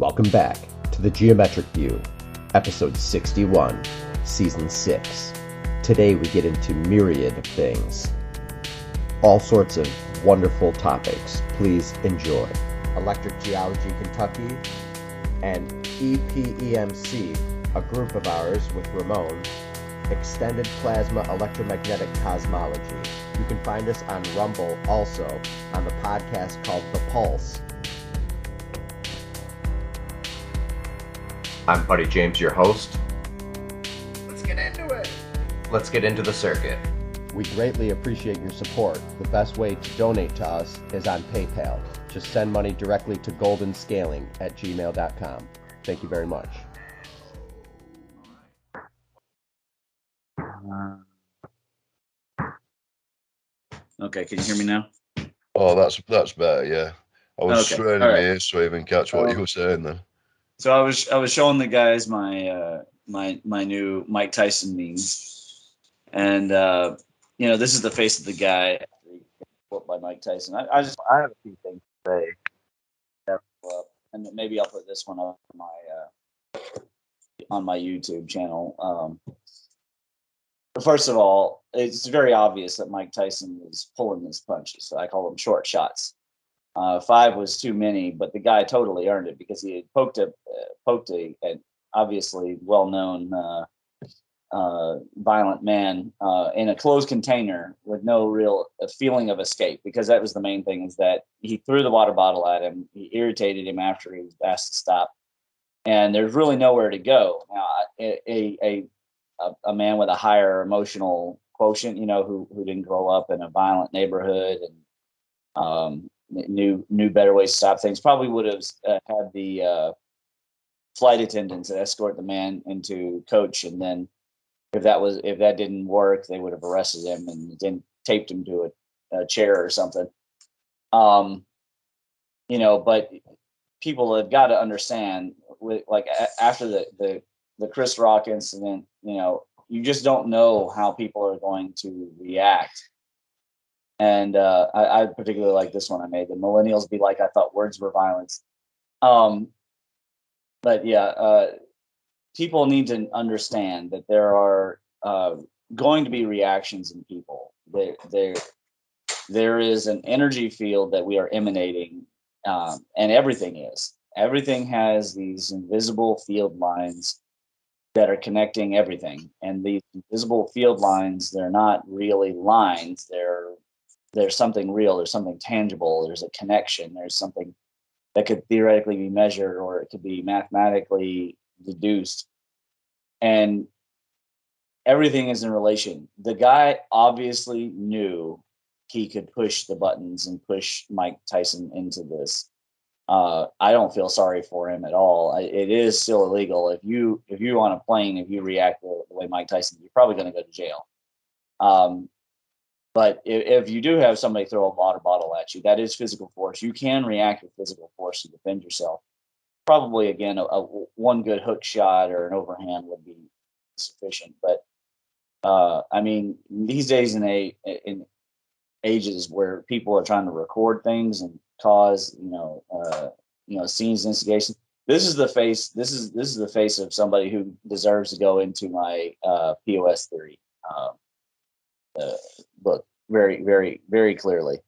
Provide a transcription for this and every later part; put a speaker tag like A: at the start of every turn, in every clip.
A: Welcome back to The Geometric View, Episode 61, Season 6. Today we get into myriad of things. All sorts of wonderful topics. Please enjoy. Electric Geology Kentucky and EPEMC, a group of ours with Ramon, Extended Plasma Electromagnetic Cosmology. You can find us on Rumble also on the podcast called The Pulse. I'm Buddy James, your host.
B: Let's get into it.
A: Let's get into the circuit. We greatly appreciate your support. The best way to donate to us is on PayPal. Just send money directly to goldenscaling@gmail.com. Thank you very much.
C: Okay, can you hear me now?
B: Oh, that's better. Yeah, I was straining my ears so I even catch what you were saying then.
C: So I was showing the guys my my new Mike Tyson memes, and this is the face of the guy put by Mike Tyson. I have a few things to say, and maybe I'll put this one up on my YouTube channel. First of all, it's very obvious that Mike Tyson is pulling his punches. I call them short shots. 5 was too many, but the guy totally earned it because he had poked an obviously well-known violent man in a closed container with no real feeling of escape, because that was the main thing, is that he threw the water bottle at him. He irritated him after he was asked to stop, and there's really nowhere to go. Now, a man with a higher emotional quotient, who didn't grow up in a violent neighborhood and knew better ways to stop things, probably would have had the flight attendants escort the man into coach, and then if that didn't work, they would have arrested him and then taped him to a chair or something. But people have got to understand, after the Chris Rock incident, you just don't know how people are going to react. And I particularly like this one I made. The millennials be like, I thought words were violence. But yeah, people need to understand that there are going to be reactions in people. There is an energy field that we are emanating, and everything has these invisible field lines that are connecting everything. And these invisible field lines, they're not really lines. There's something real. There's something tangible. There's a connection. There's something that could theoretically be measured, or it could be mathematically deduced. And everything is in relation. The guy obviously knew he could push the buttons and push Mike Tyson into this. I don't feel sorry for him at all. It is still illegal. If you on a plane, if you react the way Mike Tyson, you're probably going to go to jail. But if you do have somebody throw a water bottle at you, that is physical force. You can react with physical force to defend yourself. Probably, again, one good hook shot or an overhand would be sufficient. But these days in ages where people are trying to record things and cause scenes, instigation. This is the face. This is the face of somebody who deserves to go into my POS theory book very, very, very clearly.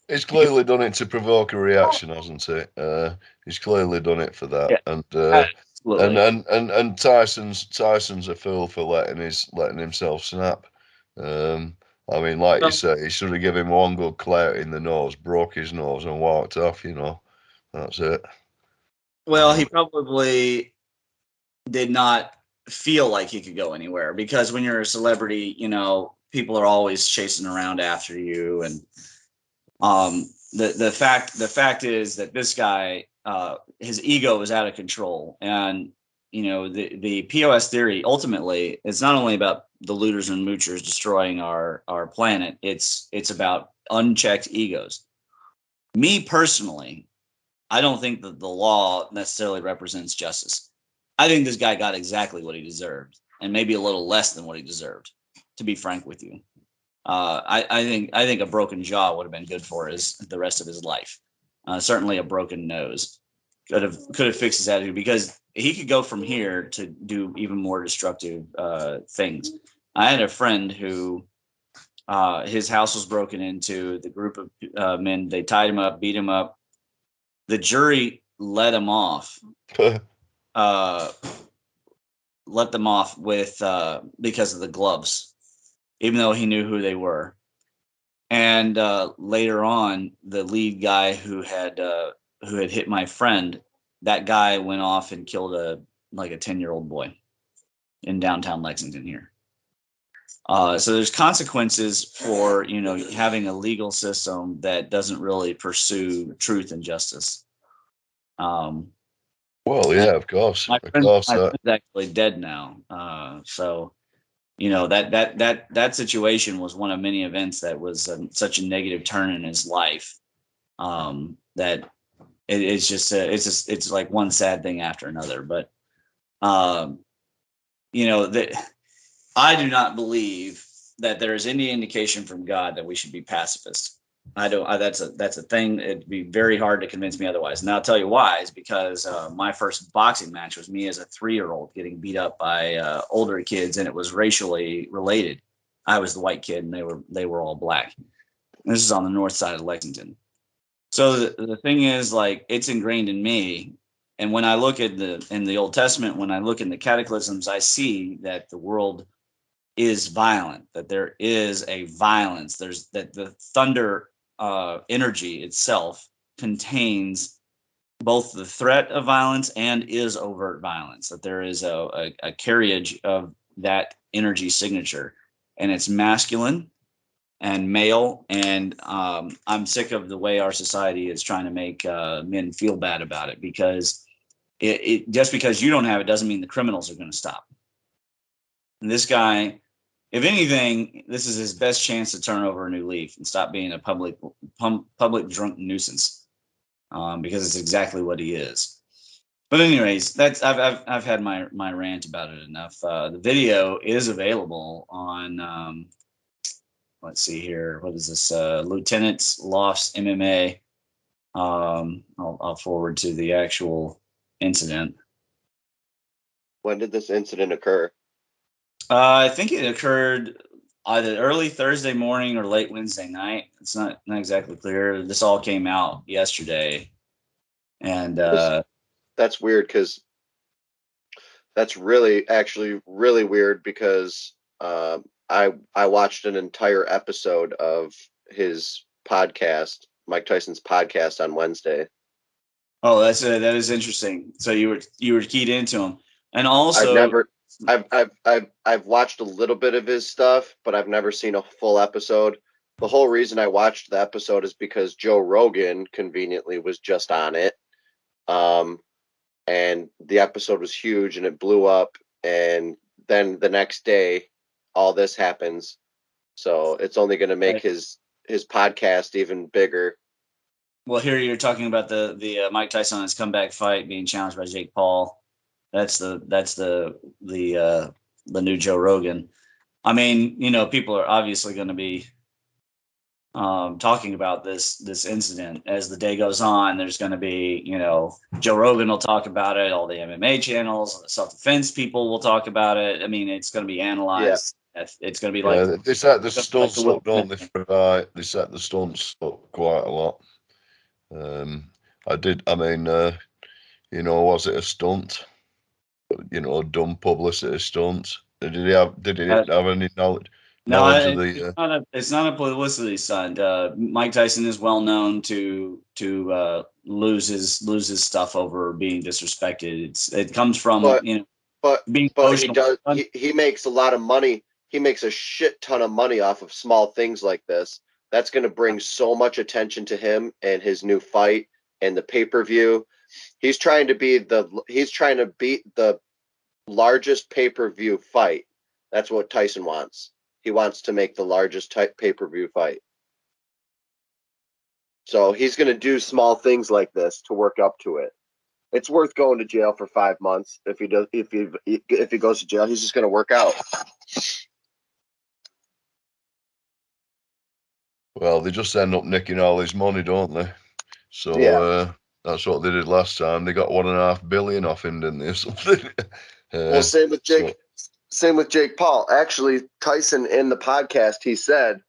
B: He's clearly done it to provoke a reaction, hasn't he? He's clearly done it for that. Yeah, and Tyson's a fool for letting himself snap. You say, he should have given him one good clout in the nose, broke his nose, and walked off. That's it.
C: Well, he probably did not feel like he could go anywhere, because when you're a celebrity, people are always chasing around after you. And the fact is that this guy, his ego is out of control. And the POS theory, ultimately, it's not only about the looters and moochers destroying our planet. It's about unchecked egos. Me personally, I don't think that the law necessarily represents justice. I think this guy got exactly what he deserved, and maybe a little less than what he deserved, to be frank with you. I think a broken jaw would have been good for the rest of his life. certainly a broken nose. Could have fixed his attitude, because he could go from here to do even more destructive things. I had a friend who his house was broken into. The group of men, they tied him up, beat him up. The jury let him off. Let them off with because of the gloves, even though he knew who they were. And later on, the lead guy who had hit my friend, that guy went off and killed a 10-year-old boy in downtown Lexington here. So there's consequences for having a legal system that doesn't really pursue truth and justice.
B: Well, yeah, of course.
C: My friend's actually dead now. So that situation was one of many events that was such a negative turn in his life, that it's just it's like one sad thing after another. But that I do not believe that there is any indication from God that we should be pacifists. I don't. That's a thing. It'd be very hard to convince me otherwise. And I'll tell you why. Is because my first boxing match was me as a 3-year-old getting beat up by older kids, and it was racially related. I was the white kid, and they were all black. And this is on the north side of Lexington. So the thing is, like, it's ingrained in me. And when I look at in the Old Testament, when I look in the cataclysms, I see that the world is violent, that there is a violence. That the thunder energy itself contains both the threat of violence and is overt violence, that there is a carriage of that energy signature, and it's masculine and male. And I'm sick of the way our society is trying to make men feel bad about it, because it just because you don't have it doesn't mean the criminals are going to stop. And this guy, if anything, this is his best chance to turn over a new leaf and stop being a public drunk nuisance, because it's exactly what he is. But anyways, that's I've had my rant about it enough. The video is available on let's see here. What is this? Lieutenant's Lofts MMA. I'll forward to the actual incident.
D: When did this incident occur?
C: I think it occurred either early Thursday morning or late Wednesday night. It's not exactly clear. This all came out yesterday, and
D: that's weird, because that's actually really weird, because I watched an entire episode of his podcast, Mike Tyson's podcast, on Wednesday.
C: Oh, that is interesting. So you were keyed into him, and also
D: I've watched a little bit of his stuff, but I've never seen a full episode. The whole reason I watched the episode is because Joe Rogan conveniently was just on it. And the episode was huge and it blew up. And then the next day, all this happens. So it's only going to make his podcast even bigger.
C: Well, here you're talking about the Mike Tyson on his comeback fight being challenged by Jake Paul. That's the new Joe Rogan. I mean, people are obviously going to be talking about this incident as the day goes on. There's going to be, Joe Rogan will talk about it. All the MMA channels, self-defense people will talk about it. I mean, it's going to be analyzed. Yeah. It's going to be like
B: they set the stunts up, don't they? They set the stunts up quite a lot. Was it a stunt? Dumb publicity stunt. Did he have any knowledge?
C: No, it's not a publicity stunt. Mike Tyson is well known to lose his stuff over being disrespected. It comes from
D: but he does. He makes a lot of money. He makes a shit ton of money off of small things like this. That's going to bring so much attention to him and his new fight and the pay-per-view. He's trying to beat the largest pay-per-view fight. That's what Tyson wants. He wants to make the largest pay-per-view fight. So he's going to do small things like this to work up to it. It's worth going to jail for 5 months. If he goes to jail, he's just going to work out.
B: Well, they just end up nicking all his money, don't they? So that's what they did last time. They got $1.5 billion off him, didn't they, or something?
D: Well, same with Jake. Same with Jake Paul. Actually, Tyson in the podcast, he said,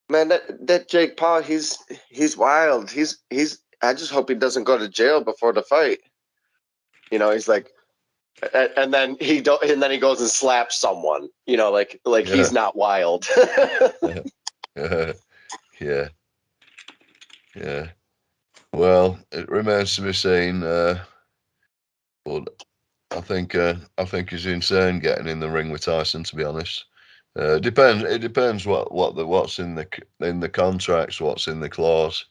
D: man, that Jake Paul, he's wild. He's. I just hope he doesn't go to jail before the fight. You know, he's like, and then he goes and slaps someone. You know, like he's not wild.
B: Yeah. Well, it remains to be seen. But I think he's insane getting in the ring with Tyson. To be honest, it depends what's in the contracts, what's in the clause.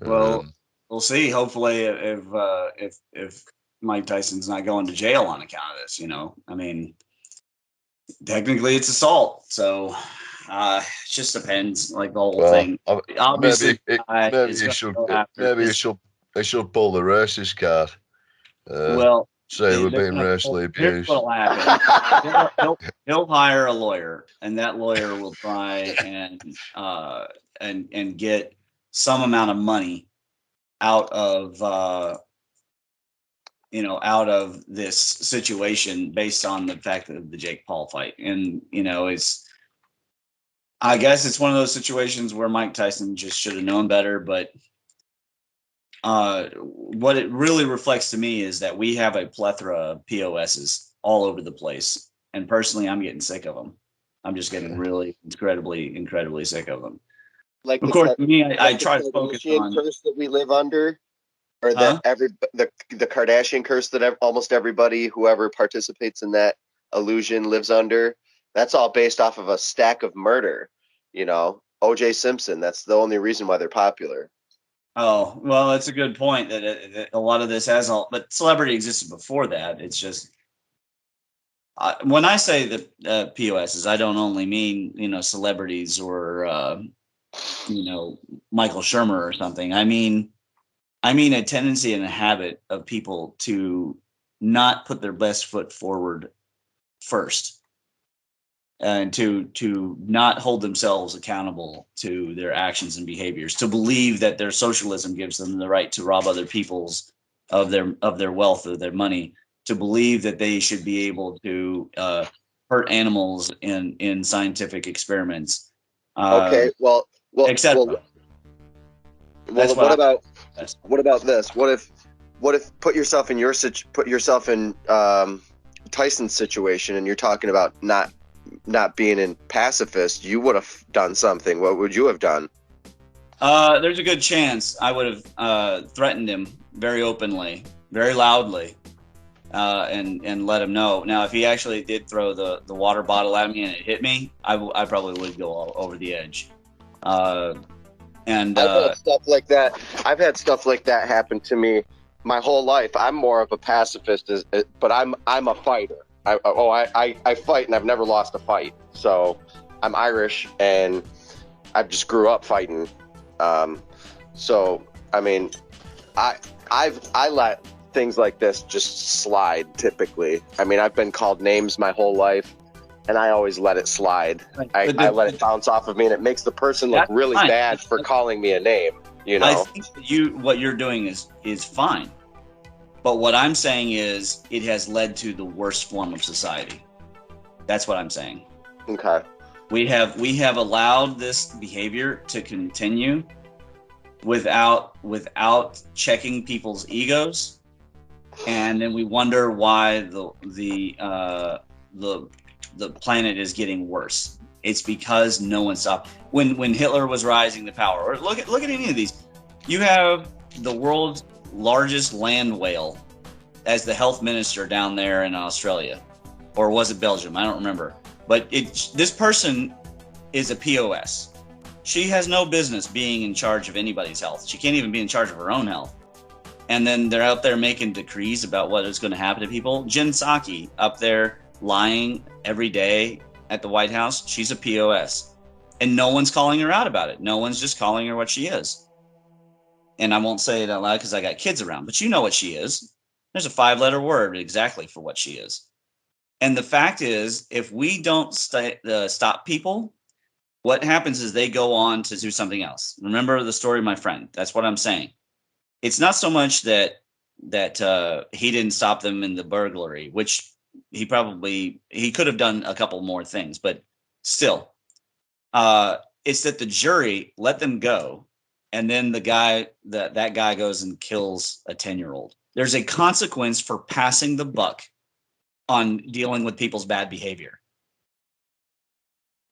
C: Well, we'll see. Hopefully, if Mike Tyson's not going to jail on account of this, you know, I mean, technically it's assault, so it just depends. Like the whole thing. Obviously,
B: they should pull the racist card.
C: Well,
B: say we're being racially abused.
C: Here's what'll happen. he'll hire a lawyer, and that lawyer will try and get some amount of money out of out of this situation based on the fact of the Jake Paul fight. And I guess it's one of those situations where Mike Tyson just should have known better. But what it really reflects to me is that we have a plethora of POSs all over the place. And personally, I'm getting sick of them. I'm just getting really incredibly sick of them.
D: Like,
C: of course, I try to focus on
D: the curse that we live under, or that the Kardashian curse that almost everybody, whoever participates in that illusion, lives under. That's all based off of a stack of murder. You know, O.J. Simpson. That's the only reason why they're popular.
C: Oh, well, that's a good point. That a lot of this has but celebrity existed before that. It's just when I say the POSs, I don't only mean celebrities or Michael Shermer or something. I mean a tendency and a habit of people to not put their best foot forward first, and to not hold themselves accountable to their actions and behaviors, to believe that their socialism gives them the right to rob other people's of their wealth, of their money, to believe that they should be able to hurt animals in scientific experiments.
D: Okay, well,
C: etc.
D: What about this? What if put yourself in Tyson's situation, and you're talking about not being a pacifist? You would have done something. What would you have done?
C: There's a good chance I would have threatened him very openly, very loudly, and let him know. Now, if he actually did throw the water bottle at me and it hit me, I probably would go all over the edge. And
D: I've had stuff like that. I've had stuff like that happen to me my whole life. I'm more of a pacifist, but I'm a fighter. I fight, and I've never lost a fight. So I'm Irish, and I just grew up fighting. So I mean, I let things like this just slide typically. I mean, I've been called names my whole life, and I always let it slide. I let it bounce off of me, and it makes the person look really bad for calling me a name.
C: I think what you're doing is fine. But what I'm saying is it has led to the worst form of society. That's what I'm saying.
D: Okay.
C: We have allowed this behavior to continue without checking people's egos, and then we wonder why the planet is getting worse. It's because no one stopped. When Hitler was rising to power, or look at any of these, you have the world's largest land whale as the health minister down there in Australia, or was it Belgium? I don't remember. But this person is a POS. She has no business being in charge of anybody's health. She can't even be in charge of her own health. And then they're out there making decrees about what is going to happen to people. Jen Psaki up there lying every day at the White House. She's a POS. And no one's calling her out about it. No one's just calling her what she is. And I won't say it out loud because I got kids around, but you know what she is. There's a 5-letter word exactly for what she is. And the fact is, if we don't stop people, what happens is they go on to do something else. Remember the story of my friend. That's what I'm saying. It's not so much that he didn't stop them in the burglary, which he could have done a couple more things, but still, it's that the jury let them go, and then that guy goes and kills a 10-year-old. There's a consequence for passing the buck on dealing with people's bad behavior.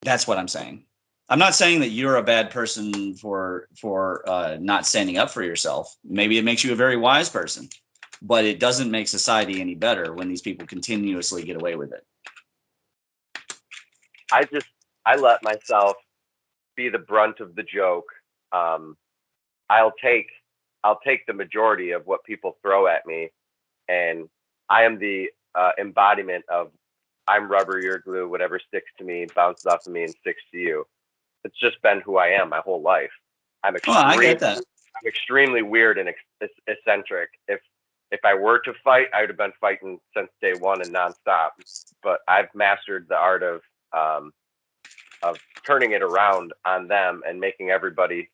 C: That's what I'm saying. I'm not saying that you're a bad person for not standing up for yourself. Maybe it makes you a very wise person, but it doesn't make society any better when these people continuously get away with it.
E: I let myself be the brunt of the joke. I'll take the majority of what people throw at me, and I am the embodiment of I'm rubber, you're glue. Whatever sticks to me bounces off of me and sticks to you. It's just been who I am my whole life. I get that. I'm extremely weird and eccentric. If I were to fight, I would have been fighting since day one and nonstop. But I've mastered the art of turning it around on them and making everybody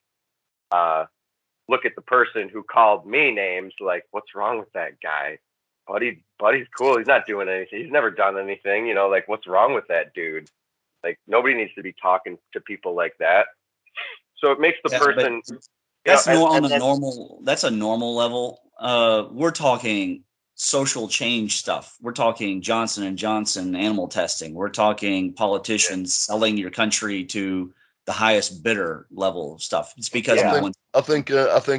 E: look at the person who called me names like, what's wrong with that guy? Buddy's cool. He's not doing anything. He's never done anything. You know, like, what's wrong with that dude? Like, nobody needs to be talking to people like that. So it makes the person.
C: That's normal. That's a normal level. We're talking social change stuff. We're talking Johnson & Johnson animal testing. We're talking politicians selling your country to the highest bidder level stuff. It's because
B: I think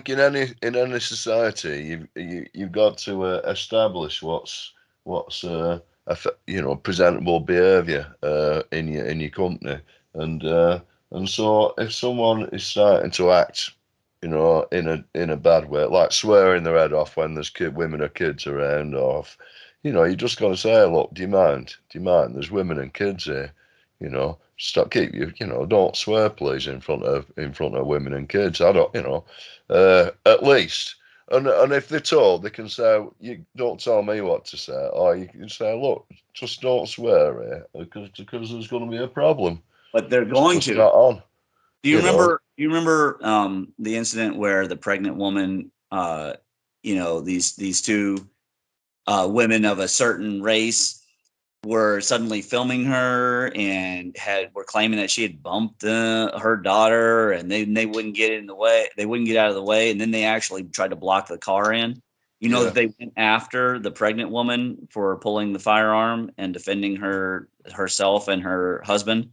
B: in any society you've got to establish what's presentable behaviour in your company, and so if someone is starting to act, in a bad way, like swearing their head off when there's women or kids around, or you just got to say, look, do you mind? There's women and kids here, don't swear, please, in front of women and kids. I don't, at least. And if they're told, they can say, you don't tell me what to say, or you can say, look, just don't swear here, because there's going to be a problem.
C: But they're going to.
B: Not on.
C: Do you remember? You remember the incident where the pregnant woman, these two women of a certain race were suddenly filming her and were claiming that she had bumped her daughter, and they wouldn't get in the way. They wouldn't get out of the way, and then they actually tried to block the car in. That they went after the pregnant woman for pulling the firearm and defending herself and her husband.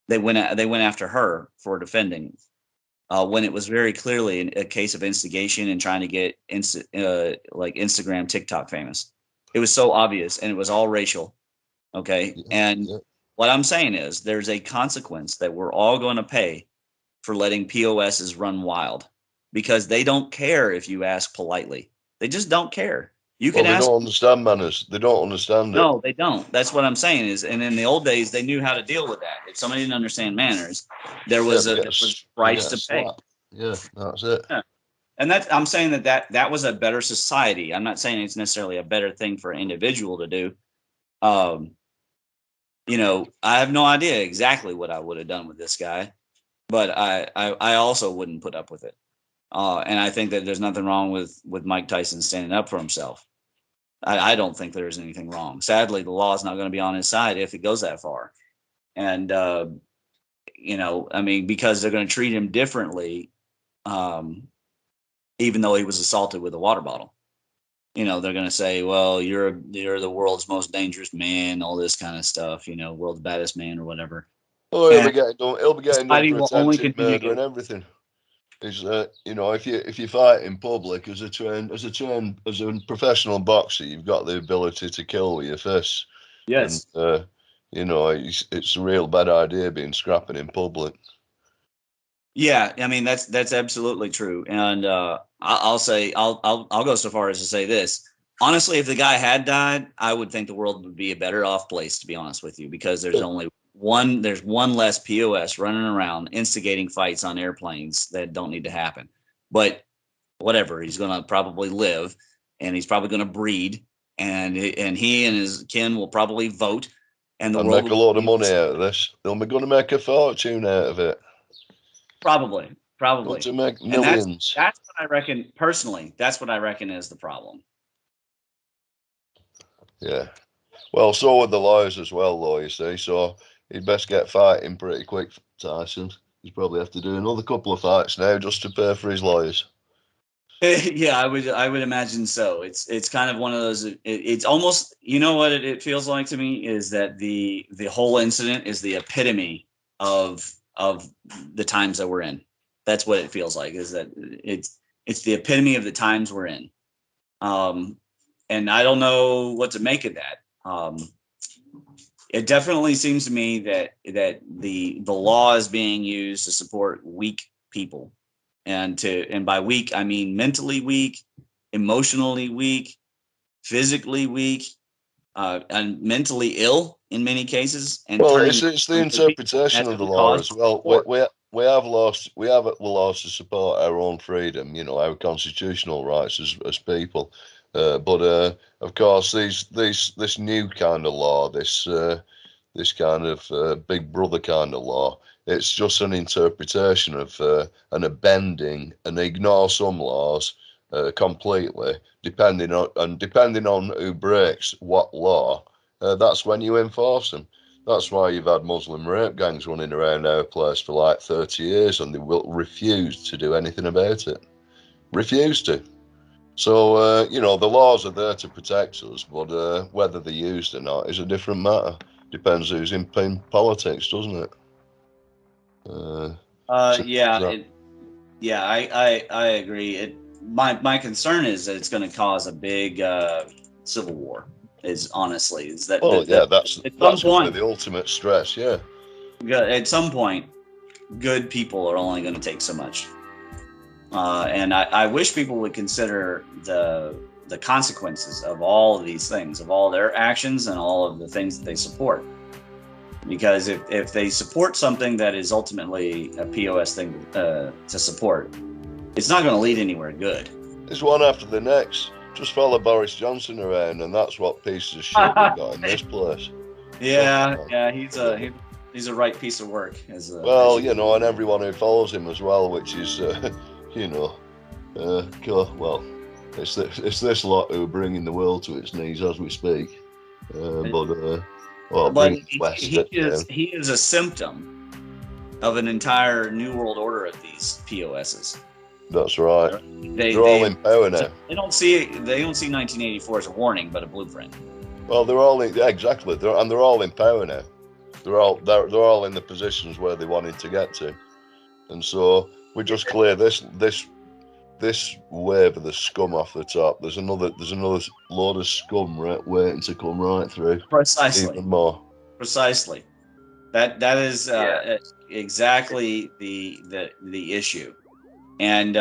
C: They went after her for defending. When it was very clearly a case of instigation and trying to get like Instagram, TikTok famous. It was so obvious, and it was all racial. Okay. What I'm saying is there's a consequence that we're all going to pay for letting POSs run wild, because they don't care if you ask politely. They just don't care.
B: They don't understand manners. They don't understand it.
C: No, they don't. That's what I'm saying is, and in the old days, they knew how to deal with that. If somebody didn't understand manners, there was a price to pay.
B: Yeah, that's it.
C: Yeah. And I'm saying that was a better society. I'm not saying it's necessarily a better thing for an individual to do. I have no idea exactly what I would have done with this guy, but I also wouldn't put up with it. And I think that there's nothing wrong with Mike Tyson standing up for himself. I don't think there's anything wrong. Sadly, the law is not going to be on his side if it goes that far. And, because they're going to treat him differently, even though he was assaulted with a water bottle. They're going to say, well, you're the world's most dangerous man, all this kind of stuff, world's baddest man or whatever.
B: Oh, he'll be getting done for attempted murder and everything. Is if you fight in public as a professional boxer, you've got the ability to kill with your fists.
C: Yes.
B: And, it's a real bad idea being scrapping in public.
C: Yeah, I mean that's absolutely true, and I'll go so far as to say this. Honestly, if the guy had died, I would think the world would be a better off place, to be honest with you, because there's only one less POS running around instigating fights on airplanes that don't need to happen. But whatever, he's going to probably live, and he's probably going to breed, and he and his kin will probably vote, and the
B: And
C: world
B: make a lot of money out of this. They're going to make a fortune out of it.
C: Probably.
B: Going to make
C: And
B: millions.
C: that's what I reckon, personally, that's what I reckon is the problem.
B: Yeah. Well, so would the lawyers as well, though, you see. So he'd best get fighting pretty quick, Tyson. He'd probably have to do another couple of fights now just to pay for his lawyers.
C: Yeah, I would imagine so. It's kind of one of those. It's almost, you know what it feels like to me is that the whole incident is the epitome of the times that we're in. That's what it feels like. Is that it's the epitome of the times we're in. And I don't know what to make of that. It definitely seems to me that the law is being used to support weak people. And by weak, I mean mentally weak, emotionally weak, physically weak, and mentally ill in many cases. And
B: well, it's the interpretation of the law as well. We have lost to support our own freedom, you know, our constitutional rights as people. But of course, this new kind of law, this kind of Big Brother kind of law, it's just an interpretation of and a bending, and they ignore some laws completely, depending on who breaks what law. That's when you enforce them. That's why you've had Muslim rape gangs running around our place for like 30 years, and they will refuse to do anything about it. Refuse to. So, you know, the laws are there to protect us, but whether they're used or not is a different matter. Depends who's in politics, doesn't it?
C: I agree. My concern is that it's going to cause a big civil war. Is that?
B: Oh yeah, that's really the ultimate stress. Yeah.
C: At some point, good people are only going to take so much, and I wish people would consider the consequences of all of these things, of all their actions and all of the things that they support. Because if they support something that is ultimately a POS thing to support, it's not going to lead anywhere good.
B: It's one after the next. Just follow Boris Johnson around, and that's what pieces of shit we got in this place.
C: Yeah, he's a right piece of work.
B: You know, and everyone who follows him as well, which is, you know, well, it's this lot who are bringing the world to its knees as we speak. But
C: he is a symptom of an entire new world order of these POSs.
B: That's right. They're all in power now.
C: They don't see 1984 as a warning, but a blueprint.
B: Well, they're all exactly. They're all in power now. They're all in the positions where they wanted to get to, and so we just clear this wave of the scum off the top. There's another load of scum waiting to come right through.
C: Precisely.
B: Even more.
C: Precisely. That is exactly the issue. And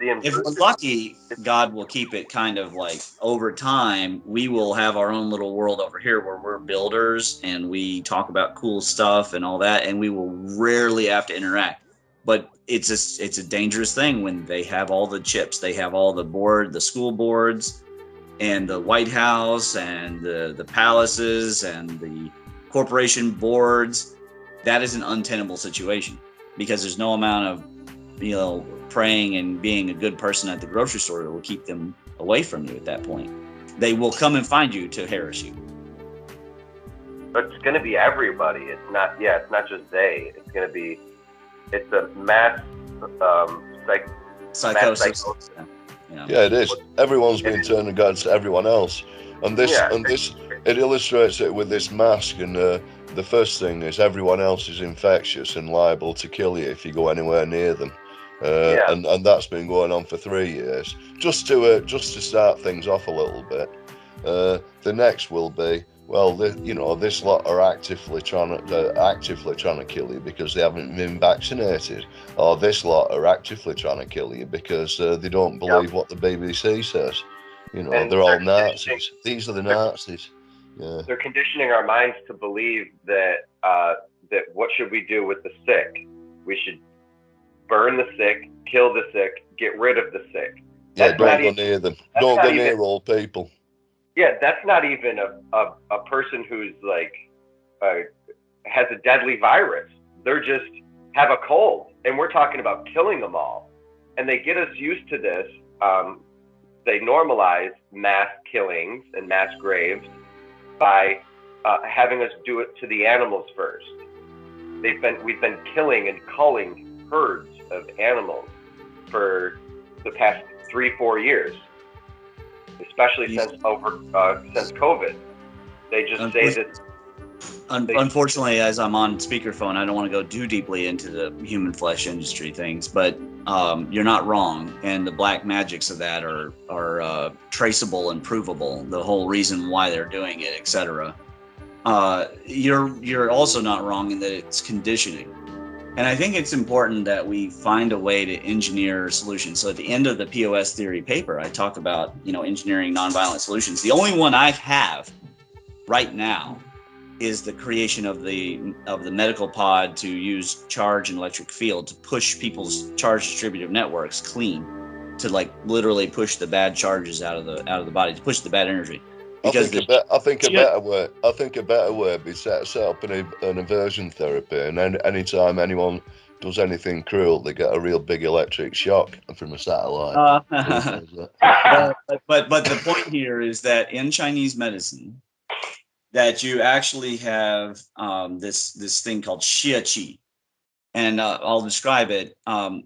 C: if we're lucky, God will keep it kind of like over time. We will have our own little world over here where we're builders and we talk about cool stuff and all that, and we will rarely have to interact. But it's a dangerous thing when they have all the chips. They have all the school boards, and the White House, and the palaces, and the corporation boards. That is an untenable situation because there's no amount of, praying and being a good person at the grocery store that will keep them away from you at that point. They will come and find you to harass you.
E: But it's going to be everybody. It's not just they. It's a mass
C: psychosis.
B: Yeah, it is. Everyone's been turned against everyone else. And this it illustrates it with this mask, and the first thing is everyone else is infectious and liable to kill you if you go anywhere near them. And that's been going on for 3 years. Just to start things off a little bit. The next will be, well, this lot are actively trying to kill you because they haven't been vaccinated, or this lot are actively trying to kill you because they don't believe what the BBC says. They're all Nazis. These are the Nazis. Yeah.
E: They're conditioning our minds to believe that what should we do with the sick? We should burn the sick, kill the sick, get rid of the sick.
B: Don't go near them. Don't go near old people.
E: Yeah, that's not even a person who's like has a deadly virus. They're just have a cold, and we're talking about killing them all. And they get us used to this. They normalize mass killings and mass graves by having us do it to the animals first. We've been killing and culling herds of animals for the past 3-4 years, especially since COVID. They just say that.
C: Unfortunately, as I'm on speakerphone, I don't want to go too deeply into the human flesh industry things, but you're not wrong, and the black magics of that are traceable and provable. The whole reason why they're doing it, etc. You're also not wrong in that it's conditioning, and I think it's important that we find a way to engineer solutions. So at the end of the POS theory paper, I talk about engineering nonviolent solutions. The only one I have right now is the creation of the medical pod to use charge and electric field to push people's charge distributive networks clean, to literally push the bad charges out of the body, to push the bad energy. Because
B: I think a better way would be set up an aversion therapy, and anytime anyone does anything cruel, they get a real big electric shock from a satellite.
C: But the point here is that in Chinese medicine, that you actually have this thing called xie qi. And I'll describe it.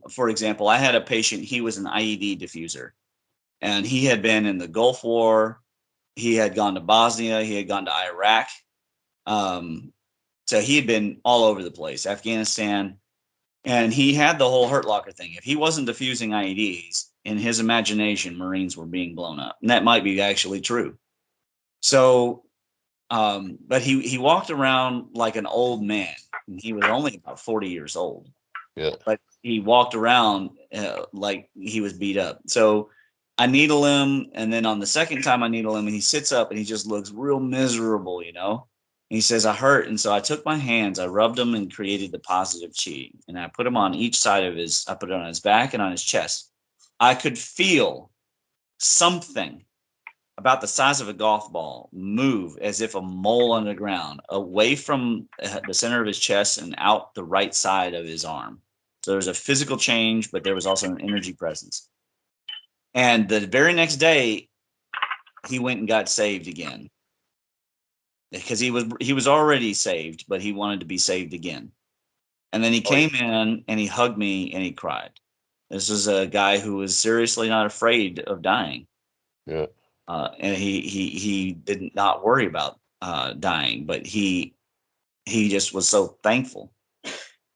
C: For example, I had a patient, he was an IED diffuser. And he had been in the Gulf War. He had gone to Bosnia. He had gone to Iraq. So he had been all over the place, Afghanistan. And he had the whole Hurt Locker thing. If he wasn't diffusing IEDs, in his imagination, Marines were being blown up. And that might be actually true. So... but he walked around like an old man. He was only about 40 years old.
B: Yeah.
C: But he walked around like he was beat up. So I needle him, and then on the second time I needle him, and he sits up and he just looks real miserable, And he says, I hurt. And so I took my hands, I rubbed him and created the positive chi. And I put him on each side of I put it on his back and on his chest. I could feel something about the size of a golf ball move as if a mole on the ground, away from the center of his chest and out the right side of his arm. So there was a physical change, but there was also an energy presence. And the very next day, he went and got saved again, because he was already saved, but he wanted to be saved again. And then he came in and he hugged me and he cried. This was a guy who was seriously not afraid of dying.
B: Yeah.
C: And he did not worry about dying, but he just was so thankful.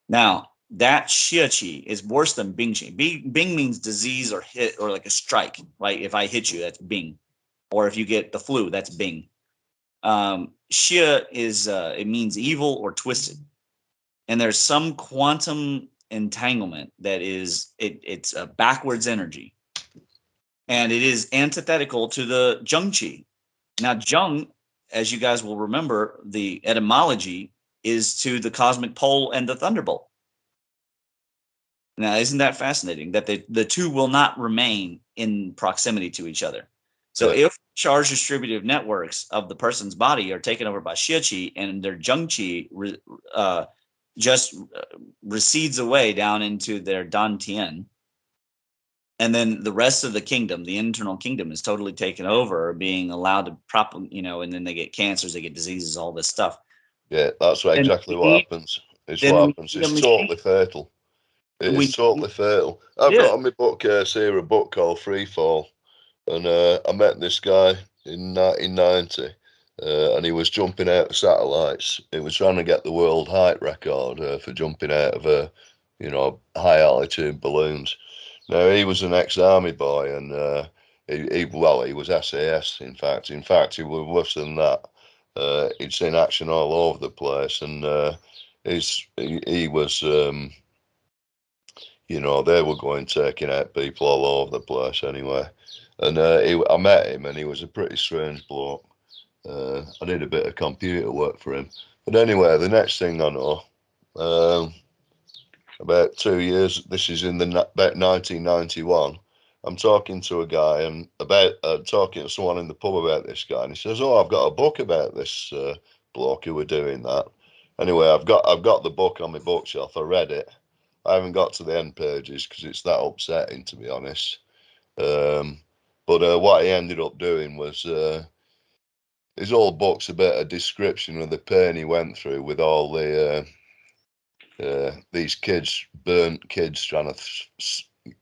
C: Now, that xie qi is worse than bing qi. Bing means disease or hit, or like a strike. Like if I hit you, that's bing. Or if you get the flu, that's bing. Xie is it means evil or twisted. And there's some quantum entanglement that is it's a backwards energy. And it is antithetical to the Zheng Qi. Now, Zheng, as you guys will remember, the etymology is to the cosmic pole and the thunderbolt. Now, isn't that fascinating that the two will not remain in proximity to each other? So if charge distributive networks of the person's body are taken over by xie qi, and their Zheng qi just recedes away down into their dantian, and then the rest of the kingdom, the internal kingdom, is totally taken over, being allowed to and then they get cancers, they get diseases, all this stuff.
B: Yeah, that's exactly what happens. It's what happens. It's totally fatal. It's totally fatal. I've got on my bookcase here a book called Free Fall, and I met this guy in 1990, and he was jumping out of satellites. He was trying to get the world height record for jumping out of high altitude balloons. Now, he was an ex-army boy, and he was SAS. In fact, he was worse than that. He'd seen action all over the place, and he was, they were taking out people all over the place anyway. And I met him, and he was a pretty strange bloke. I did a bit of computer work for him. But anyway, the next thing I know, about 2 years, this is about 1991, I'm talking to a guy and talking to someone in the pub about this guy, and he says, I've got a book about this bloke who were doing that. Anyway, I've got the book on my bookshelf. I read it. I haven't got to the end pages because it's that upsetting, to be honest. But what he ended up doing was his whole book's a bit of description of the pain he went through with all the these kids, burnt kids trying to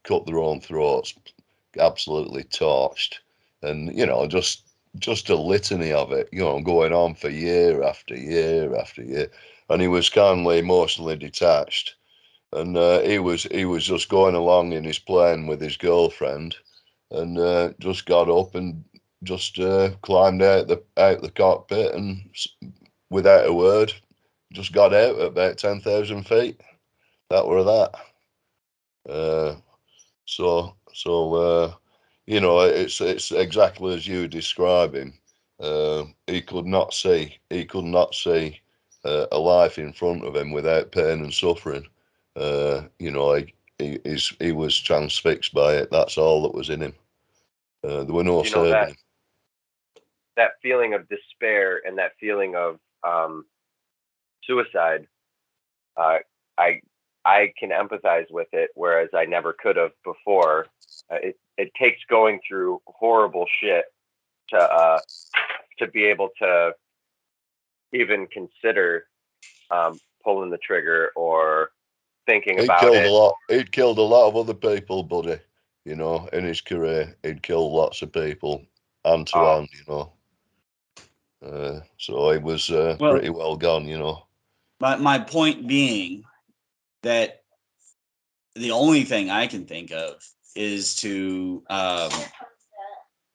B: cut their own throats, absolutely torched, and just a litany of it, going on for year after year after year. And he was kindly emotionally detached, and he was just going along in his plane with his girlfriend, and just got up and just climbed out the cockpit, and without a word, just got out at about 10,000 feet. That were that. It's exactly as you describe him. He could not see a life in front of him without pain and suffering. He was transfixed by it. That's all that was in him. There were no saving.
E: That feeling of despair and that feeling of suicide, I can empathize with it, whereas I never could have before. It takes going through horrible shit to be able to even consider pulling the trigger or thinking about it.
B: He'd killed a lot of other people, buddy. In his career, he'd killed lots of people hand to hand. So he was pretty well gone.
C: My point being that the only thing I can think of is to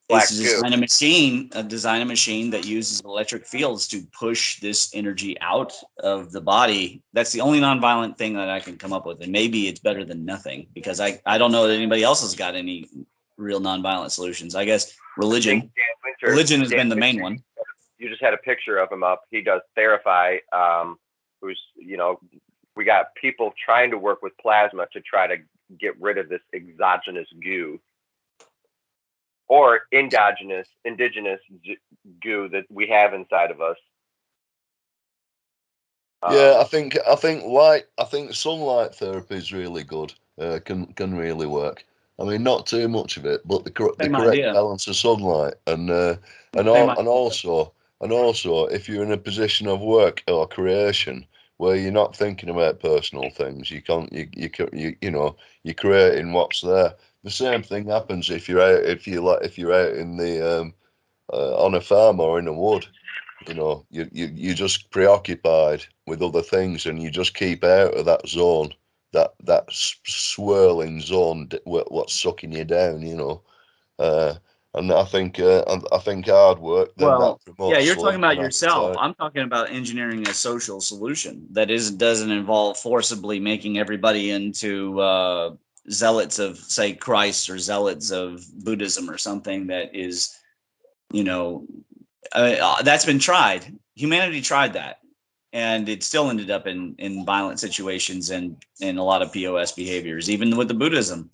C: design a machine that uses electric fields to push this energy out of the body. That's the only nonviolent thing that I can come up with, and maybe it's better than nothing, because I don't know that anybody else has got any real nonviolent solutions. I guess religion has been the main one.
E: You just had a picture of him up. He does Therify, who's we got people trying to work with plasma to try to get rid of this exogenous goo or indigenous goo that we have inside of us.
B: Yeah, I think sunlight therapy is really good. Can really work. I mean, not too much of it, but the correct balance of sunlight, and also if you're in a position of work or creation where you're not thinking about personal things, you're creating what's there. The same thing happens if you're out in the on a farm or in a wood. You're just preoccupied with other things, and you just keep out of that zone, that swirling zone, what's sucking you down. And I think hard work.
C: You're talking about yourself. I'm talking about engineering a social solution that doesn't involve forcibly making everybody into zealots of, say, Christ, or zealots of Buddhism or something that is, that's been tried. Humanity tried that, and it still ended up in violent situations and in a lot of POS behaviors. Even with the Buddhism,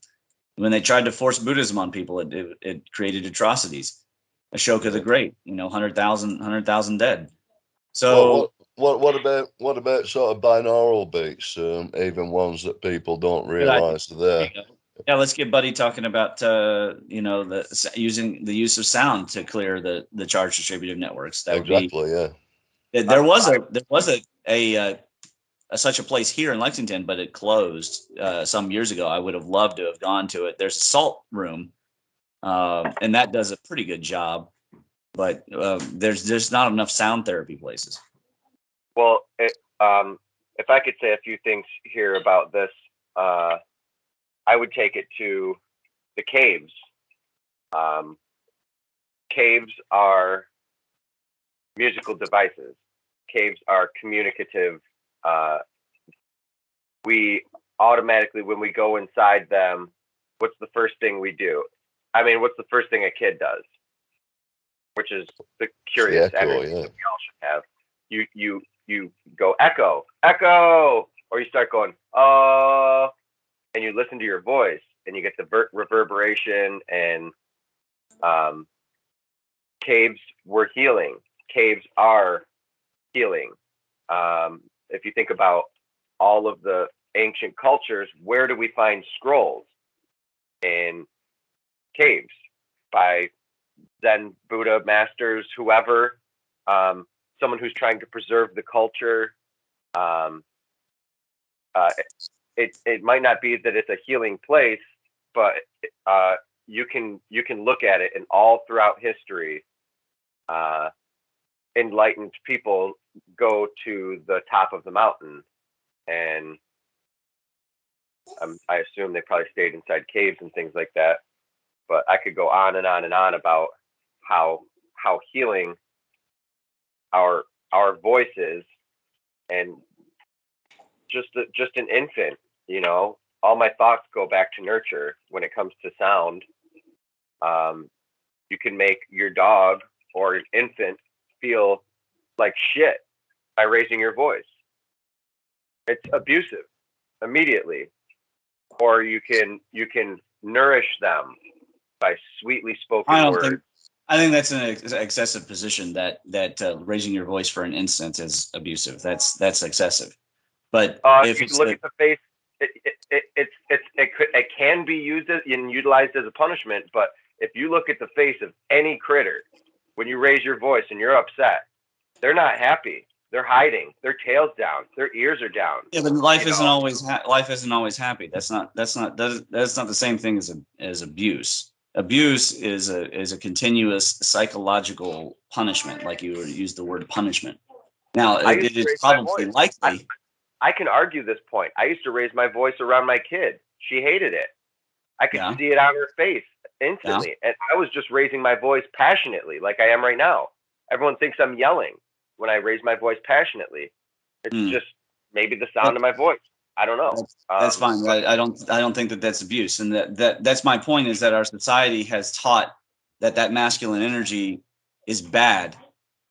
C: when they tried to force Buddhism on people, it created atrocities. Ashoka the Great, 100,000 dead. So
B: what about sort of binaural beats, even ones that people don't realize are there?
C: Yeah, let's get Buddy talking about using the use of sound to clear the charge distributive networks. That
B: exactly,
C: would be, There was such a place here in Lexington, but it closed some years ago. I would have loved to have gone to it. There's a salt room, and that does a pretty good job, but there's not enough sound therapy places.
E: Well, if I could say a few things here about this, I would take it to the caves. Caves are musical devices. Caves are communicative. We automatically, when we go inside them, what's the first thing we do? I mean, what's the first thing a kid does? Which is the curious energy that we all should have. You go echo, echo, or you start going, oh, and you listen to your voice, and you get the reverberation. And caves were healing. Caves are healing. If you think about all of the ancient cultures, where do we find scrolls? In caves by Zen, Buddha masters, whoever, someone who's trying to preserve the culture. It might not be that it's a healing place, but you can look at it, and all throughout history, enlightened people go to the top of the mountain, and I assume they probably stayed inside caves and things like that. But I could go on and on and on about how healing our voices, and just an infant, all my thoughts go back to nurture when it comes to sound. You can make your dog or an infant feel like shit by raising your voice. It's abusive immediately. Or you can nourish them by sweetly spoken words.
C: I think that's an excessive position that raising your voice for an instant is abusive. That's excessive. But
E: if you look at the face, it can be used and utilized as a punishment. But if you look at the face of any critter, when you raise your voice and you're upset, they're not happy. They're hiding. Their tail's down. Their ears are down.
C: Yeah, but life isn't always happy. That's not the same thing as abuse. Abuse is a continuous psychological punishment, like you used the word punishment. Now, it is probably likely.
E: I can argue this point. I used to raise my voice around my kid. She hated it. I could see it on her face instantly. And I was just raising my voice passionately, like I am right now. Everyone thinks I'm yelling when I raise my voice passionately. It's just maybe the sound of my voice. I don't know.
C: That's fine. I don't think that's abuse. And that's my point, is that our society has taught that masculine energy is bad.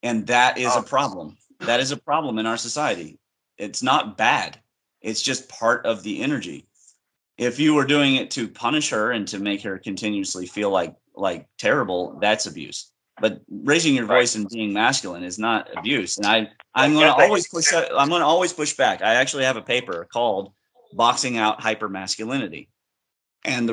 C: And that is a problem. That is a problem in our society. It's not bad. It's just part of the energy. If you were doing it to punish her and to make her continuously feel like terrible, that's abuse. But raising your voice and being masculine is not abuse. And I'm going to always push back. I actually have a paper called "Boxing Out Hypermasculinity," and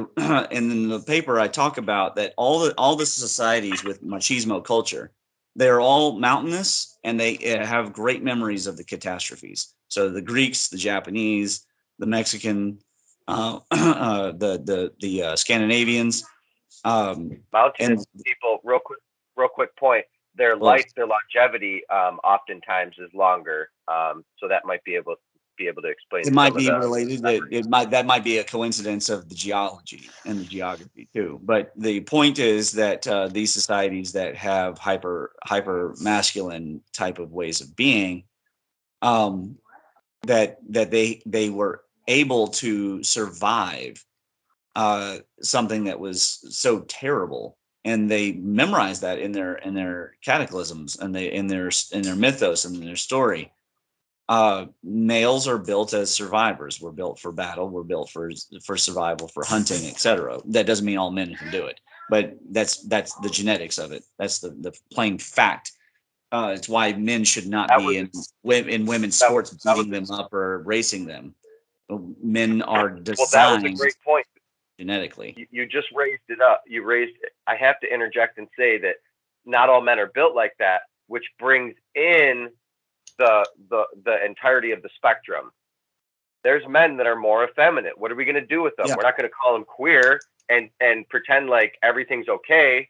C: in the paper I talk about that all the societies with machismo culture, they're all mountainous, and they have great memories of the catastrophes. So the Greeks, the Japanese, the Mexican, the Scandinavians,
E: mountainous people. Real quick point. Their longevity oftentimes is longer. So that might be able to explain.
C: It might be related. That might be a coincidence of the geology and the geography too. But the point is that these societies that have hyper masculine type of ways of being, that they were able to survive something that was so terrible, and they memorized that in their cataclysms, and in their mythos and in their story. Males are built as survivors. We're built for battle. We're built for survival, for hunting, etc. That doesn't mean all men can do it, but that's the genetics of it. That's the plain fact. It's why men should not be in women's sports, beating them up or racing them. Men are designed.
E: That was a great point.
C: Genetically,
E: you just raised it up. I have to interject and say that not all men are built like that, which brings in the entirety of the spectrum. There's men that are more effeminate. What are we going to do with them? Yeah. We're not going to call them queer and pretend like everything's okay,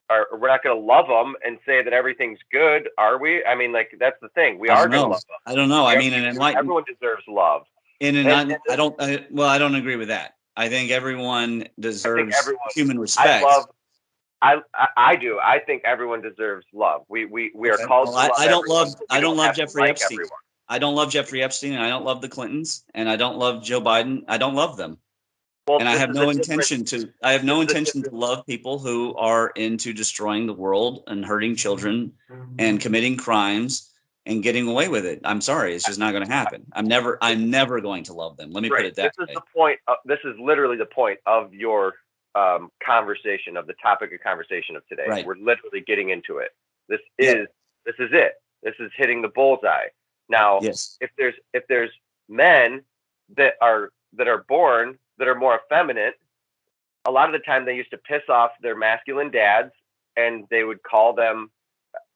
E: or we're not going to love them and say that everything's good, are we? I mean, like, that's the thing. We are going to love them.
C: I don't know. I mean,
E: everyone deserves love.
C: I don't agree with that. I think everyone deserves human respect.
E: I do. I think everyone deserves love. We are called to love.
C: I don't love Jeffrey Epstein. I don't love Jeffrey Epstein, and I don't love the Clintons, and I don't love Joe Biden. I don't love them. Well, and I have no intention to love people who are into destroying the world and hurting children and committing crimes and getting away with it. I'm sorry, it's just not going to happen. I'm never going to love them. Let me put it that way.
E: This is the point. This is literally the point of your conversation, of the topic of conversation of today.
C: Right.
E: We're literally getting into it. This is it. This is hitting the bullseye. Now,
C: Yes.
E: if there's men that are born that are more effeminate, a lot of the time they used to piss off their masculine dads, and they would call them.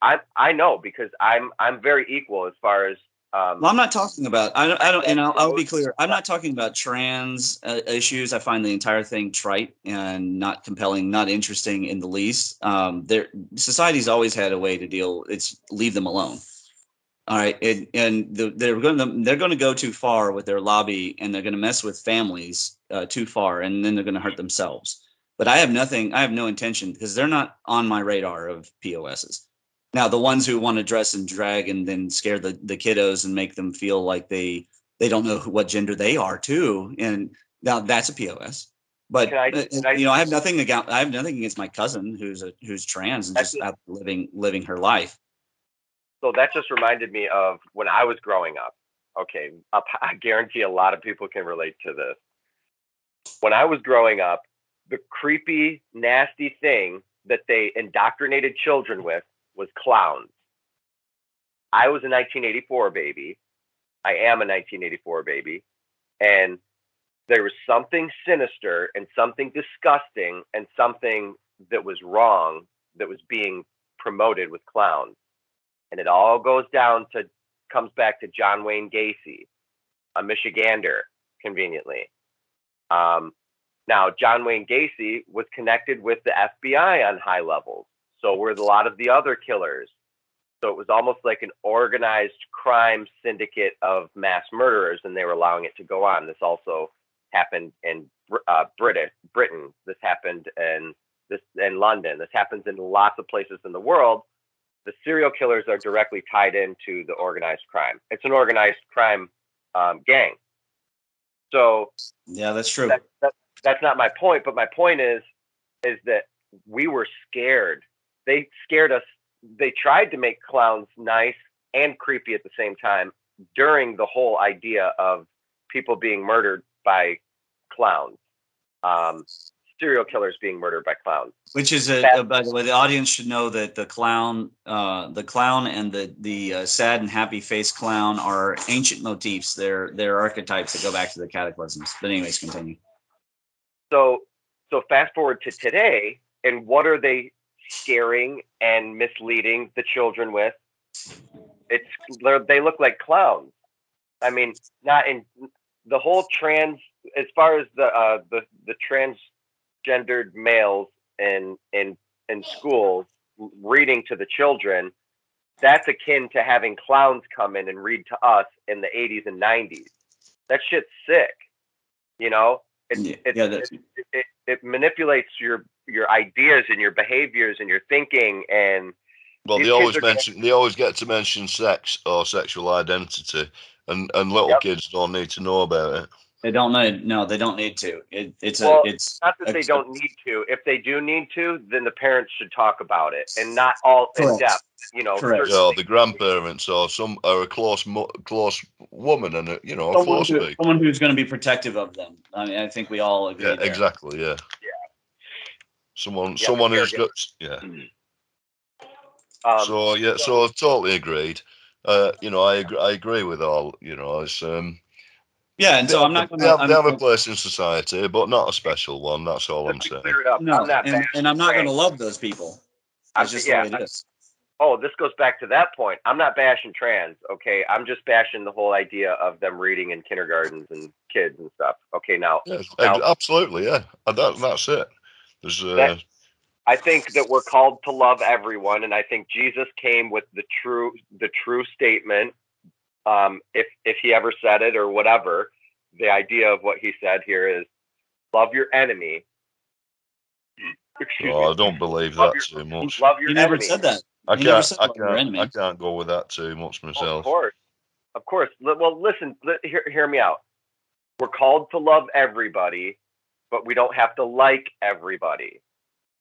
E: I know, because I'm very equal as far as.
C: Well, I'm not talking about. I don't. And I'll be clear. I'm not talking about trans issues. I find the entire thing trite and not compelling, not interesting in the least. Society's always had a way to deal. It's leave them alone. All right, they're going to go too far with their lobby, and they're going to mess with families too far, and then they're going to hurt themselves. But I have no intention, because they're not on my radar of POSs. Now, the ones who want to dress and drag and then scare the kiddos and make them feel like they don't know what gender they are too, and now that's a POS. But I have nothing against my cousin who's trans and just out living her life.
E: So that just reminded me of when I was growing up. Okay, I guarantee a lot of people can relate to this. When I was growing up, the creepy, nasty thing that they indoctrinated children with was clowns. I was a 1984 baby. I am a 1984 baby. And there was something sinister and something disgusting and something that was wrong that was being promoted with clowns. And it all comes back to John Wayne Gacy, a Michigander, conveniently. Now, John Wayne Gacy was connected with the FBI on high levels. So were a lot of the other killers. So it was almost like an organized crime syndicate of mass murderers, and they were allowing it to go on. This also happened in Britain. This happened in London. This happens in lots of places in the world. The serial killers are directly tied into the organized crime. It's an organized crime gang. So
C: yeah, that's true.
E: That's not my point, but my point is that we were scared. They scared us. They tried to make clowns nice and creepy at the same time during the whole idea of people being murdered by clowns. Serial killers being murdered by clowns.
C: Which is by the way, the audience should know that the clown and the sad and happy face clown are ancient motifs. They're archetypes that go back to the cataclysms. But anyways, continue. So
E: fast forward to today, and what are they scaring and misleading the children with? They look like clowns. I mean, not in the whole trans, as far as the transgendered males in schools reading to the children, that's akin to having clowns come in and read to us in the 80s and 90s. That shit's sick, you know. It manipulates your ideas and your behaviors and your thinking. And
B: they always get to mention sex or sexual identity, and little kids don't need to know about it.
C: They don't need. No, they don't need to. It's
E: not that they don't need to. If they do need to, then the parents should talk about it, and not all in depth. You know,
B: yeah, the grandparents or a close woman, and
C: someone who's going to be protective of them. I mean, I think we all agree.
B: Yeah, there. Exactly. Yeah. Someone who's got. Yeah. So totally agreed. I agree with all. It's
C: yeah, and so I'm not going to.
B: They have a place in society, but not a special one. That's all I'm saying.
C: No, I'm not going to love those people. That's just the way it is.
E: Oh, this goes back to that point. I'm not bashing trans, okay? I'm just bashing the whole idea of them reading in kindergartens and kids and stuff. Okay, now
B: absolutely, yeah. That's it.
E: I think that we're called to love everyone, and I think Jesus came with the true statement. If he ever said it or whatever, the idea of what he said here is love your enemy.
B: I don't believe that too much.
E: Love your
C: enemy. Never said that.
B: I can't go with that too much myself.
E: Of course. Well, listen, hear me out. We're called to love everybody, but we don't have to like everybody.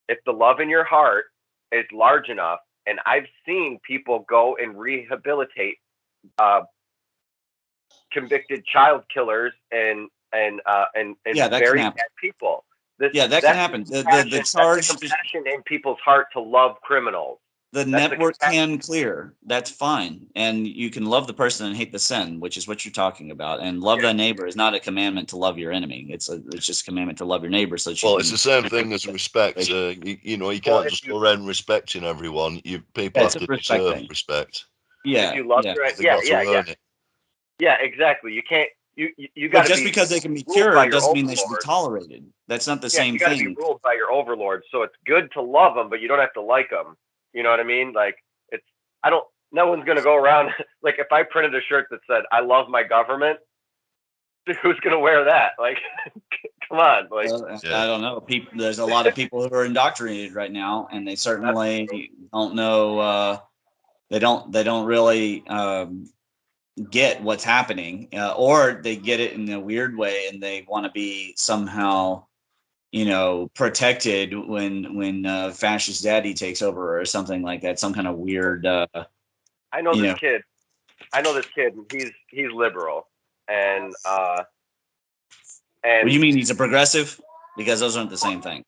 E: If the love in your heart is large enough, and I've seen people go and rehabilitate convicted child killers and very bad people.
C: That can happen. The charge
E: compassion in people's heart to love criminals.
C: The network can clear. That's fine. And you can love the person and hate the sin, which is what you're talking about. And love thy neighbor is not a commandment to love your enemy. It's just a commandment to love your neighbor. So
B: it's the same thing as respect. You can't just go around respecting everyone. People have to deserve respect.
C: Yeah.
E: If you love yeah, exactly. You can't. You got to
C: just because they can be cured doesn't mean they should be tolerated. That's not the same thing.
E: You got to be ruled by your overlord. So it's good to love them, but you don't have to like them. You know what I mean? Like no one's going to go around. Like if I printed a shirt that said, I love my government, who's going to wear that? Like, come on. Like,
C: I don't know. There's a lot of people who are indoctrinated right now, and they certainly don't know. They don't really get what's happening, or they get it in a weird way, and they want to be somehow, protected when fascist daddy takes over or something like that. Some kind of weird.
E: I know this kid. And he's liberal, and
C: What do you mean he's a progressive? Because those aren't the same thing.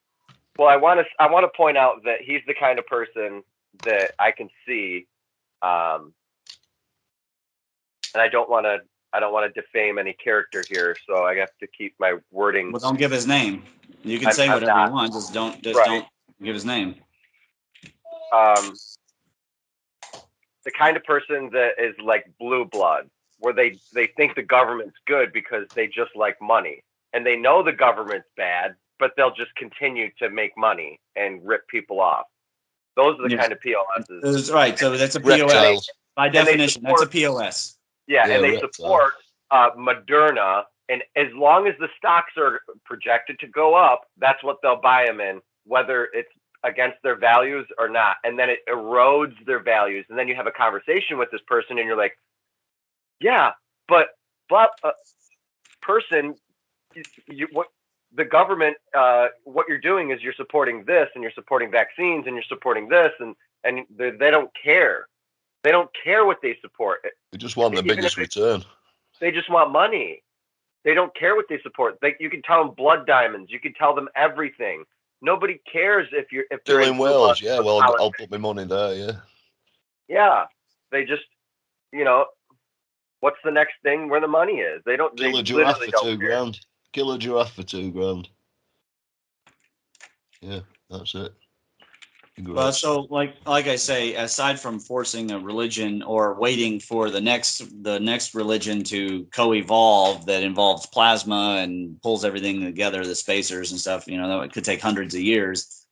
E: Well, I want to point out that he's the kind of person that I can see, and I don't want to defame any character here, so I have to keep my wording.
C: Well, don't give his name. You can say whatever you want. Just don't give his name. The kind of person that is like blue blood, where they think the government's good because they just like money, and they know the government's bad, but they'll just continue to make money and rip people off. Those are the kind of POSs. That's right. So that's a POS. By definition, that's a POS.
E: Yeah, and they support Moderna, and as long as the stocks are projected to go up, that's what they'll buy them in, whether it's against their values or not. And then it erodes their values. And then you have a conversation with this person and you're like, yeah, but person, what the government, what you're doing is you're supporting this, and you're supporting vaccines, and you're supporting this, and they don't care. They don't care what they support.
B: They just want the biggest return.
E: They just want money. They don't care what they support. You can tell them blood diamonds. You can tell them everything. Nobody cares if they're
B: in Wales. Yeah, well, I'll put my money there. Yeah.
E: Yeah, they just, what's the next thing where the money is? They don't.
B: Kill a giraffe for $2,000. Kill a giraffe for $2,000. Yeah, that's it.
C: Well, so like I say, aside from forcing a religion or waiting for the next religion to co-evolve that involves plasma and pulls everything together, the spacers and stuff, that could take hundreds of years.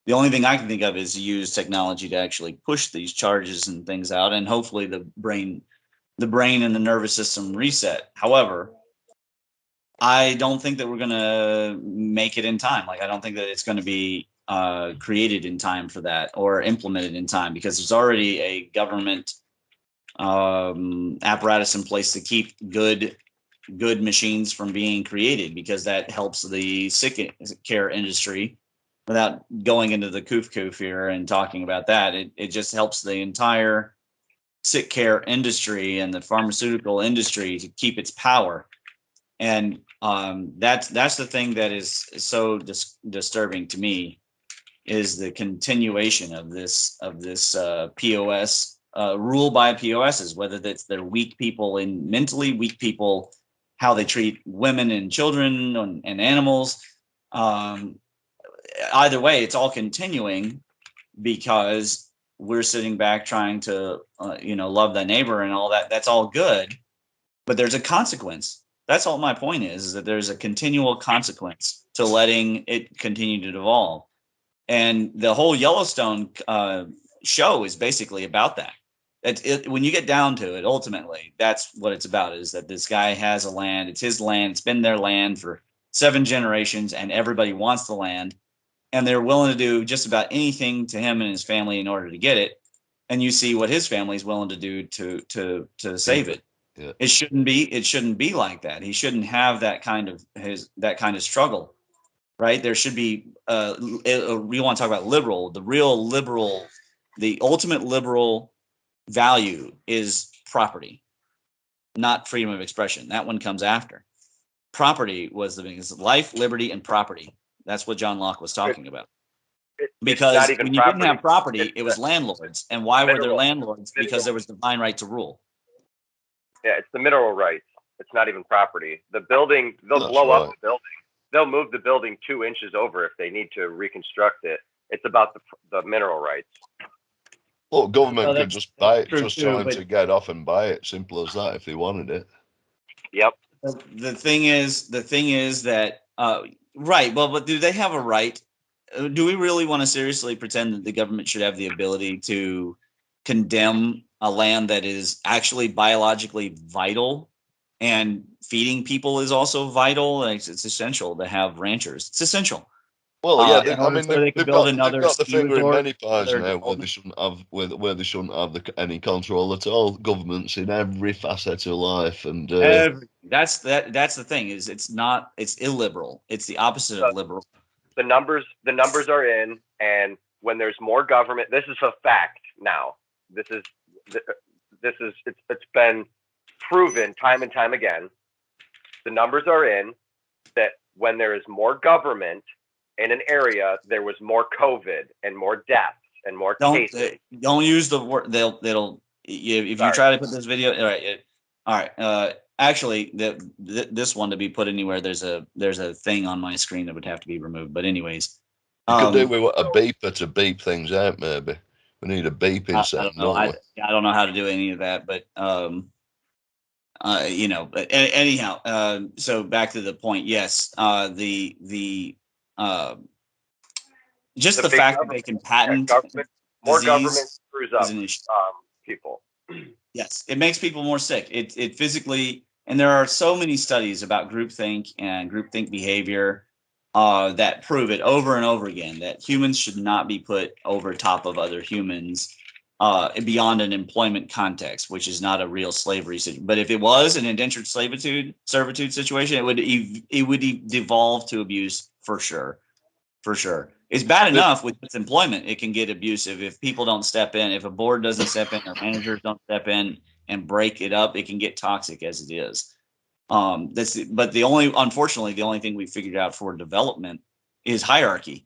C: The only thing I can think of is to use technology to actually push these charges and things out, and hopefully the brain and the nervous system reset. However, I don't think that we're going to make it in time. Like, I don't think that it's going to be created in time for that or implemented in time, because there's already a government apparatus in place to keep good machines from being created, because that helps the sick care industry. Without going into the coof here and talking about that, it just helps the entire sick care industry and the pharmaceutical industry to keep its power. And that's the thing that is so disturbing to me, is the continuation of this POS rule by POSs, whether that's they're weak people and mentally weak people, how they treat women and children and animals. Either way, it's all continuing because we're sitting back trying to love thy neighbor and all that. That's all good, but there's a consequence. That's all my point is that there's a continual consequence to letting it continue to evolve. And the whole Yellowstone show is basically about that. When you get down to it, ultimately, that's what it's about, is that this guy has a land. It's his land. It's been their land for 7 generations, and everybody wants the land. And they're willing to do just about anything to him and his family in order to get it. And you see what his family is willing to do to save it. Yeah. It shouldn't be like that. He shouldn't have that kind of struggle, right? There should be we want to talk about liberal. The real liberal, the ultimate liberal value is property, not freedom of expression. That one comes after. Property was the biggest: life, liberty, and property. That's what John Locke was talking about. Because
E: even
C: when you didn't have property,
E: It's
C: it was landlords. And why were there
E: mineral-
C: landlords? Because there was divine right to rule.
E: Yeah, it's the mineral rights. It's not even property. The building, they'll
B: That's
E: blow up
B: right.
E: the building. They'll move the building 2 inches over if they need to reconstruct it. It's about the mineral rights.
B: Well, government
C: Well,
B: could just buy it,
C: true
B: just
C: too,
B: tell them
C: but-
B: to get off and buy it. Simple as that if they wanted it.
E: Yep.
C: The thing is that right. Well, but do they have a right? Do we really want to seriously pretend that the government should have the ability to condemn a land that is actually biologically vital, and feeding people is also vital? It's essential to have ranchers. It's essential.
B: Well, yeah,
C: In order so they can build another
B: they've got the
C: ski
B: finger in
C: resort,
B: many pies
C: another
B: now where they shouldn't have where they shouldn't have any control at all. Governments in every facet of life, and
C: that's the thing, is it's illiberal. It's the opposite of liberal.
E: The numbers are in, and when there's more government, this is a fact now. It's been proven time and time again. The numbers are in that when there is more government in an area, there was more COVID and more deaths and more cases.
C: Don't use the word. If you try to put this video, all right. Actually, this one to be put anywhere, there's a thing on my screen that would have to be removed. But anyways,
B: you could do with a beeper to beep things out. Maybe we need a beeping sound.
C: I don't know. I don't know how to do any of that, but But anyhow, so back to the point. Yes, just the fact that they can patent
E: more government screws up
C: is an issue.
E: People.
C: Yes, it makes people more sick. It physically, and there are so many studies about groupthink and groupthink behavior that prove it over and over again, that humans should not be put over top of other humans beyond an employment context, which is not a real slavery situation. But if it was an indentured servitude situation, it would devolve to abuse for sure. For sure. It's bad enough with its employment. It can get abusive if people don't step in. If a board doesn't step in or managers don't step in and break it up, it can get toxic as it is. Unfortunately, the only thing we figured out for development is hierarchy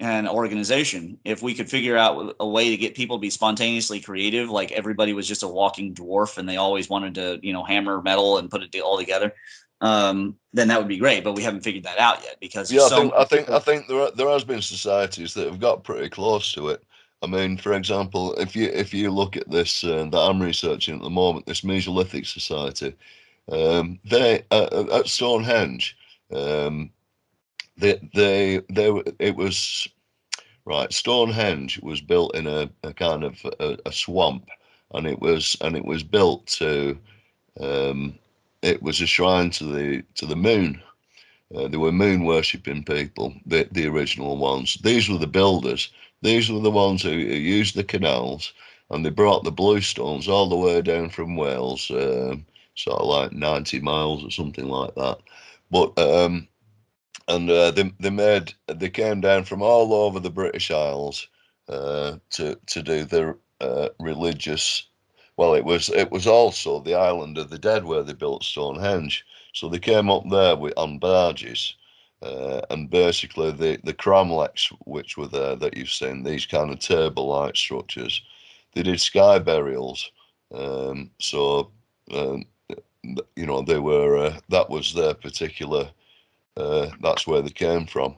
C: and organization. If we could figure out a way to get people to be spontaneously creative, like everybody was just a walking dwarf and they always wanted to, hammer metal and put it all together, then that would be great. But we haven't figured that out yet because
B: I think there has been societies that have got pretty close to it. I mean, for example, if you look at this that I'm researching at the moment, this Mesolithic society, they at Stonehenge, it was right. Stonehenge was built in a kind of a swamp, and it was built to it was a shrine to the moon. They were moon worshipping people, the original ones. These were the builders. These were the ones who used the canals, and they brought the bluestones all the way down from Wales, sort of like 90 miles or something like that. But they came down from all over the British Isles to do their religious. Well, it was also the island of the dead where they built Stonehenge. So they came up there on barges, and basically the cromlechs, which were there that you've seen, these kind of table-like structures, they did sky burials. They were that was their particular. That's where they came from.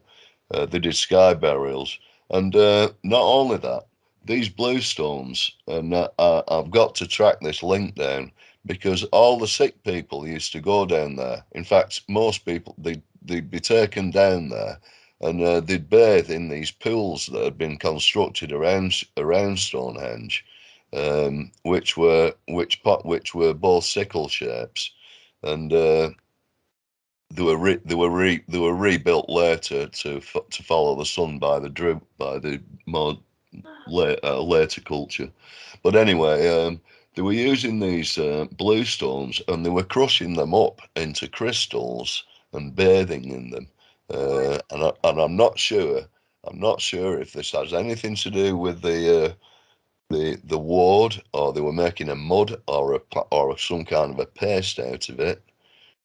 B: They did sky burials, and not only that, these bluestones, and I've got to track this link down because all the sick people used to go down there. In fact, most people they'd be taken down there, and they'd bathe in these pools that had been constructed around Stonehenge, which were both sickle shapes, and they were rebuilt later to follow the sun by the more later culture. But anyway, they were using these bluestones, and they were crushing them up into crystals and bathing in them. And I'm not sure if this has anything to do with the ward, or they were making a mud or some kind of a paste out of it.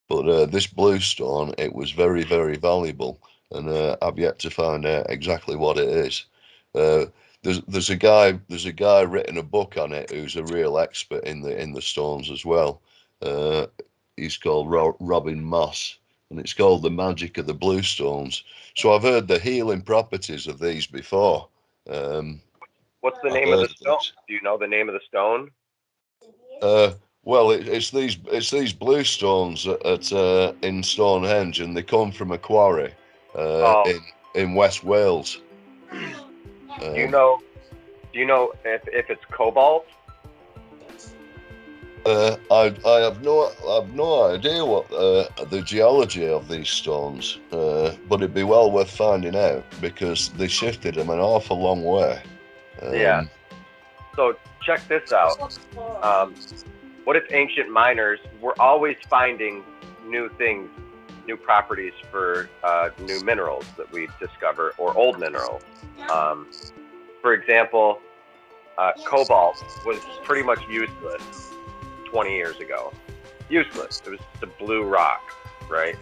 B: But this bluestone, it was very, very valuable, and I've yet to find out exactly what it is. There's a guy written a book on it who's a real expert in the stones as well. He's called Robin Moss, and it's called The Magic of the Blue Stones. So I've heard the healing properties of these before.
E: What's the name of the stone? Do you know the name of the stone?
B: Well, it's these blue stones in Stonehenge, and they come from a quarry in West Wales.
E: Do you know if it's cobalt?
B: I have no idea what the geology of these stones, but it'd be well worth finding out because they shifted them an awful long way.
E: Yeah. So check this out. What if ancient miners were always finding new things, new properties for new minerals that we discover, or old minerals? For example, cobalt was pretty much useless 20 years ago. Useless. It was just a blue rock, right?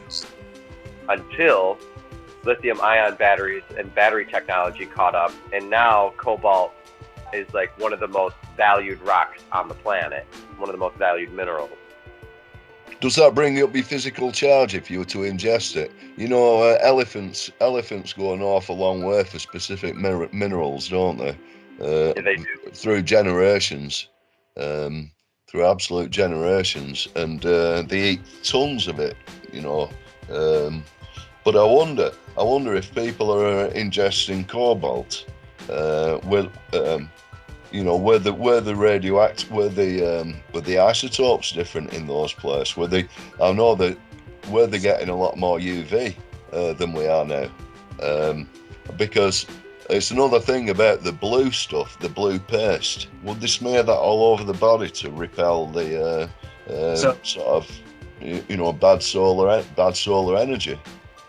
E: Until lithium-ion batteries and battery technology caught up, and now cobalt is like one of the most valued rocks on the planet, one of the most valued minerals.
B: Does that bring up your physical charge if you were to ingest it? You know, elephants go an awful long way for specific minerals, don't they?
E: Yeah, they do.
B: Through generations, through absolute generations, and they eat tons of it, you know. But I wonder if people are ingesting cobalt, you know, were the isotopes different in those places? I know that were they getting a lot more UV than we are now, because it's another thing about the blue stuff, the blue paste. Would they smear that all over the body to repel the sort of, you know, bad solar energy?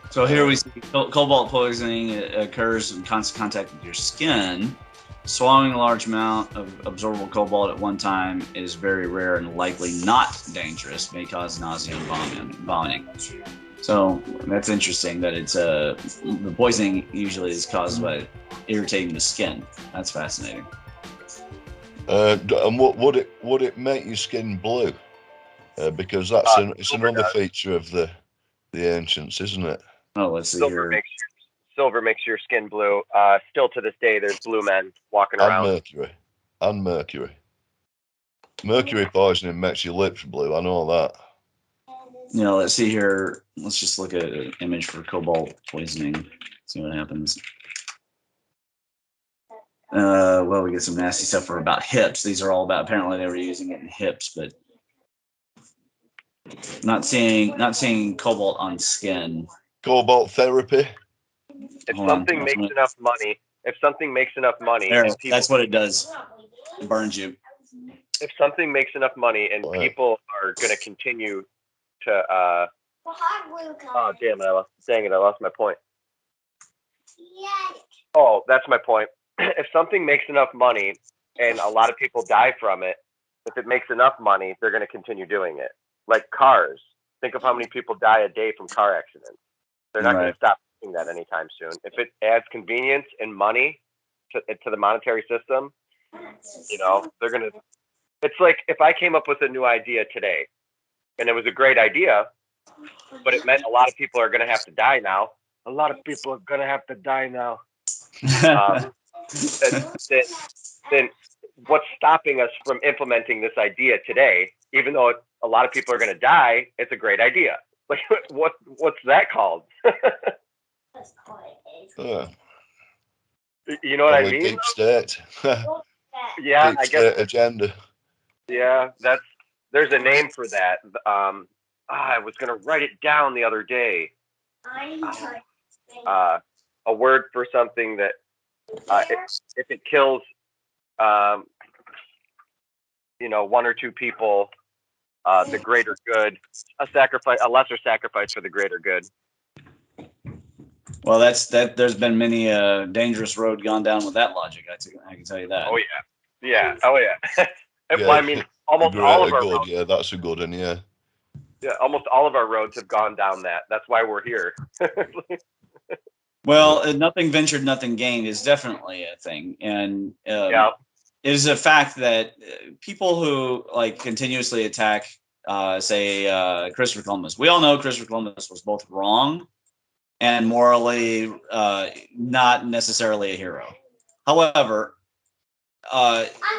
C: So here we see cobalt poisoning occurs in constant contact with your skin. Swallowing a large amount of absorbable cobalt at one time is very rare and likely not dangerous, may cause nausea and vomiting. So that's interesting that it's the poisoning usually is caused by irritating the skin. That's fascinating.
B: And would it make your skin blue? Because that's it's another feature of the ancients, isn't it?
C: Oh, let's see here.
E: Silver makes your skin blue. Still to this day, there's blue men walking around.
B: And mercury. Mercury poisoning makes your lips blue. I know that.
C: You know, let's see here. Let's just look at an image for cobalt poisoning. See what happens. Well, we get some nasty stuff for about hips. These are all about. Apparently, they were using it in hips, but not seeing cobalt on skin.
B: Cobalt therapy.
E: If something makes enough money,
C: there, that's what it does. It burns you.
E: If something makes enough money and people are going to continue to, oh damn it! I lost my point. Oh, that's my point. If something makes enough money and a lot of people die from it, if it makes enough money, they're going to continue doing it. Like cars. Think of how many people die a day from car accidents. They're not going to stop doing that anytime soon. If it adds convenience and money to the monetary system, you know, they're going to. It's like if I came up with a new idea today, and it was a great idea, but it meant a lot of people are going to have to die now. A lot of people are going to have to die now. Then what's stopping us from implementing this idea today? Even though a lot of people are going to die, it's a great idea. Like what's that called? You know what I mean?
B: Deep state.
E: Yeah,
B: deep
E: I
B: state
E: guess
B: agenda.
E: Yeah, there's a name for that. I was gonna write it down the other day. A word for something that if it kills, you know, one or two people, the greater good, a lesser sacrifice for the greater good.
C: Well, there's been many dangerous road gone down with that logic. I can tell you that.
E: Oh yeah. Oh yeah. Well, I mean, almost all of our roads.
B: Yeah, that's a good one. Yeah.
E: Yeah, almost all of our roads have gone down that. That's why we're here.
C: Well, nothing ventured, nothing gained is definitely a thing, and
E: Yeah.
C: it is a fact that people who like continuously attack, say, Christopher Columbus. We all know Christopher Columbus was both wrong and morally not necessarily a hero. However,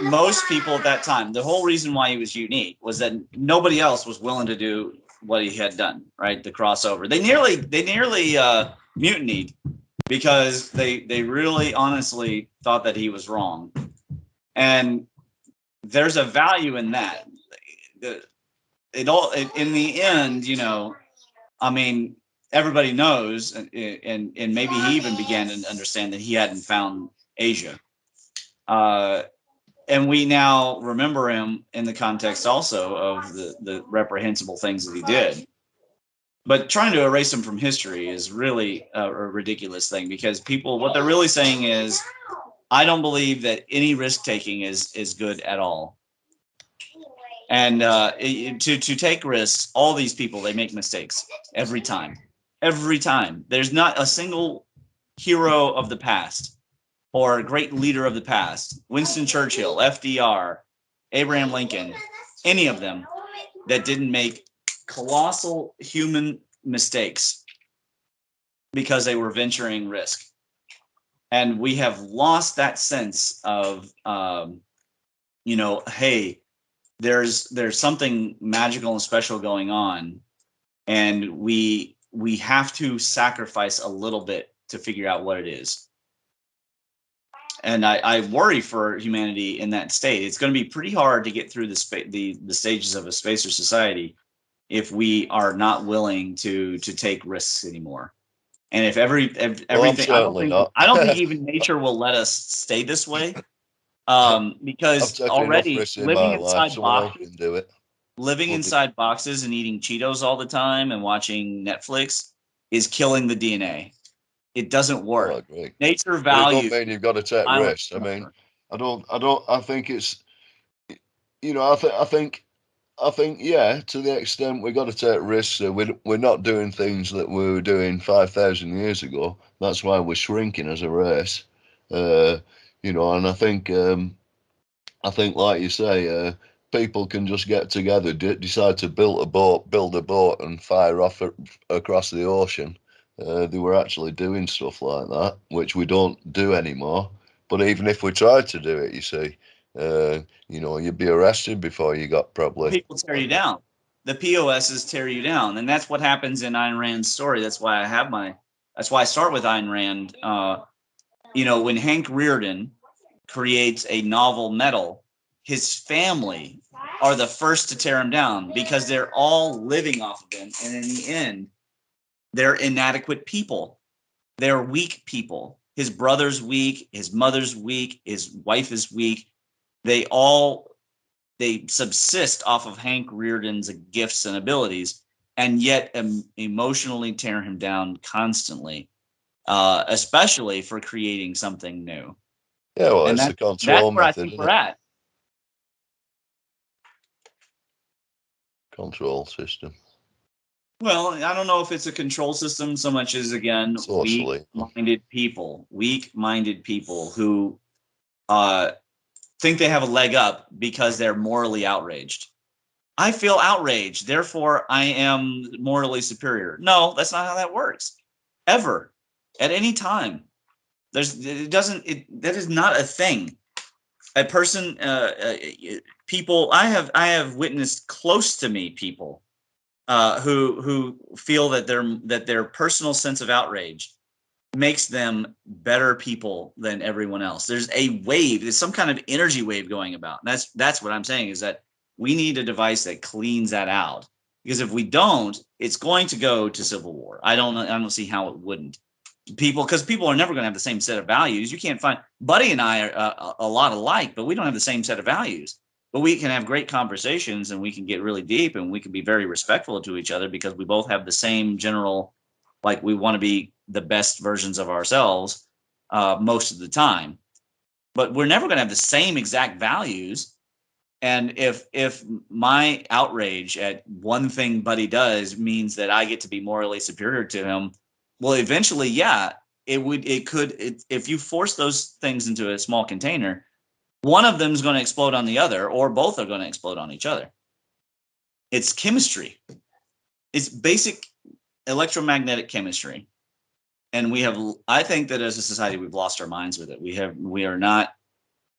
C: most people at that time, the whole reason why he was unique was that nobody else was willing to do what he had done, right? The crossover. They nearly mutinied because they really honestly thought that he was wrong. And there's a value in that. In the end, you know, I mean, everybody knows, and maybe he even began to understand that he hadn't found Asia. And we now remember him in the context also of the reprehensible things that he did. But trying to erase him from history is really a ridiculous thing, because people, what they're really saying is, I don't believe that any risk taking is good at all. And to take risks, all these people, they make mistakes every time. Every time. There's not a single hero of the past or a great leader of the past, Winston Churchill, FDR, Abraham Lincoln, any of them, that didn't make colossal human mistakes because they were venturing risk. And we have lost that sense of, you know, hey, there's something magical and special going on, and we have to sacrifice a little bit to figure out what it is. And I worry for humanity in that state. It's going to be pretty hard to get through the stages of a spacer society if we are not willing to take risks anymore. And if everything, I don't think even nature will let us stay this way. Because already living inside boxes, inside boxes and eating Cheetos all the time and watching Netflix is killing the DNA. It doesn't work. Nature values.
B: It don't mean you've got to take risks. I mean, I think it's, you know, I think, yeah, to the extent we got to take risks. We're not doing things that we were doing 5,000 years ago. That's why we're shrinking as a race. You know, and I think, like you say, people can just get together, decide to build a boat and fire off across the ocean. They were actually doing stuff like that, which we don't do anymore. But even if we tried to do it, you see, you know, you'd be arrested before you got probably.
C: People tear you down. The POSs tear you down, and that's what happens in Ayn Rand's story. That's why I start with Ayn Rand. You know, when Hank Rearden creates a novel metal, his family are the first to tear him down because they're all living off of him, and in the end, they're inadequate people. They're weak people. His brother's weak. His mother's weak. His wife is weak. They subsist off of Hank Rearden's gifts and abilities, and yet emotionally tear him down constantly, especially for creating something new.
B: Yeah, well, it's the control method.
C: That's where I think we're at.
B: Control system.
C: Well, I don't know if it's a control system so much as, again, weak-minded people who think they have a leg up because they're morally outraged. I feel outraged, therefore I am morally superior. No, that's not how that works. Ever. At any time. That is not a thing. A person, people, I have witnessed close to me people who feel that their personal sense of outrage makes them better people than everyone else. There's a wave. There's some kind of energy wave going about. And that's what I'm saying, is that we need a device that cleans that out. Because if we don't, it's going to go to civil war. I don't see how it wouldn't. Because people are never going to have the same set of values. You can't find Buddy and I are a lot alike, but we don't have the same set of values. But we can have great conversations, and we can get really deep, and we can be very respectful to each other because we both have the same general, like, we want to be the best versions of ourselves most of the time. But we're never going to have the same exact values. And if my outrage at one thing Buddy does means that I get to be morally superior to him, well, eventually, yeah, if you force those things into a small container, one of them is going to explode on the other, or both are going to explode on each other. It's chemistry. It's basic electromagnetic chemistry. And I think that as a society, we've lost our minds with it. We are not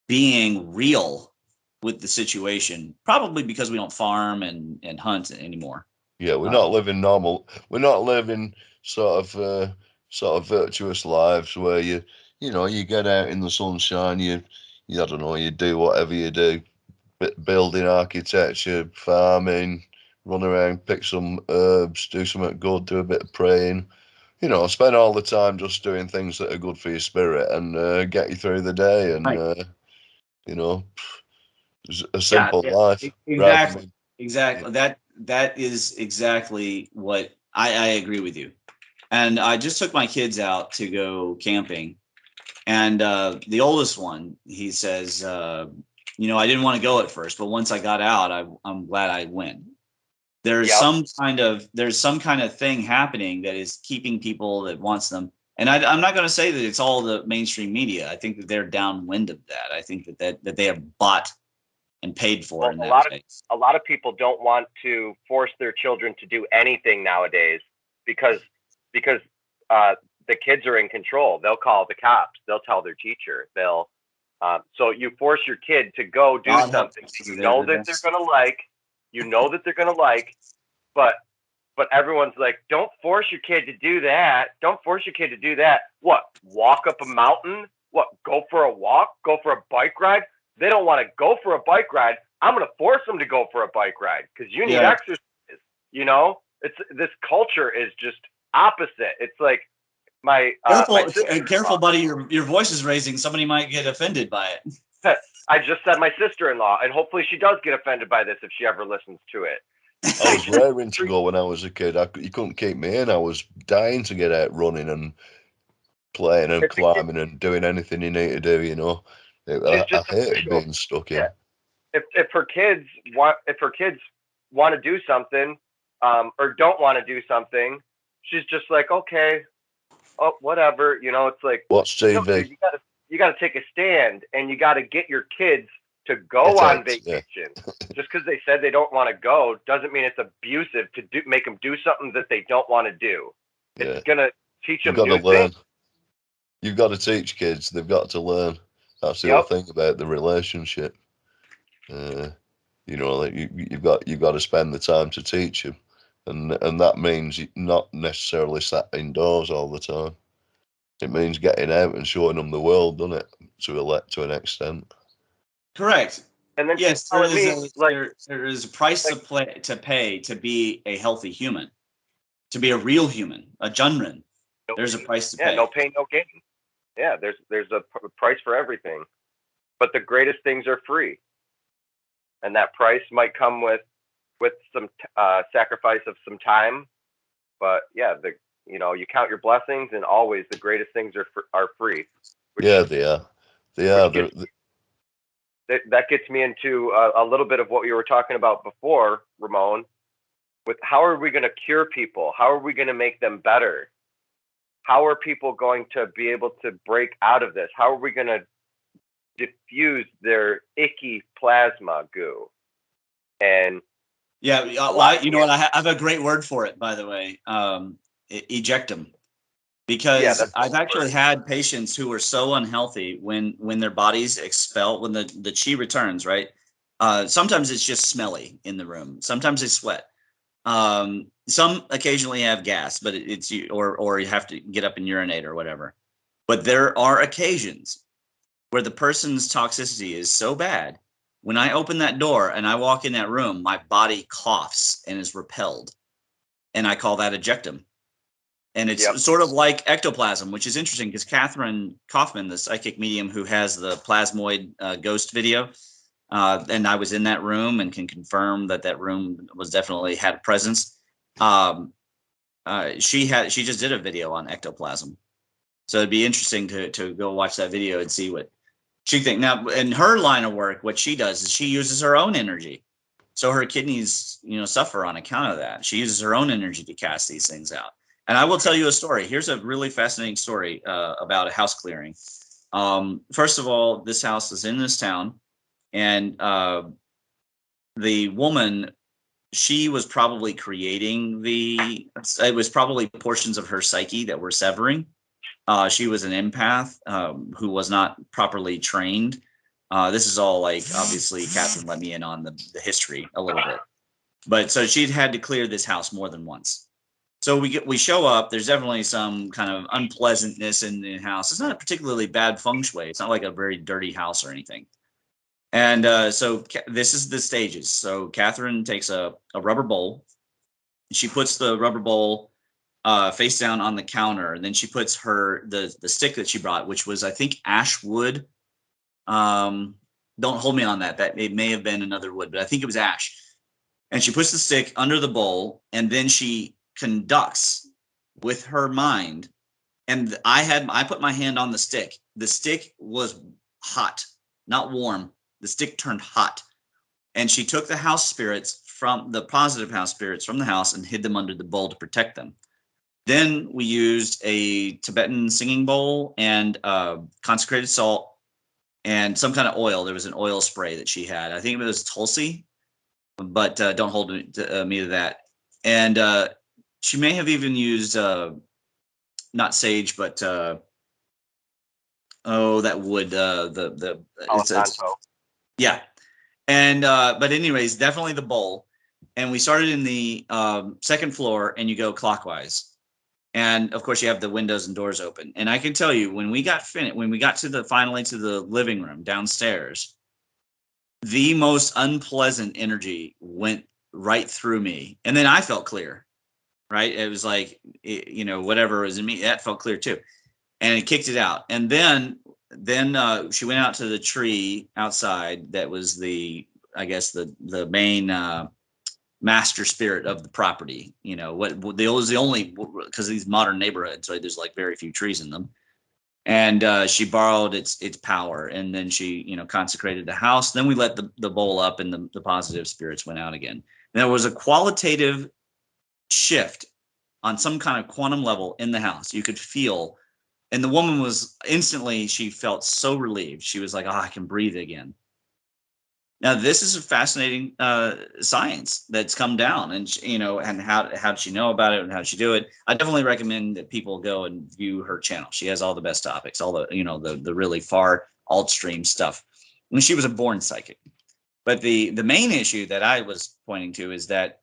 C: being real with the situation, probably because we don't farm and hunt anymore.
B: Yeah, we're not living normal. We're not living sort of virtuous lives where you get out in the sunshine. You I don't know. You do whatever you do, building, architecture, farming, run around, pick some herbs, do something good, do a bit of praying. Spend all the time just doing things that are good for your spirit and get you through the day. And
C: right.
B: A simple life.
C: Exactly.
B: Yeah.
C: That is exactly what I agree with you. And I just took my kids out to go camping, and the oldest one, he says, I didn't want to go at first, but once I got out, I'm glad I went. There's some kind of thing happening that is keeping people that wants them. And I'm not going to say that it's all the mainstream media. I think that they're downwind of that. I think that they have bought and paid for in that case.
E: A lot of people don't want to force their children to do anything nowadays because the kids are in control. They'll call the cops. They'll tell their teacher. So you force your kid to go do something you know that they're going to like. You know that they're going to like, but everyone's like, don't force your kid to do that. Don't force your kid to do that. What? Walk up a mountain? What? Go for a walk? Go for a bike ride? They don't want to go for a bike ride. I'm going to force them to go for a bike ride because you need exercise. This culture is just opposite. It's like
C: careful, buddy. Your voice is raising. Somebody might get offended by it.
E: I just said my sister-in-law, and hopefully she does get offended by this if she ever listens to it.
B: I was raring to go when I was a kid. You couldn't keep me in. I was dying to get out running and playing and climbing and doing anything you need to do. I hated being stuck in.
E: If her kids want to do something, or don't want to do something, she's just like, okay, oh, whatever. It's like,
B: watch TV.
E: You got to take a stand, and you got to get your kids to go on vacation. Yeah. Just because they said they don't want to go doesn't mean it's abusive to make them do something that they don't want to do. Yeah. It's gonna teach them.
B: You've got to learn. You've got to teach kids. They've got to learn. That's the whole thing about the relationship. You've got to spend the time to teach them, and that means not necessarily sat indoors all the time. It means getting out and showing them the world, doesn't it? To an extent.
C: Correct.
E: And then
C: yes, there is a price to pay to be a healthy human, to be a real human, a Junrin. There's a price to pay.
E: Yeah, no pain, no gain. Yeah, there's a price for everything, but the greatest things are free, and that price might come with some sacrifice of some time. But yeah, you count your blessings, and always the greatest things are free.
B: Yeah, they are. They are.
E: That gets me into a little bit of what we were talking about before, Ramon, with how are we going to cure people? How are we going to make them better? How are people going to be able to break out of this? How are we going to diffuse their icky plasma goo? And
C: I have a great word for it, by the way. Eject them. Because I've actually had patients who are so unhealthy when their bodies expel, when the chi returns, right? Sometimes it's just smelly in the room. Sometimes they sweat. Some occasionally have gas, but or you have to get up and urinate or whatever. But there are occasions where the person's toxicity is so bad. When I open that door and I walk in that room, my body coughs and is repelled. And I call that ejectum. And it's sort of like ectoplasm, which is interesting because Catherine Kaufman, the psychic medium who has the Plasmoid ghost video, and I was in that room and can confirm that room was definitely had a presence. She just did a video on ectoplasm, so it'd be interesting to go watch that video and see what she thinks. Now, in her line of work, what she does is she uses her own energy, so her kidneys, suffer on account of that. She uses her own energy to cast these things out. And I will tell you a story. Here's a really fascinating story about a house clearing. First of all, this house is in this town, and the woman, she was probably creating it was probably portions of her psyche that were severing. She was an empath who was not properly trained. This is all like, obviously, Catherine let me in on the history a little bit. But so she'd had to clear this house more than once. So we show up. There's definitely some kind of unpleasantness in the house. It's not a particularly bad feng shui. It's not like a very dirty house or anything. And so this is the stages. So Catherine takes a rubber bowl. She puts the rubber bowl face down on the counter, and then she puts the stick that she brought, which was, I think, ash wood. Don't hold me on that. That it may have been another wood, but I think it was ash. And she puts the stick under the bowl, and then she conducts with her mind. And I put my hand on the stick. The stick was hot, not warm. The stick turned hot. And she took the house spirits from the positive house spirits from the house and hid them under the bowl to protect them. Then we used a Tibetan singing bowl and consecrated salt and some kind of oil. There was an oil spray that she had. I think it was Tulsi, but don't hold me to that. And she may have even used not sage, but that wood. Yeah. And but anyways, definitely the bowl. And we started in the second floor, and you go clockwise. And of course, you have the windows and doors open. And I can tell you, when we got finally to the living room downstairs, the most unpleasant energy went right through me. And then I felt clear, right? It was like, whatever was in me, that felt clear too. And it kicked it out. And then she went out to the tree outside. That was the main master spirit of the property. Was the only, because these modern neighborhoods, right? There's like very few trees in them. And she borrowed its power, and then she consecrated the house. Then we let the bowl up, and the positive spirits went out again. And there was a qualitative shift on some kind of quantum level in the house. You could feel, and the woman was instantly, she felt so relieved. She was like, "Oh, I can breathe again." Now, this is a fascinating science that's come down, and and how did she know about it, and how did she do it? I definitely recommend that people go and view her channel. She has all the best topics, all the the really far alt stream stuff. And she was a born psychic. But the main issue that I was pointing to is that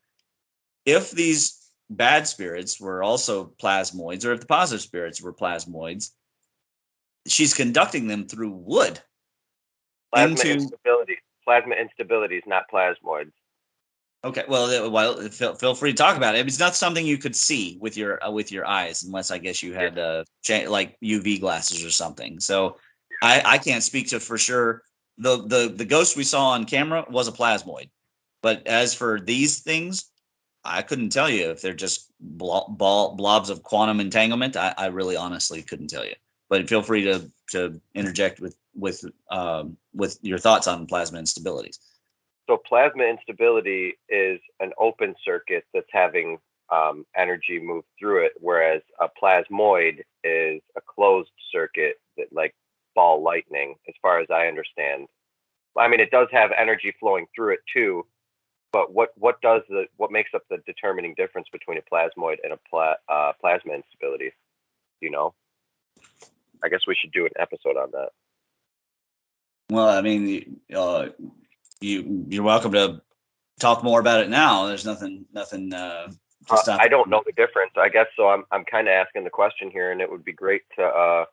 C: if these bad spirits were also plasmoids, or if the positive spirits were plasmoids, she's conducting them through wood.
E: Plasma instabilities, not plasmoids.
C: Okay, well, feel free to talk about it. It's not something you could see with your eyes, unless I guess you had like UV glasses or something. So I can't speak to for sure. The ghost we saw on camera was a plasmoid, but as for these things, I couldn't tell you if they're just blobs of quantum entanglement. I really honestly couldn't tell you. But feel free to interject with your thoughts on plasma instabilities.
E: So plasma instability is an open circuit that's having energy move through it, whereas a plasmoid is a closed circuit that, like ball lightning, as far as I understand. I mean, it does have energy flowing through it too, but what makes up the determining difference between a plasmoid and a plasma instability? I guess we should do an episode on that.
C: Well, I mean, you're welcome to talk more about it now. There's nothing to stop.
E: I don't know the difference, I guess. So I'm kind of asking the question here, and it would be great to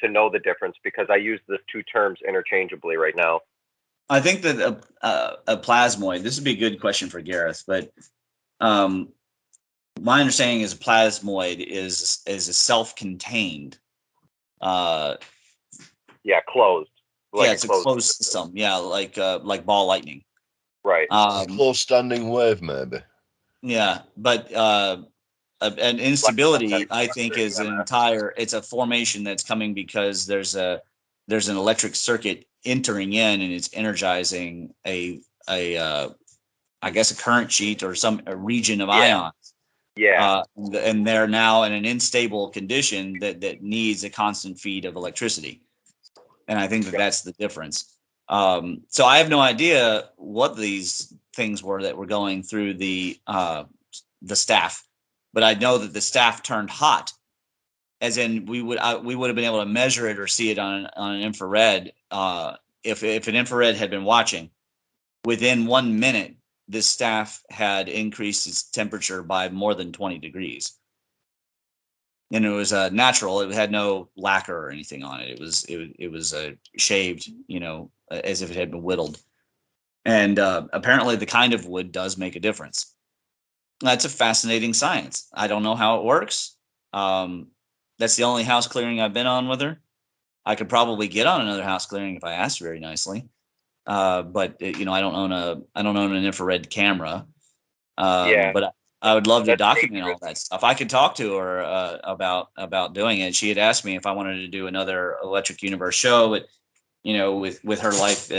E: know the difference, because I use the two terms interchangeably right now.
C: I think that a plasmoid. This would be a good question for Gareth, but my understanding is a plasmoid is a self-contained.
E: Closed.
C: Like it's a closed system. Yeah, like ball lightning.
E: Right.
B: Closed standing wave, maybe.
C: Yeah, but an instability, I think, is it's a formation that's coming because there's an electric circuit entering in, and it's energizing a I guess a current sheet or a region of ions.
E: Yeah.
C: And they're now in an unstable condition that needs a constant feed of electricity. And I think that's the difference. So I have no idea what these things were that were going through the staff, but I know that the staff turned hot, as in we would have been able to measure it or see it on an infrared. If an infrared had been watching, within 1 minute, this staff had increased its temperature by more than 20 degrees. And it was natural. It had no lacquer or anything on it. It was shaved, as if it had been whittled. And apparently, the kind of wood does make a difference. That's a fascinating science. I don't know how it works. That's the only house clearing I've been on with her. I could probably get on another house clearing if I asked very nicely. But I don't own an infrared camera. But I would love to document all that stuff. I could talk to her about doing it. She had asked me if I wanted to do another Electric Universe show, but with her life,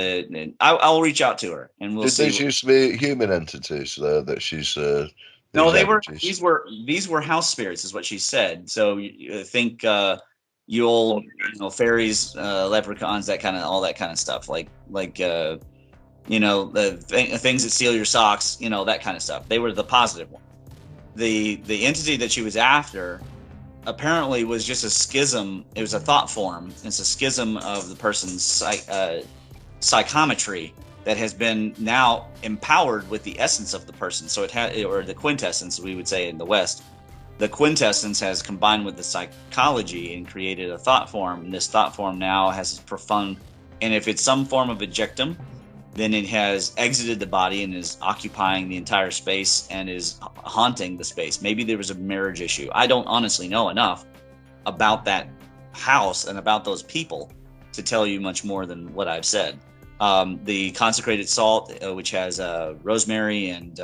C: I'll reach out to her and we'll see.
B: Did these used to be human entities that she's?
C: No, these were house spirits, is what she said. So you think fairies, leprechauns, all that kind of stuff, like the things that steal your socks, that kind of stuff. They were the positive one. The entity that she was after apparently was just a schism. It was a thought form. It's a schism of the person's psychometry that has been now empowered with the essence of the person. So it had, or the quintessence, we would say in the West, the quintessence has combined with the psychology and created a thought form. And this thought form now has profound, and if it's some form of ejectum, then it has exited the body and is occupying the entire space and is haunting the space. Maybe there was a marriage issue. I don't honestly know enough about that house and about those people to tell you much more than what I've said. The consecrated salt, which has rosemary and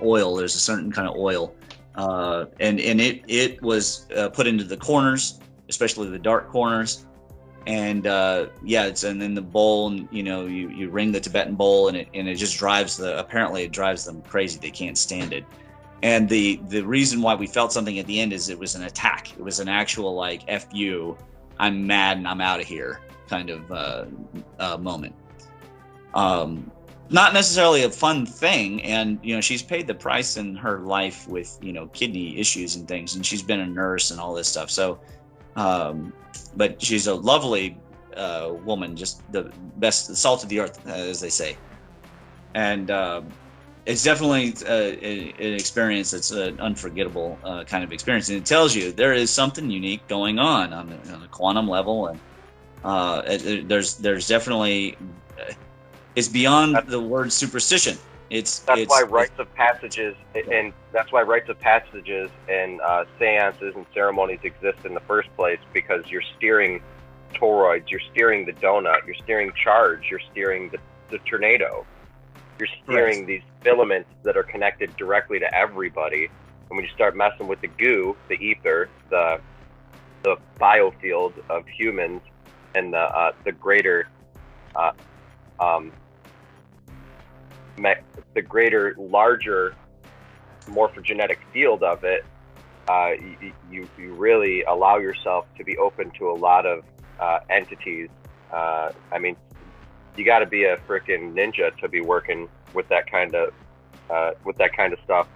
C: oil. There's a certain kind of oil, and it was put into the corners, especially the dark corners. And and then the bowl, and you ring the Tibetan bowl, and it just drives them crazy. They can't stand it. And the reason why we felt something at the end is it was an attack. It was an actual like F you, I'm mad and I'm out of here kind of moment. Not necessarily a fun thing, and she's paid the price in her life with kidney issues and things, and she's been a nurse and all this stuff. So but she's a lovely woman, just the best, the salt of the earth, as they say. And it's definitely an experience that's an unforgettable kind of experience. And it tells you there is something unique going on a quantum level. And there's definitely, it's beyond the word superstition. That's why rites of passages
E: and seances and ceremonies exist in the first place, because you're steering toroids, you're steering the donut, you're steering charge, you're steering the tornado, you're steering these filaments that are connected directly to everybody. And when you start messing with the goo, the ether, the biofield of humans, and the greater larger morphogenetic field of it, you really allow yourself to be open to a lot of entities. I mean, you got to be a freaking ninja to be working with that kind of stuff.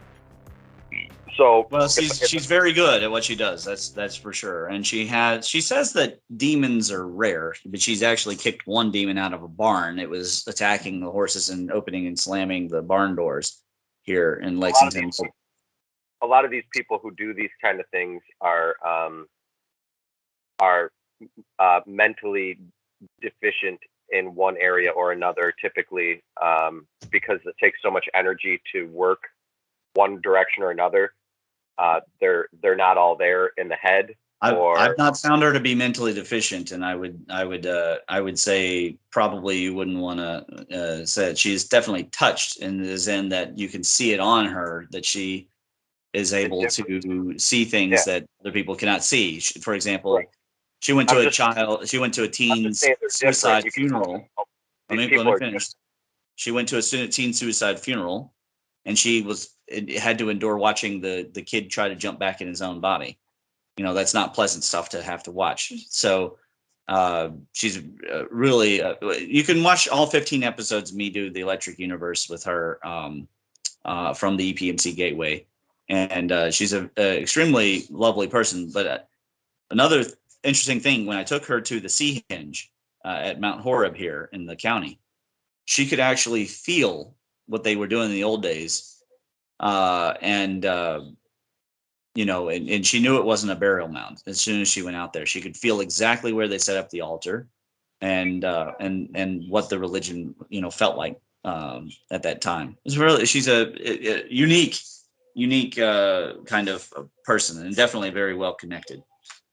E: So,
C: well, she's very good at what she does. That's for sure. And she says that demons are rare, but she's actually kicked one demon out of a barn. It was attacking the horses and opening and slamming the barn doors here in Lexington.
E: A lot of these people who do these kind of things are mentally deficient in one area or another, typically, because it takes so much energy to work one direction or another. They're not all there in the head.
C: I've not found her to be mentally deficient, and I would say probably you wouldn't want to say it. She's definitely touched in the zen that you can see it on her, that she is able to see things that other people cannot see. For example, she went to a teen's suicide funeral. Let me finish. She went to a teen suicide funeral, and it had to endure watching the kid try to jump back in his own body. That's not pleasant stuff to have to watch. So she's really you can watch all 15 episodes of me do the Electric Universe with her from the EPEMC Gateway, and she's a extremely lovely person. But another interesting thing, when I took her to the Sea Hinge at Mount Horeb here in the county, she could actually feel what they were doing in the old days, and she knew it wasn't a burial mound. As soon as she went out there, she could feel exactly where they set up the altar, and what the religion felt like at that time. She's a unique kind of person, and definitely very well connected.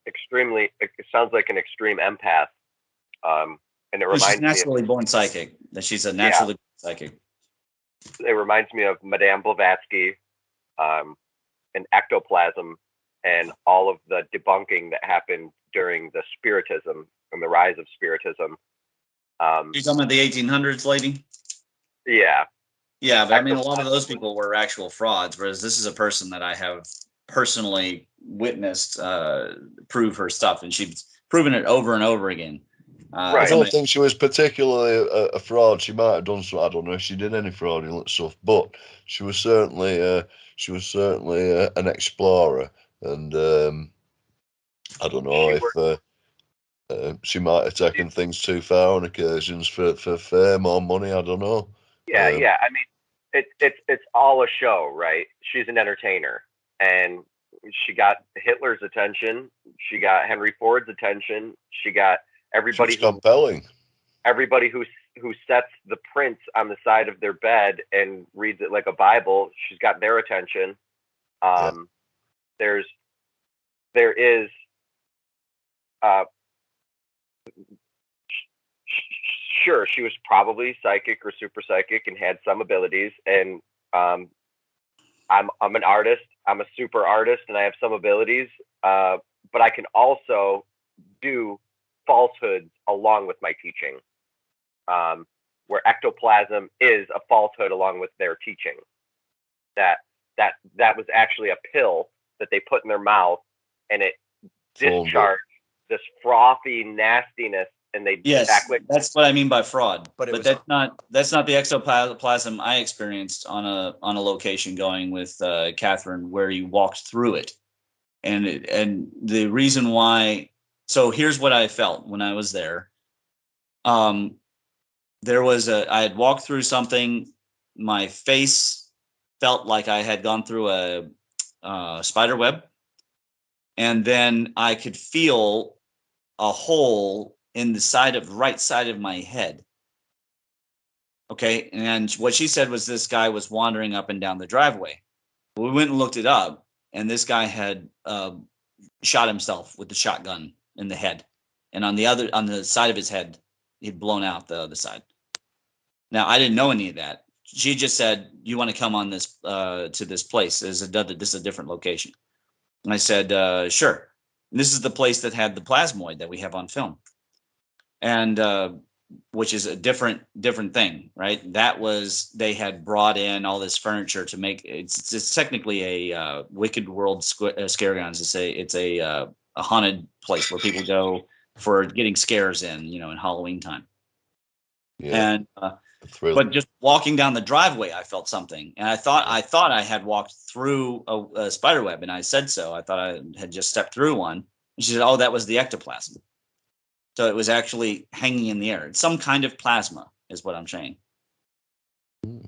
E: Extremely, it sounds like an extreme empath. And it reminds
C: she's naturally born psychic. That she's a naturally born psychic.
E: It reminds me of Madame Blavatsky, and ectoplasm, and all of the debunking that happened during the Spiritism and the rise of Spiritism.
C: You're talking about the 1800s, lady?
E: Yeah.
C: Yeah, but I mean, a lot of those people were actual frauds, whereas this is a person that I have personally witnessed prove her stuff, and she's proven it over and over again.
B: I don't think she was particularly a fraud. She might have done some. I don't know if she did any fraudulent stuff, but she was certainly an explorer, and I don't know if she might have taken things too far on occasions for fame or money. I don't know.
E: Yeah, yeah. I mean, it's all a show, right? She's an entertainer, and she got Hitler's attention. She got Henry Ford's attention. She got everybody.
B: She's compelling.
E: Everybody who sets the prints on the side of their bed and reads it like a Bible, she's got their attention. There is sure, she was probably psychic or super psychic and had some abilities, and I'm an artist. I'm a super artist, and I have some abilities, but I can also do falsehoods along with my teaching, where ectoplasm is a falsehood along with their teaching. That was actually a pill that they put in their mouth, and it discharged this frothy nastiness. And they
C: that's what I mean by fraud. But that's not the ectoplasm I experienced on a location going with Catherine, where you walked through it, and the reason why. So here's what I felt when I was there. There was I had walked through something. My face felt like I had gone through a spider web, and then I could feel a hole in the right side of my head. Okay. And what she said was this guy was wandering up and down the driveway. We went and looked it up, and this guy had shot himself with the shotgun in the head. And on the side of his head, he'd blown out the other side. Now, I didn't know any of that. She just said, "You want to come on this to this place? This is a different location." And I said, "Sure." And this is the place that had the plasmoid that we have on film. And which is a different thing, right? That was, they had brought in all this furniture to make it's technically a Wicked World Scare-Gons. It's a haunted place where people go for getting scares in Halloween time. Yeah. And but just walking down the driveway, I felt something, and I thought I had walked through a spider web, and I said so. I thought I had just stepped through one. And she said, "Oh, that was the ectoplasm." So it was actually hanging in the air. It's some kind of plasma, is what I'm saying.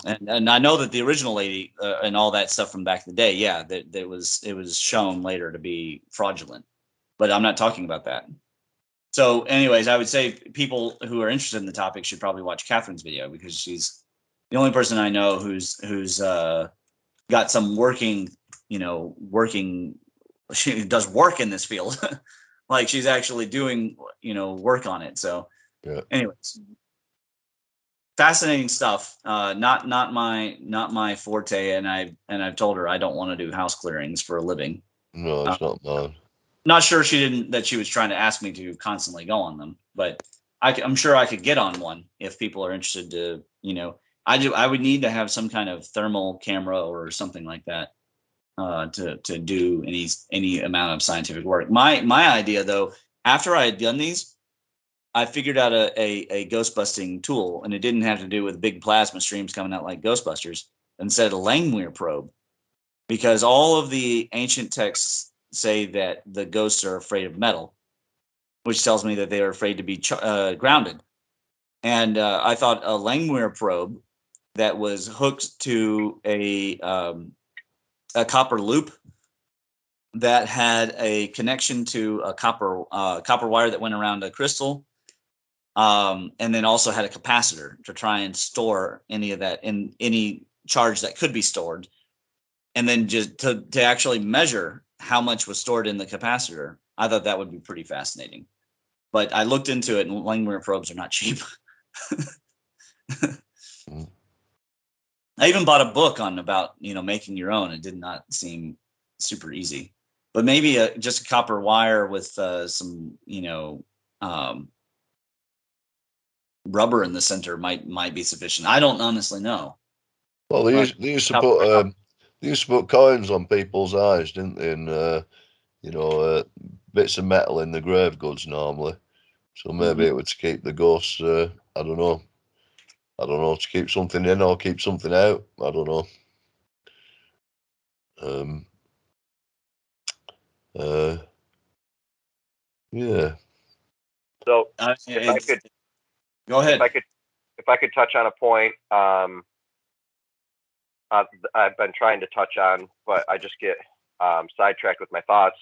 C: And I know that the original lady and all that stuff from back in the day, yeah, that it was shown later to be fraudulent, but I'm not talking about that. So, anyways, I would say people who are interested in the topic should probably watch Catherine's video, because she's the only person I know who's got some working. She does work in this field. Like, she's actually doing, work on it. So, anyways, fascinating stuff. Not my forte. And I've told her I don't want to do house clearings for a living.
B: No, it's not mine.
C: Not sure that she was trying to ask me to constantly go on them, but I'm sure I could get on one if people are interested to, I would need to have some kind of thermal camera or something like that to do any amount of scientific work. My idea, though, after I had done these, I figured out a ghost busting tool, and it didn't have to do with big plasma streams coming out like Ghostbusters. Instead, a Langmuir probe, because all of the ancient texts say that the ghosts are afraid of metal, which tells me that they are afraid to be grounded. And I thought a Langmuir probe that was hooked to a copper loop that had a connection to a copper wire that went around a crystal, and then also had a capacitor to try and store any of that in any charge that could be stored, and then just to actually measure how much was stored in the capacitor. I thought that would be pretty fascinating. But I looked into it, and Langmuir probes are not cheap. I even bought a book on about making your own. It did not seem super easy, but maybe just a copper wire with some rubber in the center might be sufficient. I don't honestly know.
B: Well, they used to put coins on people's eyes, didn't they? And bits of metal in the grave goods normally. So maybe it would keep the ghosts. I don't know, to keep something in or keep something out. I don't know. Yeah.
E: So if I could
C: go ahead.
E: If I could touch on a point I've been trying to touch on, but I just get sidetracked with my thoughts.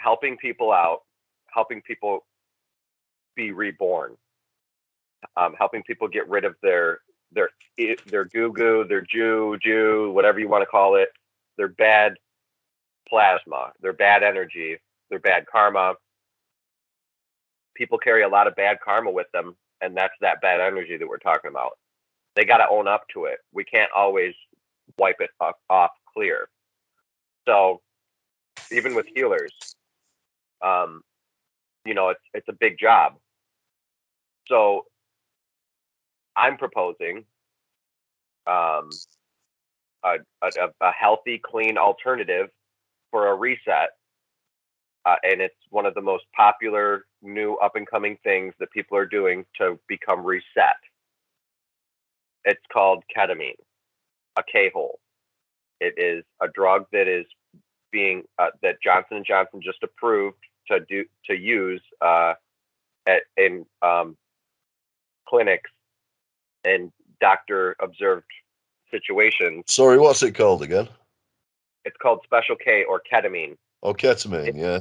E: Helping people out, helping people be reborn, helping people get rid of their goo-goo, their Jew, whatever you want to call it, their bad plasma, their bad energy, their bad karma. People carry a lot of bad karma with them, and that's that bad energy that we're talking about. They got to own up to it. We can't always wipe it off clear. So even with healers, it's a big job. So I'm proposing a healthy, clean alternative for a reset. And it's one of the most popular new up-and-coming things that people are doing to become reset. It's called ketamine, a K-hole. It is a drug that is being that Johnson & Johnson just approved to use in clinics and doctor observed situations.
B: Sorry, what's it called again?
E: It's called Special K or ketamine.
B: Oh, ketamine, yeah.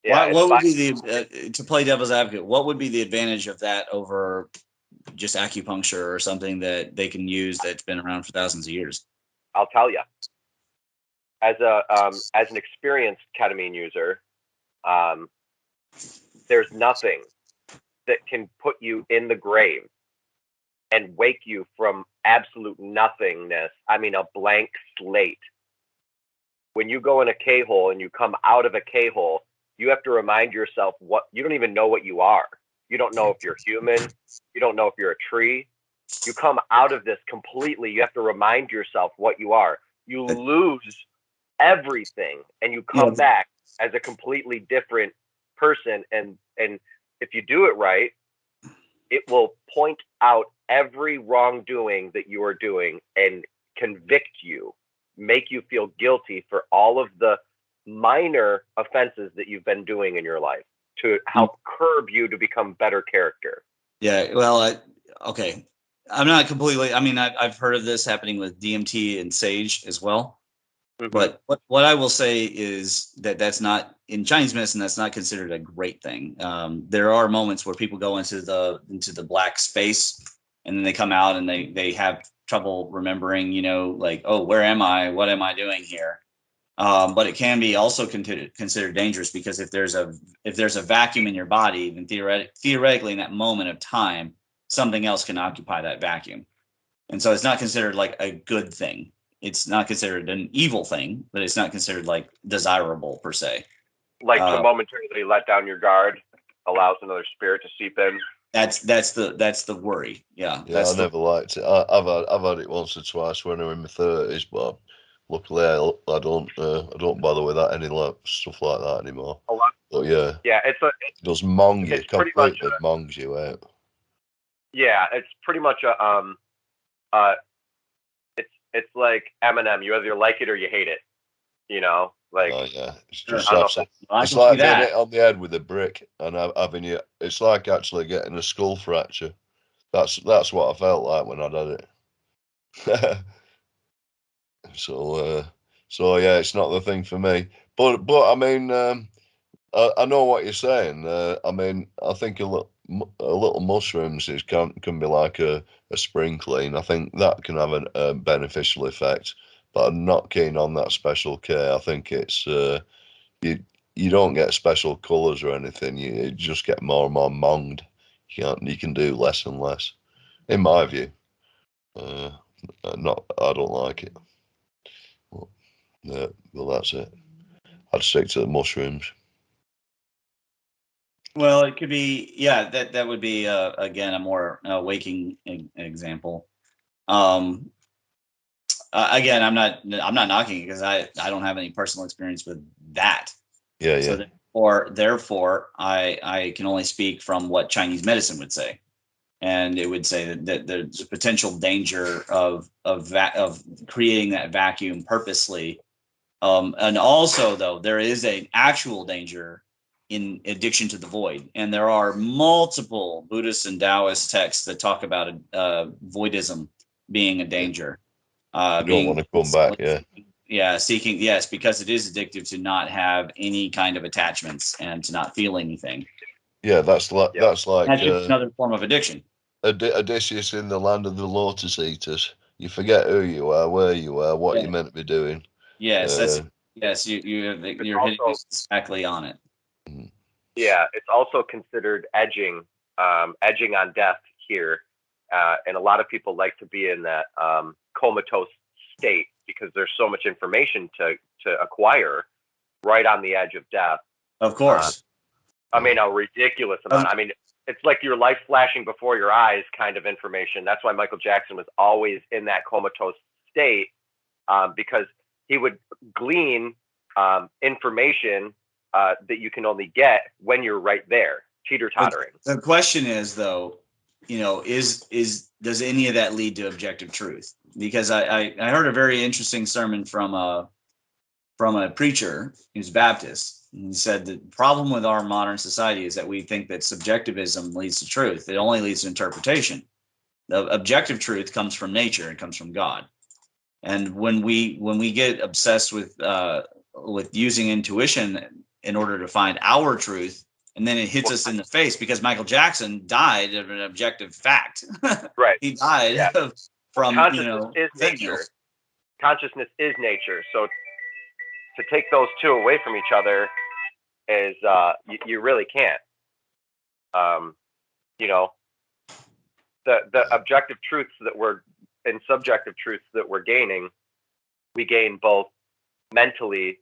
C: Yeah. What would be the to play devil's advocate? What would be the advantage of that over just acupuncture or something that they can use that's been around for thousands of years?
E: I'll tell you. As an experienced ketamine user, there's nothing that can put you in the grave and wake you from absolute nothingness. I mean, a blank slate. When you go in a K-hole and you come out of a K-hole, you have to remind yourself you don't even know what you are. You don't know if you're human. You don't know if you're a tree. You come out of this completely. You have to remind yourself what you are. You lose everything and you come back as a completely different person. And if you do it right, it will point out every wrongdoing that you are doing and convict you, make you feel guilty for all of the minor offenses that you've been doing in your life to help curb you to become better character.
C: Yeah, well, okay. I'm not completely, I've heard of this happening with DMT and sage as well. Mm-hmm. But what I will say is that's not, in Chinese medicine, that's not considered a great thing. There are moments where people go into the black space and then they come out and they have trouble remembering, like, oh, where am I? What am I doing here? But it can be also considered dangerous because if there's a vacuum in your body, then theoretically in that moment of time, something else can occupy that vacuum. And so it's not considered like a good thing. It's not considered an evil thing, but it's not considered like desirable per se.
E: Like to momentarily let down your guard allows another spirit to seep in.
C: That's the worry. Yeah.
B: Yeah, I never liked it. I've had it once or twice when I'm in my 30s, but luckily I don't bother with that stuff like that anymore.
E: A lot.
B: But yeah,
E: it
B: does mong you, completely mongs you out.
E: Yeah, it's pretty much it's like Eminem. You either like it or you hate it. You know, like.
B: Oh yeah, it's
C: Sure.
B: just it's like getting it on the head with a brick and having you. It's like actually getting a skull fracture. That's what I felt like when I did it. So yeah, it's not the thing for me. But I mean, I know what you're saying. I mean, I think a little mushrooms can be like a spring clean. I think that can have a beneficial effect, but I'm not keen on that special care. I think it's you don't get special colours or anything. You just get more and more monged. You can do less and less, in my view. I don't like it. Yeah, well, that's it. I'd stick to the mushrooms.
C: Well, it could be, yeah. That would be again a more waking example. Again, I'm not knocking it because I don't have any personal experience with that.
B: Yeah.
C: So therefore, I can only speak from what Chinese medicine would say, and it would say that there's a potential danger of creating that vacuum purposely. And also, though, there is an actual danger in addiction to the void. And there are multiple Buddhist and Taoist texts that talk about voidism being a danger.
B: You don't want to come back, yeah.
C: Yeah, seeking, yes, because it is addictive to not have any kind of attachments and to not feel anything.
B: Yeah, that's like
C: that's just another form of addiction.
B: Odysseus in the land of the lotus eaters. You forget who you are, where you are, what you're meant to be doing.
C: Yes, you're hitting exactly on it.
E: Yeah, it's also considered edging on death here, and a lot of people like to be in that comatose state because there's so much information to acquire right on the edge of death.
C: Of course.
E: I mean, a ridiculous amount. I mean, it's like your life flashing before your eyes kind of information. That's why Michael Jackson was always in that comatose state, because he would glean information that you can only get when you're right there, teeter-tottering.
C: The question is, though, does any of that lead to objective truth? Because I heard a very interesting sermon from a preacher who's Baptist. And he said the problem with our modern society is that we think that subjectivism leads to truth. It only leads to interpretation. The objective truth comes from nature and comes from God. And when we get obsessed with using intuition in order to find our truth, and then it hits us in the face because Michael Jackson died of an objective fact.
E: Right.
C: He died from
E: consciousness is nature. Consciousness is nature. So to take those two away from each other is you really can't. The objective truths and subjective truths that we're gaining, we gain both mentally.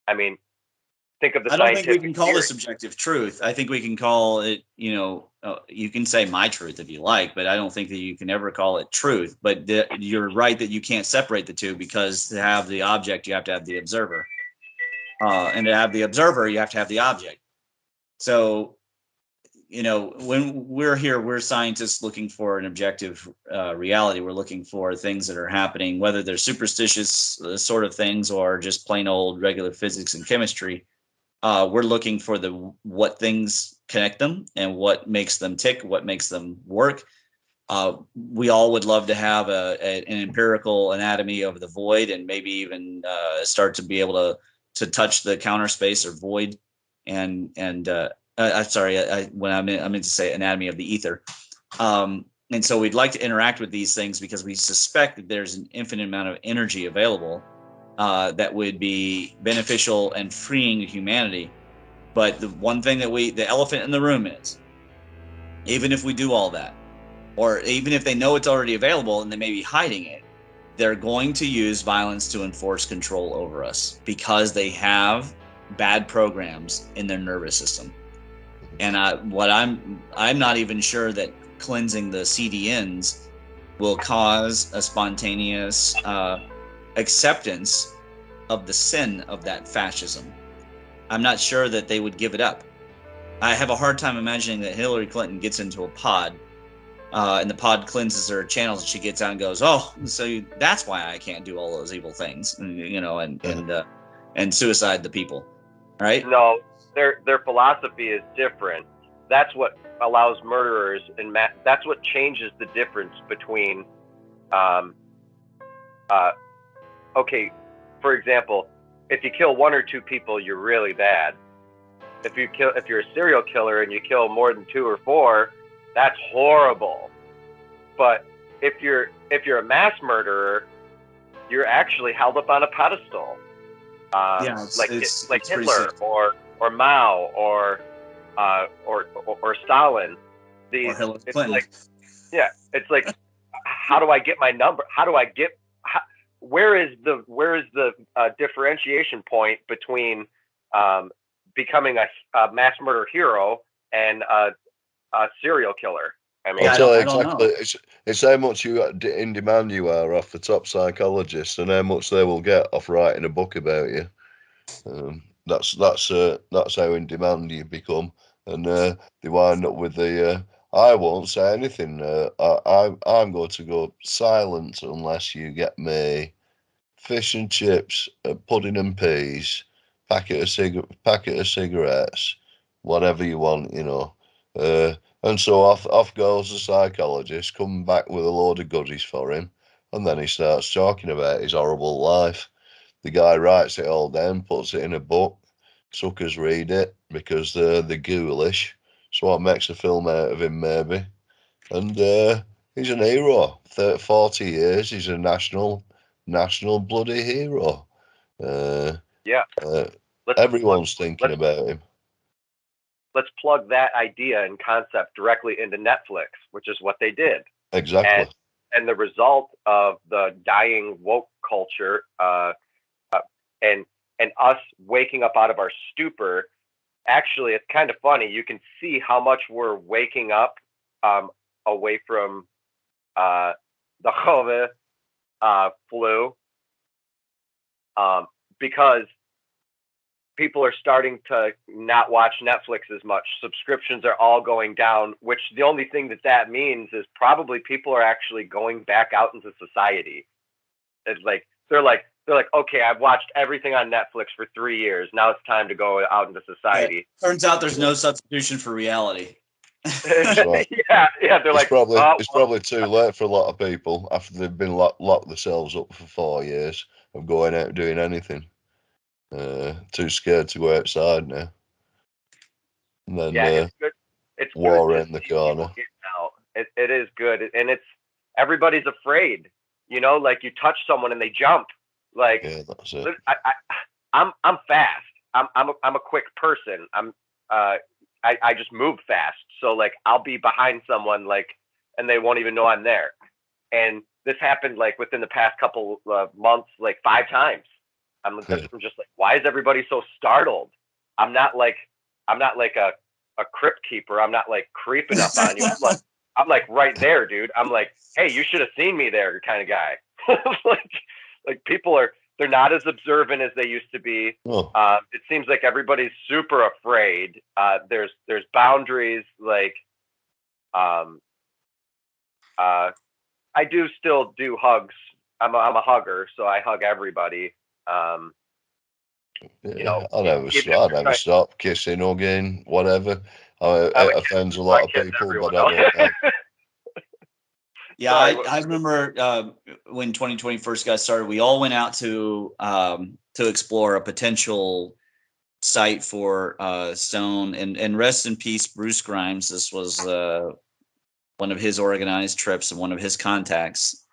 E: I mean, think of the scientific.
C: I don't think we can call this subjective truth. I think we can call it, you can say my truth if you like, but I don't think that you can ever call it truth. But you're right that you can't separate the two because to have the object, you have to have the observer. And to have the observer, you have to have the object. So, when we're here, we're scientists looking for an objective reality. We're looking for things that are happening, whether they're superstitious sort of things or just plain old regular physics and chemistry. We're looking for what things connect them and what makes them tick, what makes them work. We all would love to have an empirical anatomy of the void and maybe even start to be able to touch the counter space or void and when I meant to say anatomy of the ether. And so we'd like to interact with these things because we suspect that there's an infinite amount of energy available that would be beneficial and freeing to humanity. But the one thing the elephant in the room is, even if we do all that, or even if they know it's already available and they may be hiding it, they're going to use violence to enforce control over us because they have bad programs in their nervous system. And I'm not even sure that cleansing the CDNs will cause a spontaneous acceptance of the sin of that fascism. I'm not sure that they would give it up. I have a hard time imagining that Hillary Clinton gets into a pod and the pod cleanses her channels and she gets out and goes, oh, so that's why I can't do all those evil things, and suicide the people, right?
E: No, their philosophy is different. That's what allows murderers and that's what changes the difference between okay, for example, if you kill 1 or 2 people, you're really bad. If you're a serial killer and you kill more than 2 or 4, that's horrible. But if you're a mass murderer, you're actually held up on a pedestal. Like Hitler or Mao or Stalin.
C: Or Hillary Clinton.
E: It's like, how do I get my number? Where is the differentiation point between becoming a mass murder hero and a serial killer? I mean,
B: I'll tell you
C: exactly.
B: It's how much in demand you are off the top psychologists, and how much they will get off writing a book about you. That's how in demand you become, and they wind up with the. I won't say anything. I'm going to go silent unless you get me fish and chips, pudding and peas, packet of cigarettes, whatever you want, And so off goes the psychologist, coming back with a load of goodies for him, and then he starts talking about his horrible life. The guy writes it all down, puts it in a book. Suckers read it because they're ghoulish. So what makes a film out of him, maybe. And he's an hero. 40 years, he's a national bloody hero. Everyone's thinking about him.
E: Let's plug that idea and concept directly into Netflix, which is what they did.
B: Exactly.
E: And the result of the dying woke culture and us waking up out of our stupor, actually, it's kind of funny. You can see how much we're waking up away from the COVID flu because people are starting to not watch Netflix as much. Subscriptions are all going down, which the only thing that means is probably people are actually going back out into society. It's like they're like, okay, I've watched everything on Netflix for 3 years. Now it's time to go out into society.
C: Turns out there's no substitution for reality.
B: Right.
E: Yeah. They're
B: it's probably too late for a lot of people after they've been locked themselves up for 4 years of going out and doing anything. Too scared to go outside now. And then
E: it's good. It's
B: war
E: good
B: around the corner.
E: It is good, and it's everybody's afraid. Like you touch someone and they jump. Like
B: that's it.
E: I'm fast. I'm a quick person. I just move fast. So like I'll be behind someone and they won't even know I'm there. And this happened within the past couple of months 5 times. I'm just like, why is everybody so startled? I'm not like a crypt keeper. I'm not creeping up on you. I'm like right there, dude. I'm like, hey, you should have seen me there, kind of guy. like people they're not as observant as they used to be.
B: Oh.
E: It seems like everybody's super afraid. There's boundaries. I do still do hugs. I'm a hugger, so I hug everybody.
B: I never stop kissing, hugging, whatever. It offends a lot of people, but I don't know.
C: Yeah, I remember when 2020 first got started, we all went out to explore a potential site for stone, and rest in peace, Bruce Grimes. This was one of his organized trips and one of his contacts.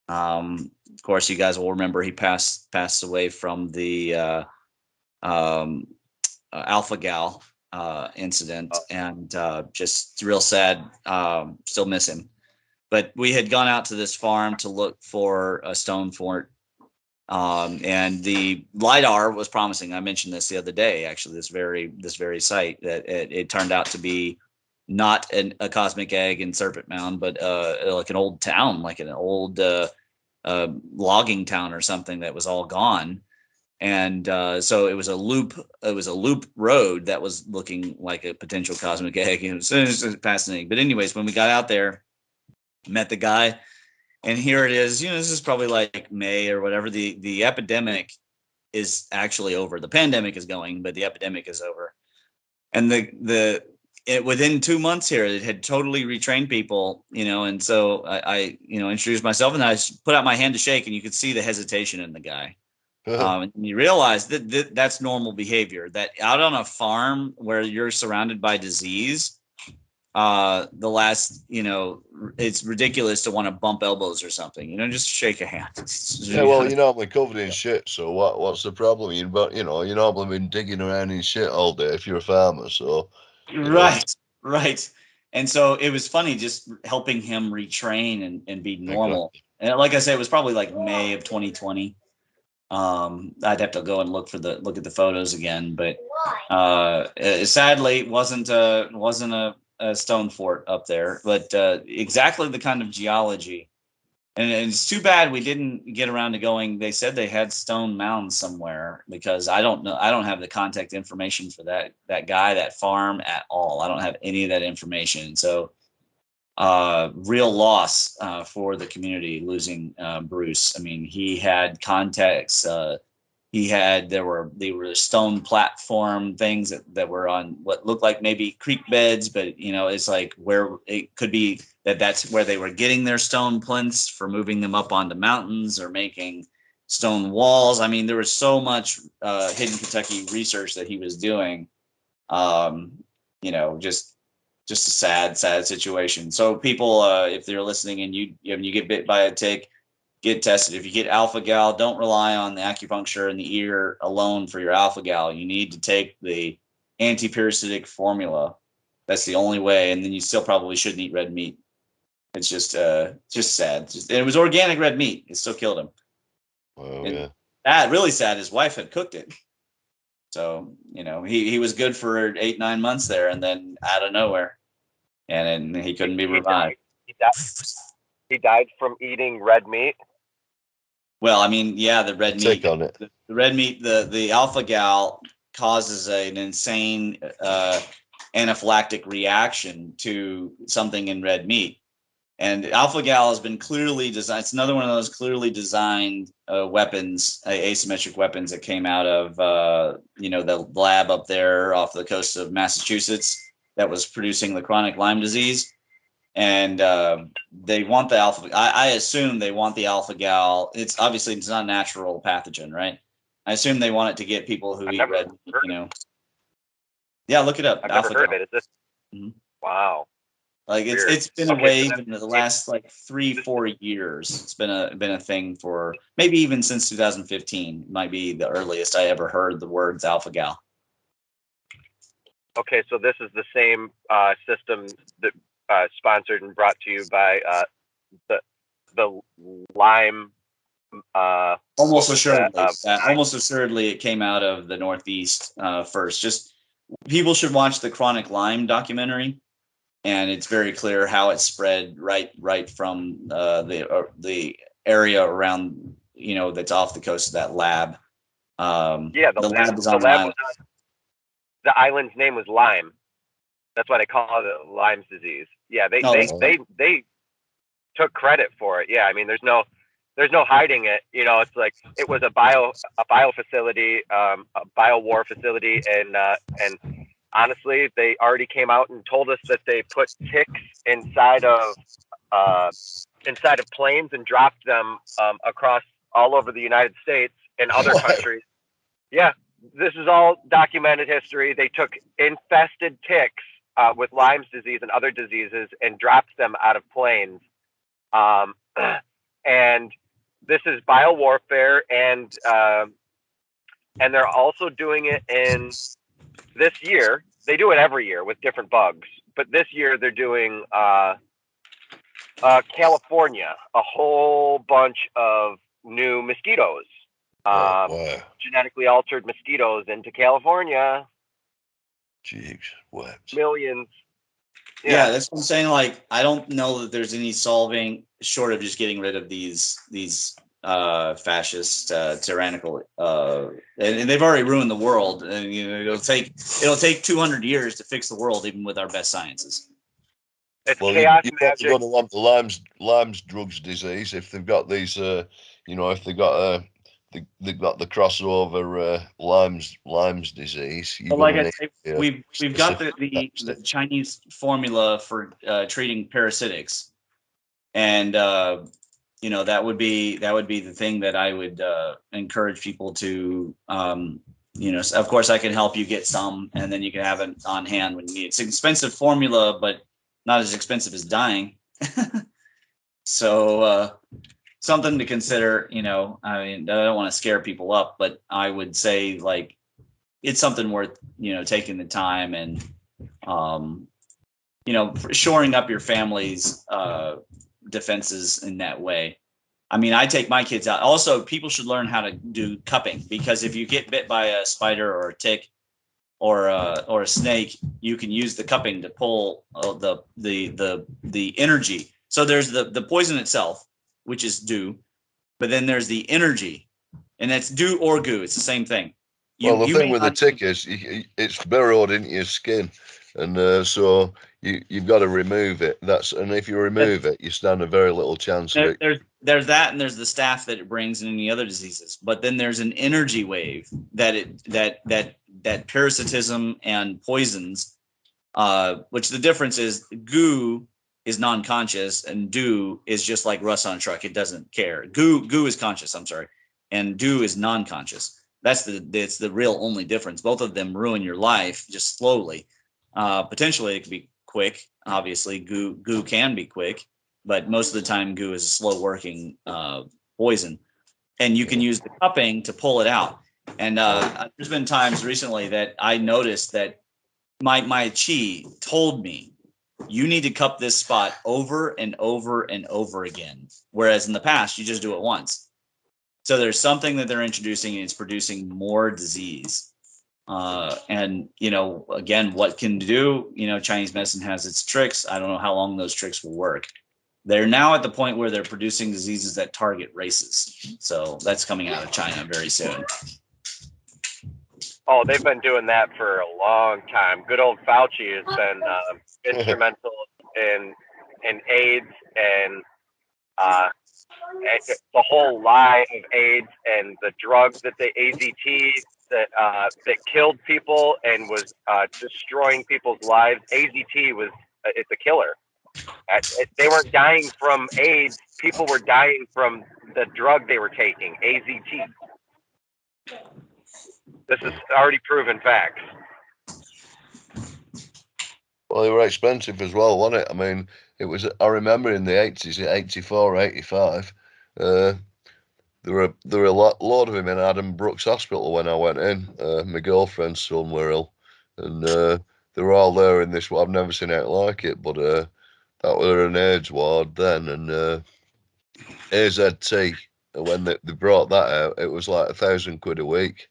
C: Of course, you guys will remember he passed away from the Alpha Gal incident, and just real sad. Still miss him. But we had gone out to this farm to look for a stone fort And the LiDAR was promising. I mentioned this the other day, actually, this very site, that it turned out to be not a cosmic egg and serpent mound, but like an old town, like an old logging town or something that was all gone. And so it was a loop road that was looking like a potential cosmic egg. It was fascinating. But anyways, when we got out there, met the guy, and here it is. This is probably like May or whatever. The epidemic is actually over. The pandemic is going, but the epidemic is over. And within 2 months here, it had totally retrained people, and so I introduced myself, and I put out my hand to shake, and you could see the hesitation in the guy. And you realize that that's normal behavior, that out on a farm where you're surrounded by disease, it's ridiculous to want to bump elbows or something, just shake a hand.
B: Yeah, well, you're normally covered in shit, so what's the problem? You're normally been digging around in shit all day if you're a farmer, so.
C: Right. And so it was funny just helping him retrain and be normal.
B: Exactly.
C: And like I said, it was probably like May of 2020. I'd have to go and look at the photos again, but sadly it wasn't a stone fort up there, but exactly the kind of geology. And it's too bad we didn't get around to going. They said they had stone mounds somewhere, because I don't know. I don't have the contact information for that guy, that farm at all. I don't have any of that information. So real loss for the community losing Bruce. I mean, he had contacts. There were stone platform things that were on what looked like maybe creek beds, but it's like where it could be that's where they were getting their stone plinths for moving them up onto mountains or making stone walls. I mean, there was so much hidden Kentucky research that he was doing. Just a sad situation. So people, if they're listening and you get bit by a tick, get tested. If you get alpha gal, don't rely on the acupuncture in the ear alone for your alpha gal. You need to take the antiparasitic formula. That's the only way. And then you still probably shouldn't eat red meat. It's just sad. It was organic red meat. It still killed him.
B: Oh,
C: and yeah. Really sad. His wife had cooked it. So, he was good for 8-9 months there, and then out of nowhere, and then he couldn't be revived.
E: He died from eating red meat.
C: Well, I mean, yeah, the red meat.
B: On it.
C: The red meat, the alpha gal causes an insane anaphylactic reaction to something in red meat. And alpha gal has been clearly designed. It's another one of those clearly designed weapons, asymmetric weapons that came out of the lab up there off the coast of Massachusetts that was producing the chronic Lyme disease. And they want the alpha. I assume they want the alpha gal. It's not a natural pathogen, right? I assume they want it to get people who eat red meat. Yeah, look it up.
E: I've never heard of it. Is this?
C: Mm-hmm.
E: Wow.
C: Like it's been a wave in the last 3-4 years. It's been a thing for maybe even since 2015. Might be the earliest I ever heard the words alpha gal.
E: Okay, so this is the same system that sponsored and brought to you by the Lyme.
C: Almost assuredly, it came out of the Northeast first. Just people should watch the Chronic Lyme documentary. And it's very clear how it spread right from the area around, that's off the coast of that lab. The lab is on the island.
E: The island's name was Lyme. That's why they call it Lyme's disease. Yeah, they took credit for it. Yeah, I mean, there's no hiding it. It's like it was a bio facility, a bio war facility, and honestly, they already came out and told us that they put ticks inside of planes and dropped them across all over the United States and other countries. Yeah, this is all documented history. They took infested ticks with Lyme's disease and other diseases and dropped them out of planes. And this is biowarfare, and they're also doing it in this year. They do it every year with different bugs, but this year they're doing California, a whole bunch of new mosquitoes
B: Wow.
E: Genetically altered mosquitoes into California.
B: Jeez, wept.
E: Millions.
C: Yeah, that's what I'm saying. Like, I don't know that there's any solving short of just getting rid of these fascist, tyrannical, and they've already ruined the world. And it'll take 200 years to fix the world, even with our best sciences.
E: It's
B: well,
E: chaos
B: you're
E: magic.
B: going to want the Lyme's drugs disease if they've got these. If they've got the crossover Lyme's disease.
C: But like I say, we've got the Chinese formula for treating parasitics, and that would be the thing that I would encourage people to. Of course, I can help you get some, and then you can have it on hand when you need it. It's an expensive formula, but not as expensive as dying. So something to consider. I mean, I don't want to scare people up, but I would say like it's something worth taking the time and shoring up your family's defenses in that way. I mean, I take my kids out. Also, people should learn how to do cupping, because if you get bit by a spider or a tick or a snake, you can use the cupping to pull the energy. So there's the poison itself, which is dew, but then there's the energy, and that's dew or goo. It's the same thing.
B: The thing with the tick is it's burrowed into your skin, and so you've got to remove it. And if you remove it, you stand a very little chance of it.
C: There's that, and there's the staph that it brings, and any other diseases. But then there's an energy wave that parasitism and poisons. Which the difference is, goo is non-conscious, and dew is just like rust on a truck. It doesn't care. Goo is conscious. I'm sorry, and dew is non-conscious. It's the real only difference. Both of them ruin your life just slowly. Potentially it could be quick. Obviously goo can be quick, but most of the time goo is a slow working poison, and you can use the cupping to pull it out. And there's been times recently that I noticed that my chi told me, you need to cup this spot over and over and over again, whereas in the past you just do it once. So there's something that they're introducing, and it's producing more disease. And again, what can do? Chinese medicine has its tricks. I don't know how long those tricks will work. They're now at the point where they're producing diseases that target races. So that's coming out of China very soon.
E: Oh, they've been doing that for a long time. Good old Fauci has been instrumental in AIDS and the whole lie of AIDS and the drugs that the AZT that killed people and was destroying people's lives. AZT it's a killer. They weren't dying from AIDS. People were dying from the drug they were taking, AZT. This is already proven facts.
B: Well, they were expensive as well, wasn't it? I mean, I remember in the 80s, 84, 85, there were a lot of them in Adam Brooks Hospital when I went in. My girlfriend's son were ill, and they were all there in this. I've never seen it like it, but that were an AIDS ward then, and AZT. When they brought that out, it was like £1,000 a week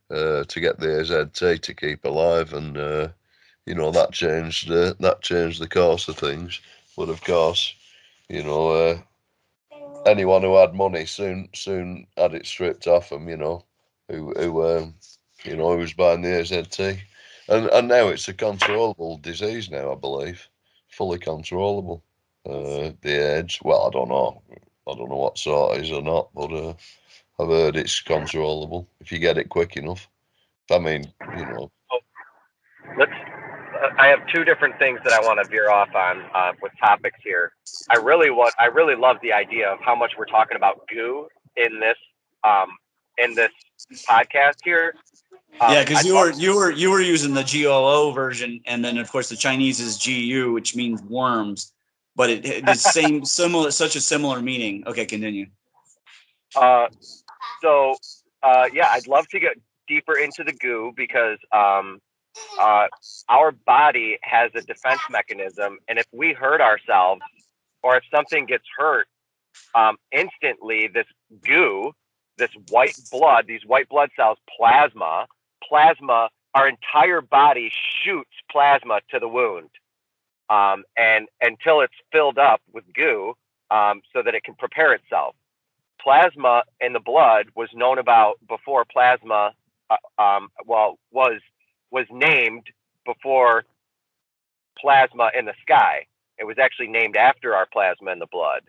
B: to get the AZT to keep alive, and that changed the course of things. But of course, anyone who had money soon had it stripped off them. Who was buying the AZT, and now it's a controllable disease now, I believe, fully controllable. The AIDS, well, I don't know what sort it is or not, but I've heard it's controllable if you get it quick enough. I mean,
E: I have two different things that I want to veer off on with topics here. I really love the idea of how much we're talking about goo in this podcast here.
C: Yeah, because you were using the GOO version, and then of course the Chinese is GU, which means worms, but it's such a similar meaning. Okay, continue.
E: I'd love to get deeper into the goo because our body has a defense mechanism, and if we hurt ourselves or if something gets hurt, instantly this goo this white blood, these white blood cells, plasma. Plasma, our entire body shoots plasma to the wound, and until it's filled up with goo, so that it can prepare itself. Plasma in the blood was known about before plasma, was named before plasma in the sky. It was actually named after our plasma in the blood.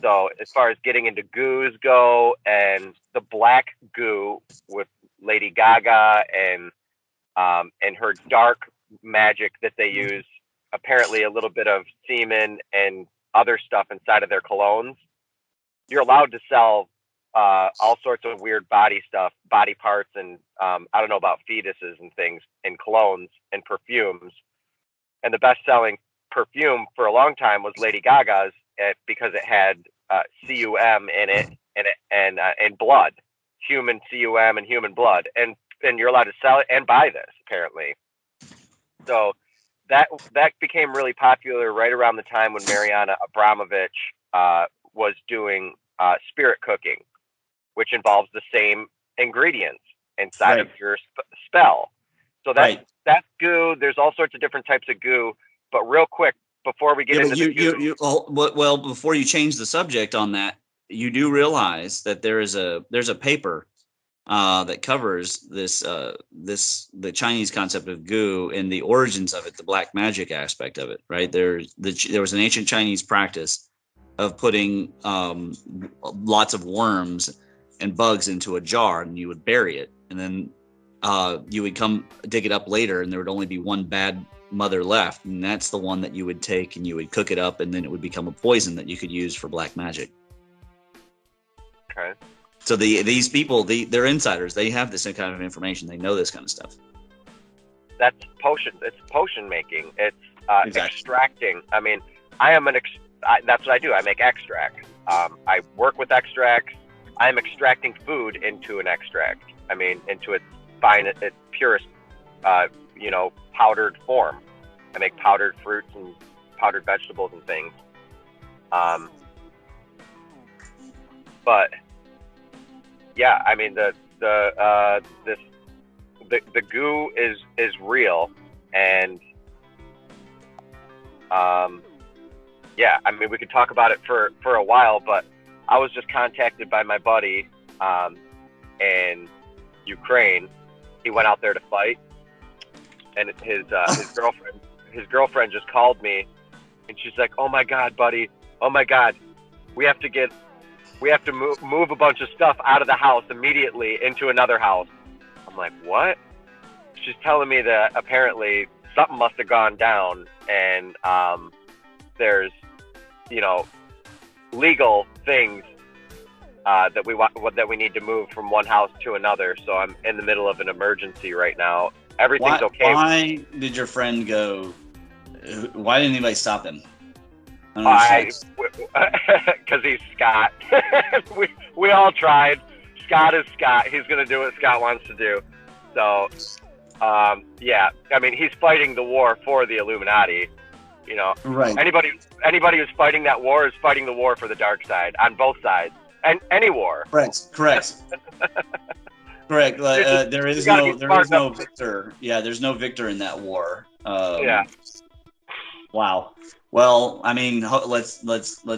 E: So as far as getting into goos go, and the black goo with Lady Gaga and her dark magic that they use, apparently a little bit of semen and other stuff inside of their colognes. You're allowed to sell all sorts of weird body stuff, body parts, and I don't know about fetuses and things, and colognes and perfumes. And the best-selling perfume for a long time was Lady Gaga's, because it had cum in it, and blood, human cum and human blood, and you're allowed to sell it and buy this apparently. So that became really popular right around the time when Mariana Abramovich was doing spirit cooking, which involves the same ingredients inside of your spell. So that's goo. There's all sorts of different types of goo. But real quick, before we get into the goo,
F: well, before you change the subject on that, you do realize that there's a paper that covers the Chinese concept of goo and the origins of it, the black magic aspect of it. Right there was an ancient Chinese practice of putting lots of worms and bugs into a jar, and you would bury it, and then you would come dig it up later, and there would only be one bad mother left, and that's the one that you would take and you would cook it up, and then it would become a poison that you could use for black magic.
E: Okay.
F: So these people, they're insiders. They have this kind of information. They know this kind of stuff.
E: That's potion. It's potion making. It's
F: Exactly.
E: Extracting. I mean, that's what I do. I make extracts. I work with extracts. I am extracting food into an extract. I mean, into its purest, powdered form. I make powdered fruits and powdered vegetables and things. But yeah, I mean the goo is real, and yeah, I mean we could talk about it for a while, but I was just contacted by my buddy in Ukraine. He went out there to fight, and his girlfriend just called me, and she's like, "Oh my God, buddy! Oh my God, we have to move a bunch of stuff out of the house immediately into another house." I'm like, "What?" She's telling me that apparently something must have gone down, and there's legal things that we need to move from one house to another. So I'm in the middle of an emergency right now. Everything's okay.
F: Why did your friend go? Why didn't anybody stop him?
E: Because he's Scott. we all tried. Scott is Scott. He's going to do what Scott wants to do. So, yeah. I mean, he's fighting the war for the Illuminati.
F: Right.
E: Anybody who's fighting that war is fighting the war for the dark side on both sides, and any war.
F: Correct. Correct. There is no victor. Yeah, there's no victor in that war.
E: Yeah.
F: Wow. Well, I mean, let's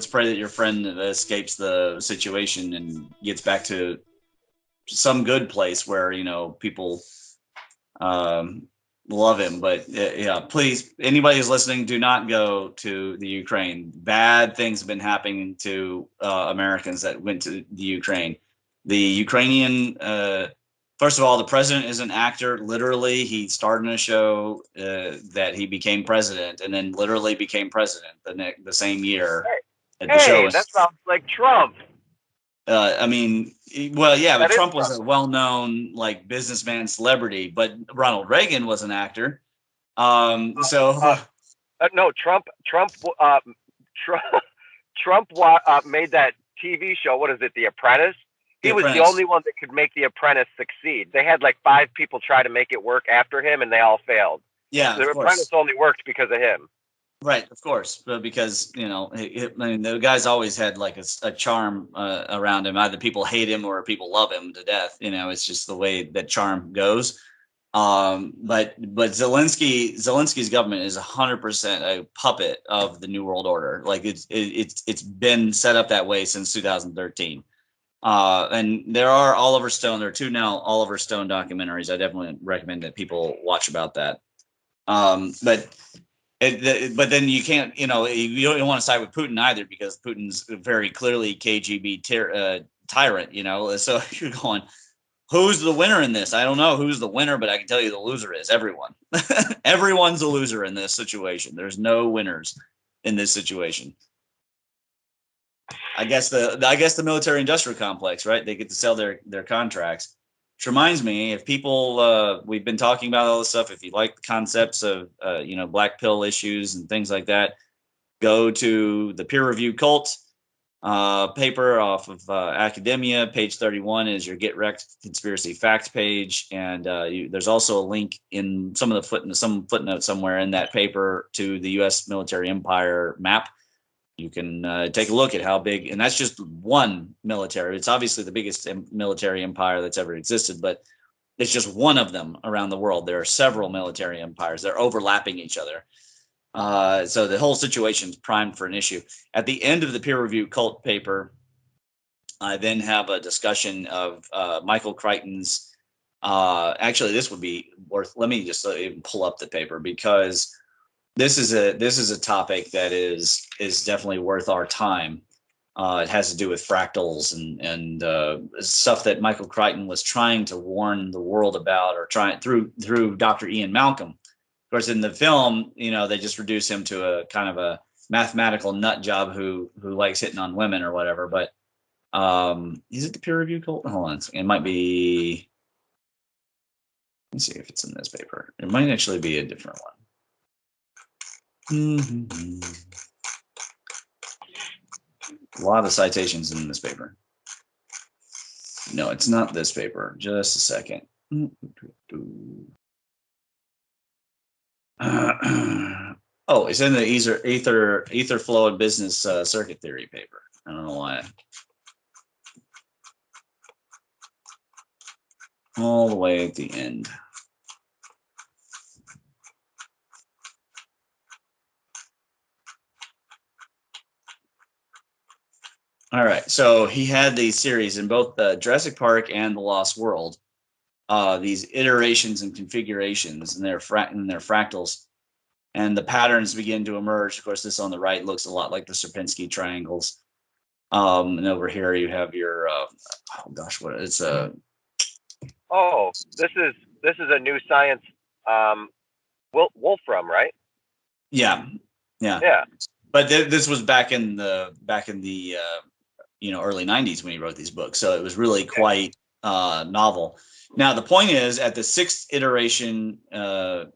F: pray that your friend escapes the situation and gets back to some good place where people love him. But yeah, please, anybody who's listening, do not go to the Ukraine. Bad things have been happening to Americans that went to the Ukraine. The Ukrainian, first of all, the president is an actor. Literally, he starred in a show that he became president, and then literally became president the same year.
E: Hey, that sounds like Trump.
F: I mean, well, yeah, but Trump was a well-known businessman, celebrity, but Ronald Reagan was an actor.
E: No, Trump made that TV show. What is it? The Apprentice. He was the only one that could make The Apprentice succeed. They had 5 people try to make it work after him, and they all failed.
F: Yeah,
E: The Apprentice only worked because of him.
F: Right, of course, but because I mean, the guy's always had like a charm around him. Either people hate him or people love him to death. It's just the way that charm goes. But Zelensky's government is 100% a puppet of the New World Order. Like it's been set up that way since 2013. And there are Oliver Stone. There are two now Oliver Stone documentaries. I definitely recommend that people watch about that. But then you can't, you don't want to side with Putin either, because Putin's very clearly KGB tyrant. So you're going, who's the winner in this? I don't know who's the winner, but I can tell you the loser is everyone. Everyone's a loser in this situation. There's no winners in this situation. I guess the military industrial complex, right? They get to sell their contracts. Which reminds me, if people, we've been talking about all this stuff. If you like the concepts of, black pill issues and things like that, go to the peer review cult paper off of Academia. Page 31 is your Get Wrecked Conspiracy Fact page. And there's also a link in some footnote somewhere in that paper to the U.S. military empire map. You can take a look at how big, and that's just one military. It's obviously the biggest military empire that's ever existed, but it's just one of them around the world. There are several military empires. They're overlapping each other. So the whole situation is primed for an issue. At the end of the peer review cult paper, I then have a discussion of Michael Crichton's. Actually, this would be worth. Let me just even pull up the paper, because this is a topic that is definitely worth our time. It has to do with fractals and stuff that Michael Crichton was trying to warn the world about, or trying through Dr. Ian Malcolm. Of course, in the film, they just reduce him to a kind of a mathematical nut job who likes hitting on women or whatever. But is it the peer review cult? Hold on, it might be. Let me see if it's in this paper. It might actually be a different one. Mm-hmm. A lot of citations in this paper. No, it's not this paper. Just a second. Oh, it's in the ether flow and business circuit theory paper. I don't know why. All the way at the end. All right, so he had these series in both Jurassic Park and The Lost World. These iterations and configurations, and their fractals, and the patterns begin to emerge. Of course, this on the right looks a lot like the Sierpinski triangles. And over here you have your this
E: is a new science. Wolfram, right?
F: Yeah. But this was back in the early 90s when he wrote these books, so it was really quite novel. Now the point is, at the sixth iteration, the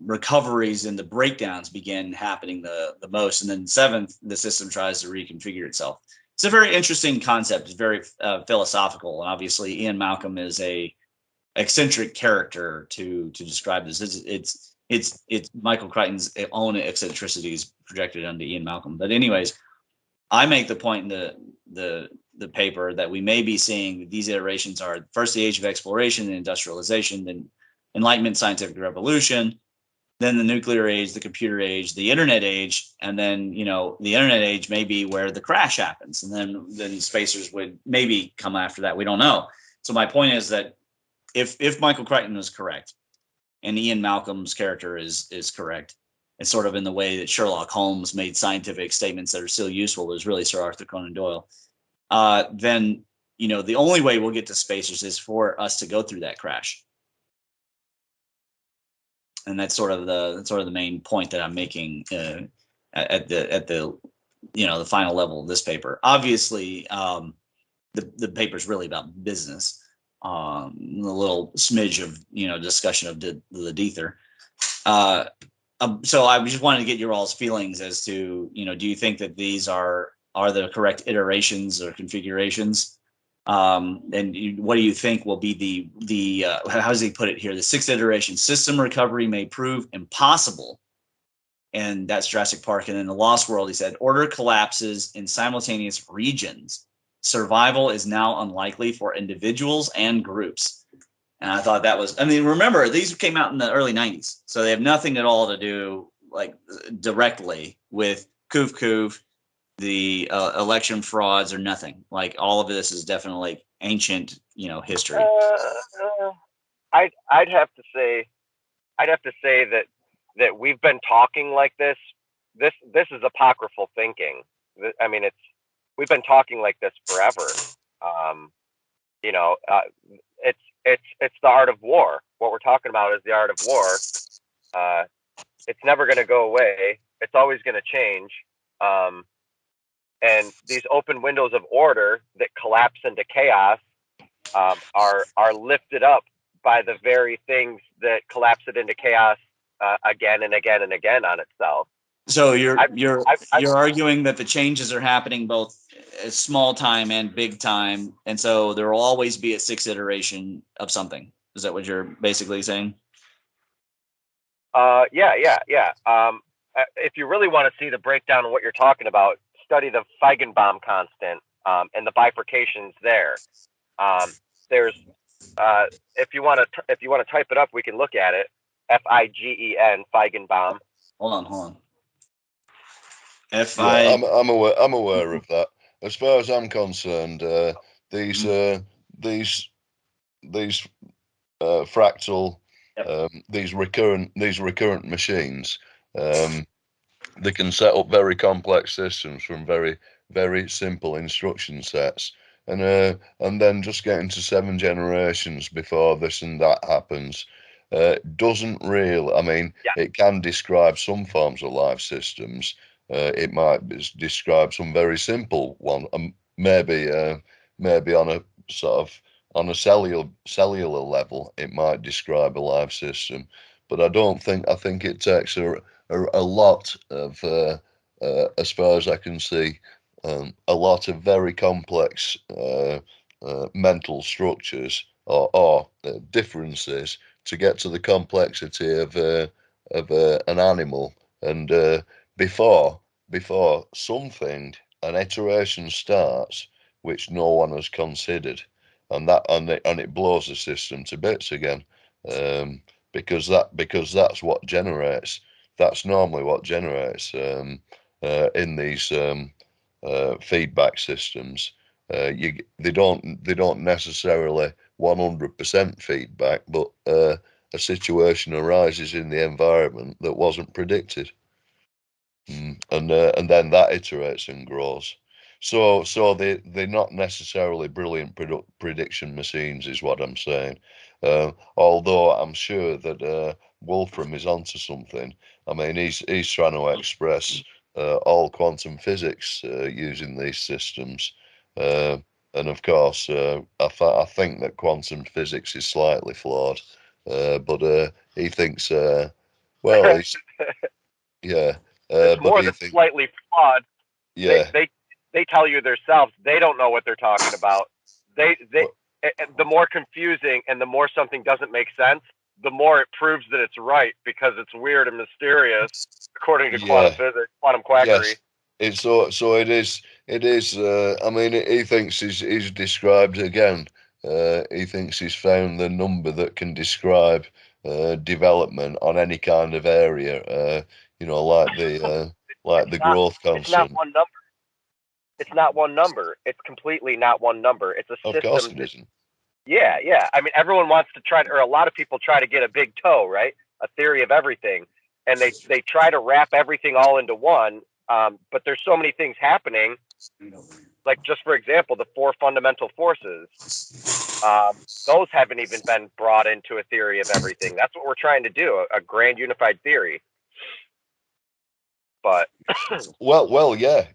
F: recoveries and the breakdowns begin happening the most, and then seventh, the system tries to reconfigure itself. It's a very interesting concept. It's very philosophical, and obviously Ian Malcolm is a eccentric character to describe this. It's Michael Crichton's own eccentricities projected onto Ian Malcolm. But anyways, I make the point in the paper that we may be seeing that these iterations are first the age of exploration and industrialization, then Enlightenment, scientific revolution, then the nuclear age, the computer age, the internet age, and then the internet age may be where the crash happens, and then spacers would maybe come after that. We don't know. So my point is that if Michael Crichton was correct, and Ian Malcolm's character is correct, and sort of in the way that Sherlock Holmes made scientific statements that are still useful, is really Sir Arthur Conan Doyle, then the only way we'll get to spacers is for us to go through that crash. And that's sort of the main point that I'm making at the the final level of this paper. Obviously, the paper is really about business. A little smidge of discussion of the ether. So I just wanted to get your all's feelings as to do you think that these are the correct iterations or configurations? And what do you think will be the how does he put it here? The sixth iteration: system recovery may prove impossible. And that's Jurassic Park. And in the Lost World, he said, order collapses in simultaneous regions. Survival is now unlikely for individuals and groups. And I thought that was, I mean, remember, these came out in the early 90s. So they have nothing at all to do, like, directly with Koof Koof, the election frauds, or nothing. Like, all of this is definitely ancient, history.
E: I'd have to say that we've been talking like this. This is apocryphal thinking. I mean, we've been talking like this forever. It's the art of war. What we're talking about is the art of war. It's never going to go away. It's always going to change. And these open windows of order that collapse into chaos are lifted up by the very things that collapse it into chaos again and again and again on itself.
F: So you're arguing that the changes are happening both small time and big time, and so there will always be a sixth iteration of something. Is that what you're basically saying?
E: Yeah. If you really want to see the breakdown of what you're talking about, study the Feigenbaum constant and the bifurcations there. There's if you want to type it up, we can look at it. Figen, Feigenbaum.
F: Hold on.
B: I'm aware of that. As far as I'm concerned, these fractal, these recurrent machines, they can set up very complex systems from very, very simple instruction sets, and then just getting to 7 generations before this and that happens. Doesn't really. I mean, it can describe some forms of life systems. It might describe some very simple one, maybe on a sort of on a cellular level, it might describe a life system. But I think it takes a lot of, as far as I can see, a lot of very complex mental structures or differences to get to the complexity of an animal, and before an iteration starts which no one has considered, and it blows the system to bits again, because that's what generates. That's normally what generates in these feedback systems. They don't necessarily 100% feedback, but a situation arises in the environment that wasn't predicted, and then that iterates and grows. So they're not necessarily brilliant prediction machines, is what I'm saying. Although I'm sure that Wolfram is onto something. I mean, he's trying to express all quantum physics using these systems, and of course, I think that quantum physics is slightly flawed, but he thinks, well, he's, yeah.
E: It's more than slightly flawed.
B: Yeah.
E: They tell you themselves they don't know what they're talking about. The more confusing and the more something doesn't make sense, the more it proves that it's right, because it's weird and mysterious according to quantum physics, quantum quackery.
B: Yes. So it is. I mean, he thinks he's described again. He thinks he's found the number that can describe development on any kind of area. Like the growth constant.
E: It's not one number. It's not one number. It's completely not one number. It's a system.
B: Of course it isn't.
E: Yeah. I mean, everyone wants to try, or a lot of people try to get a big toe, right? A theory of everything, and they try to wrap everything all into one. But there's so many things happening. Like, just for example, the 4 fundamental forces. Those haven't even been brought into a theory of everything. That's what we're trying to do, a grand unified theory. But
B: well, yeah.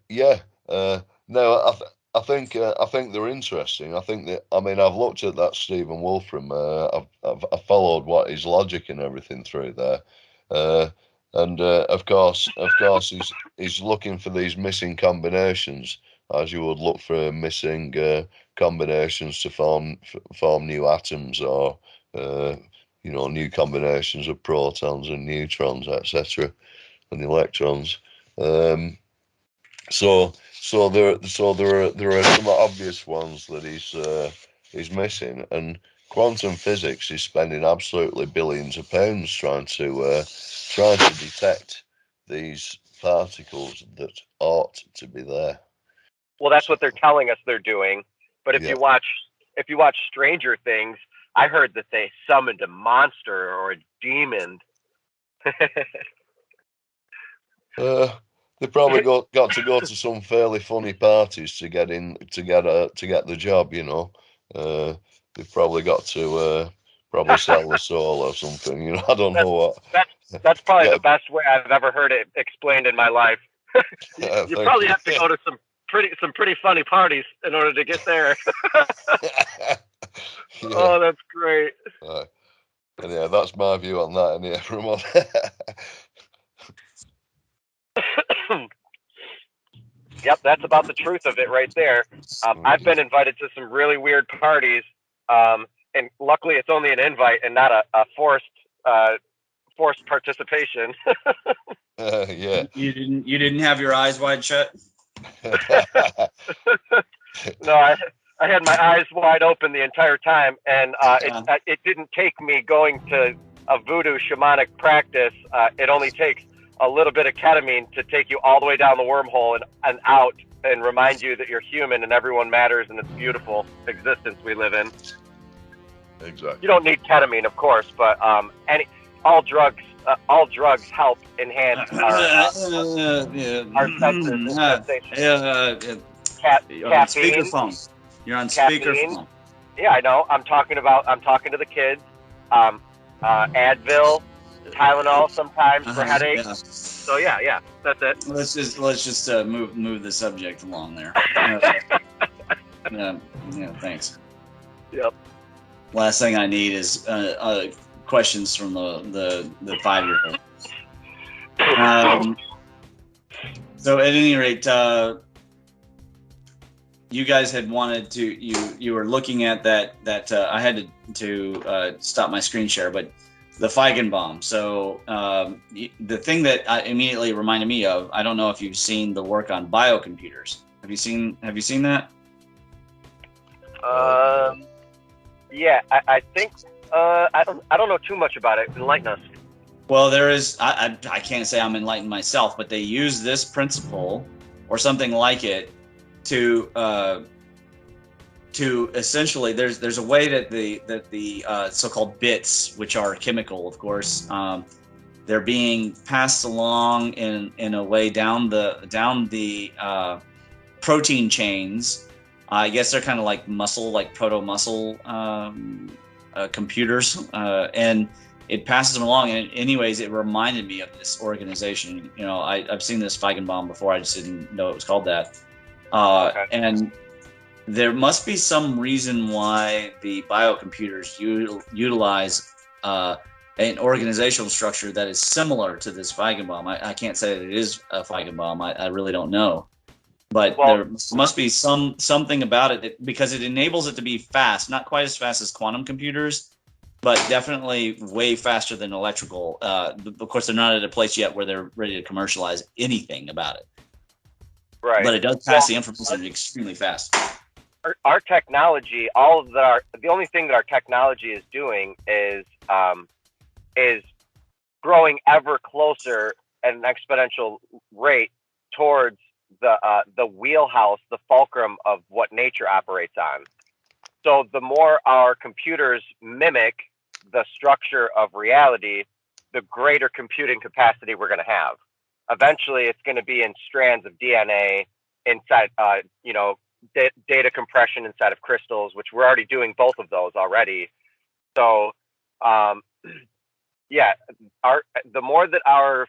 B: No, I think they're interesting. I think that, I mean, I've looked at that Stephen Wolfram. I've followed what his logic and everything through there, and of course he's looking for these missing combinations as you would look for missing combinations to form new atoms, or new combinations of protons and neutrons, etc., and electrons. So there are some obvious ones that he's missing, and quantum physics is spending absolutely billions of pounds trying to detect these particles that ought to be there.
E: Well, that's what they're telling us they're doing. But if you watch Stranger Things, I heard that they summoned a monster or a demon.
B: They probably got to go to some fairly funny parties to get the job, you know. They've probably got to sell the soul or something, you know. I don't know what.
E: That's probably the best way I've ever heard it explained in my life. you probably have to go to some pretty funny parties in order to get there.
B: Yeah.
E: Oh, that's great.
B: And yeah, that's my view on that. And yeah, Ramon.
E: Yep, that's about the truth of it right there. I've been invited to some really weird parties, and luckily it's only an invite and not a forced participation.
B: Yeah.
F: You didn't have your eyes wide shut?
E: No, I had my eyes wide open the entire time, and it didn't take me going to a voodoo shamanic practice. It only takes a little bit of ketamine to take you all the way down the wormhole and out, and remind you that you're human and everyone matters and it's beautiful existence we live in.
B: Exactly.
E: You don't need ketamine, of course, but all drugs help enhance our senses.
F: Speakerphone. You're on speakerphone.
E: Yeah, I know. I'm talking to the kids. Advil, Tylenol sometimes for headaches. Yeah. So yeah, that's it.
F: Let's just move the subject along there. Yeah, thanks.
E: Yep.
F: Last thing I need is questions from the 5-year-old. So at any rate, you guys had wanted to. You were looking at that. I had to stop my screen share, but the Feigenbaum. So the thing that immediately reminded me of. I don't know if you've seen the work on biocomputers. Have you seen that?
E: Yeah, I think I don't know too much about it. Enlighten us.
F: Well, there is. I can't say I'm enlightened myself, but they use this principle or something like it to essentially. There's a way that the so-called bits, which are chemical, of course, they're being passed along in a way down the protein chains. I guess they're kind of like muscle, like proto-muscle computers, and it passes them along. And anyways, it reminded me of this organization. You know, I've seen this Feigenbaum before. I just didn't know it was called that.
E: Okay.
F: And there must be some reason why the biocomputers utilize an organizational structure that is similar to this Feigenbaum. I can't say that it is a Feigenbaum. I really don't know. But there must be something about it because it enables it to be fast, not quite as fast as quantum computers, but definitely way faster than electrical. Of course, they're not at a place yet where they're ready to commercialize anything about it.
E: Right.
F: But it does pass the information extremely fast.
E: Our technology, the only thing that our technology is doing is growing ever closer at an exponential rate towards the wheelhouse, the fulcrum of what nature operates on. So the more our computers mimic the structure of reality, the greater computing capacity we're going to have. Eventually, it's going to be in strands of DNA inside, data compression inside of crystals, which we're already doing both of those already. So, the more that our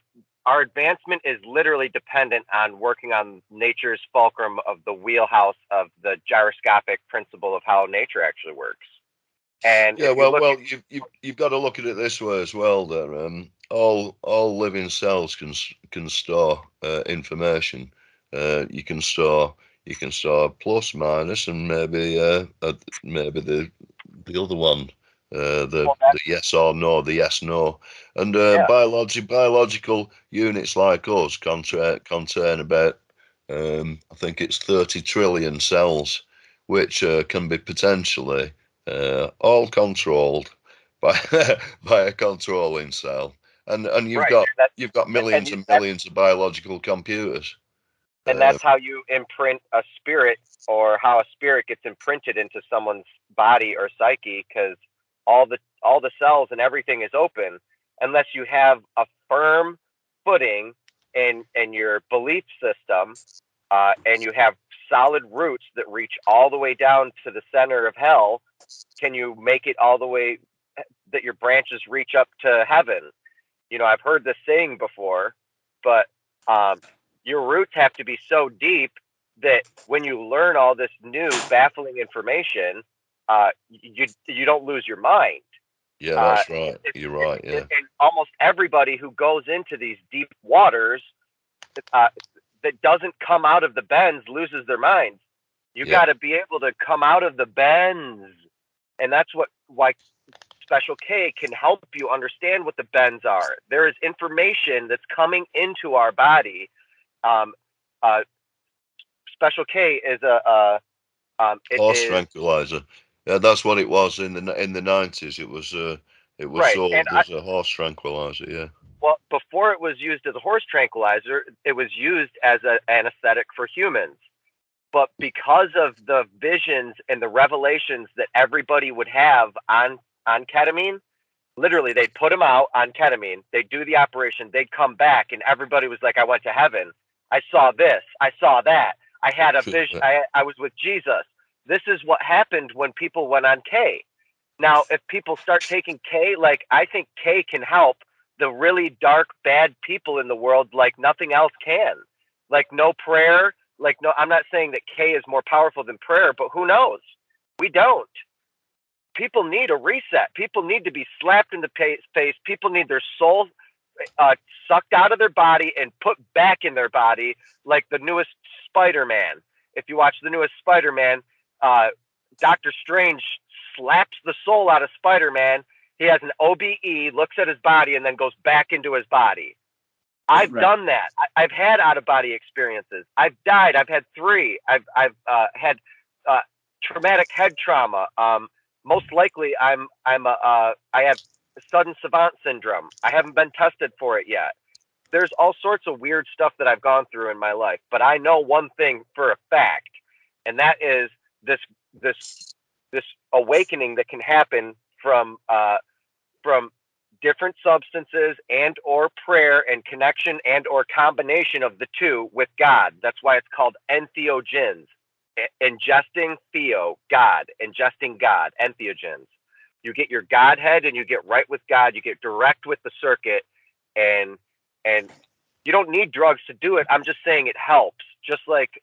E: advancement is literally dependent on working on nature's fulcrum of the wheelhouse of the gyroscopic principle of how nature actually works. And
B: yeah, you've got to look at it this way as well. There, all living cells can store information. You can store You can store plus, minus, and maybe the other one, the yes or no, the yes no, and biological units like us contain about I think it's 30 trillion cells, which can be potentially all controlled by by a controlling cell, and you've got millions and millions of biological computers.
E: And that's how you imprint a spirit, or how a spirit gets imprinted into someone's body or psyche, because all the cells and everything is open, unless you have a firm footing in your belief system, and you have solid roots that reach all the way down to the center of hell. Can you make it all the way that your branches reach up to heaven? You know, I've heard this saying before, but your roots have to be so deep that when you learn all this new baffling information, you don't lose your mind.
B: Yeah, that's right. You're right. Yeah.
E: And almost everybody who goes into these deep waters that doesn't come out of the bends loses their minds. You got to be able to come out of the bends, and that's why Special K can help you understand what the bends are. There is information that's coming into our body. Special K is
B: horse tranquilizer. Yeah, that's what it was in the 90s. It was right. Sold as a horse tranquilizer. Yeah.
E: Well, before it was used as a horse tranquilizer, it was used as an anesthetic for humans. But because of the visions and the revelations that everybody would have on ketamine, literally they'd put them out on ketamine, they'd do the operation, they'd come back, and everybody was like, I went to heaven. I saw this. I saw that. I had a vision. I was with Jesus. This is what happened when people went on K. Now, if people start taking K, like, I think K can help the really dark, bad people in the world like nothing else can. Like, no prayer. Like, no, I'm not saying that K is more powerful than prayer, but who knows? We don't. People need a reset. People need to be slapped in the face. People need their soul sucked out of their body and put back in their body, like the newest Spider-Man. If you watch the newest Spider-Man, Dr. Strange slaps the soul out of Spider-Man. He has an OBE, looks at his body, and then goes back into his body. I've done that. I've had out-of-body experiences. I've died. I've had 3. I've had traumatic head trauma. Most likely, I have sudden savant syndrome. I haven't been tested for it yet. There's all sorts of weird stuff that I've gone through in my life, but I know one thing for a fact, and that is this awakening that can happen from different substances and or prayer and connection and or combination of the two with God. That's why it's called entheogens. Ingesting theo, God, ingesting God, entheogens. You get your Godhead and you get right with God. You get direct with the circuit, and you don't need drugs to do it. I'm just saying it helps. Just like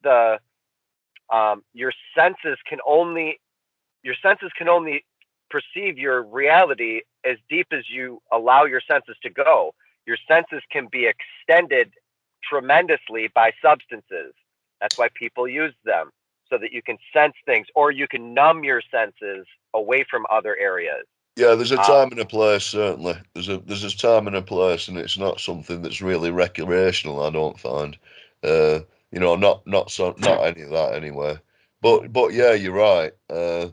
E: the your senses can only perceive your reality as deep as you allow your senses to go. Your senses can be extended tremendously by substances. That's why people use them, so that you can sense things, or you can numb your senses away from other areas.
B: Yeah, there's a time and a place, certainly. There's a time and a place, and it's not something that's really recreational, I don't find. Not any of that anyway. But yeah, you're right. I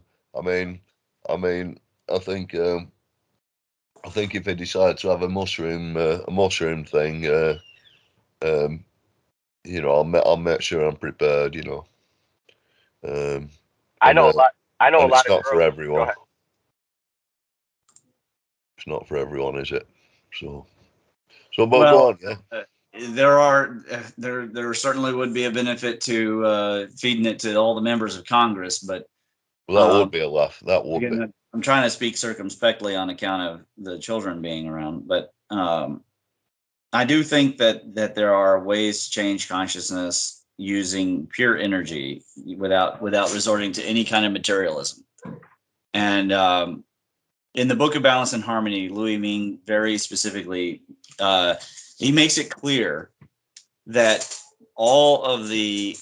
B: think if they decide to have a mushroom thing, I'll make sure I'm prepared.
E: I know a lot.
B: It's not for everyone. It's not for everyone, is it? So but go on, yeah.
F: There certainly would be a benefit to feeding it to all the members of Congress, but
B: that would be a laugh. That would be.
F: I'm trying to speak circumspectly on account of the children being around, but I do think that there are ways to change consciousness using pure energy without resorting to any kind of materialism. And in the book of Balance and Harmony, Louis Ming very specifically, he makes it clear that all of the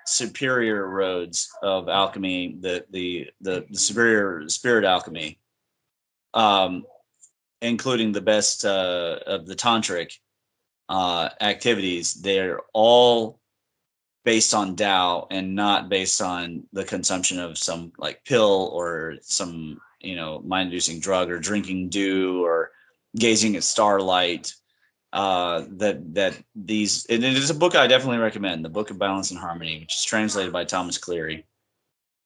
F: superior roads of alchemy, the superior spirit alchemy, including the best of the tantric activities, they're all based on Tao and not based on the consumption of some like pill or some, mind-inducing drug, or drinking dew or gazing at starlight. That these, and it is a book I definitely recommend, The Book of Balance and Harmony, which is translated by Thomas Cleary.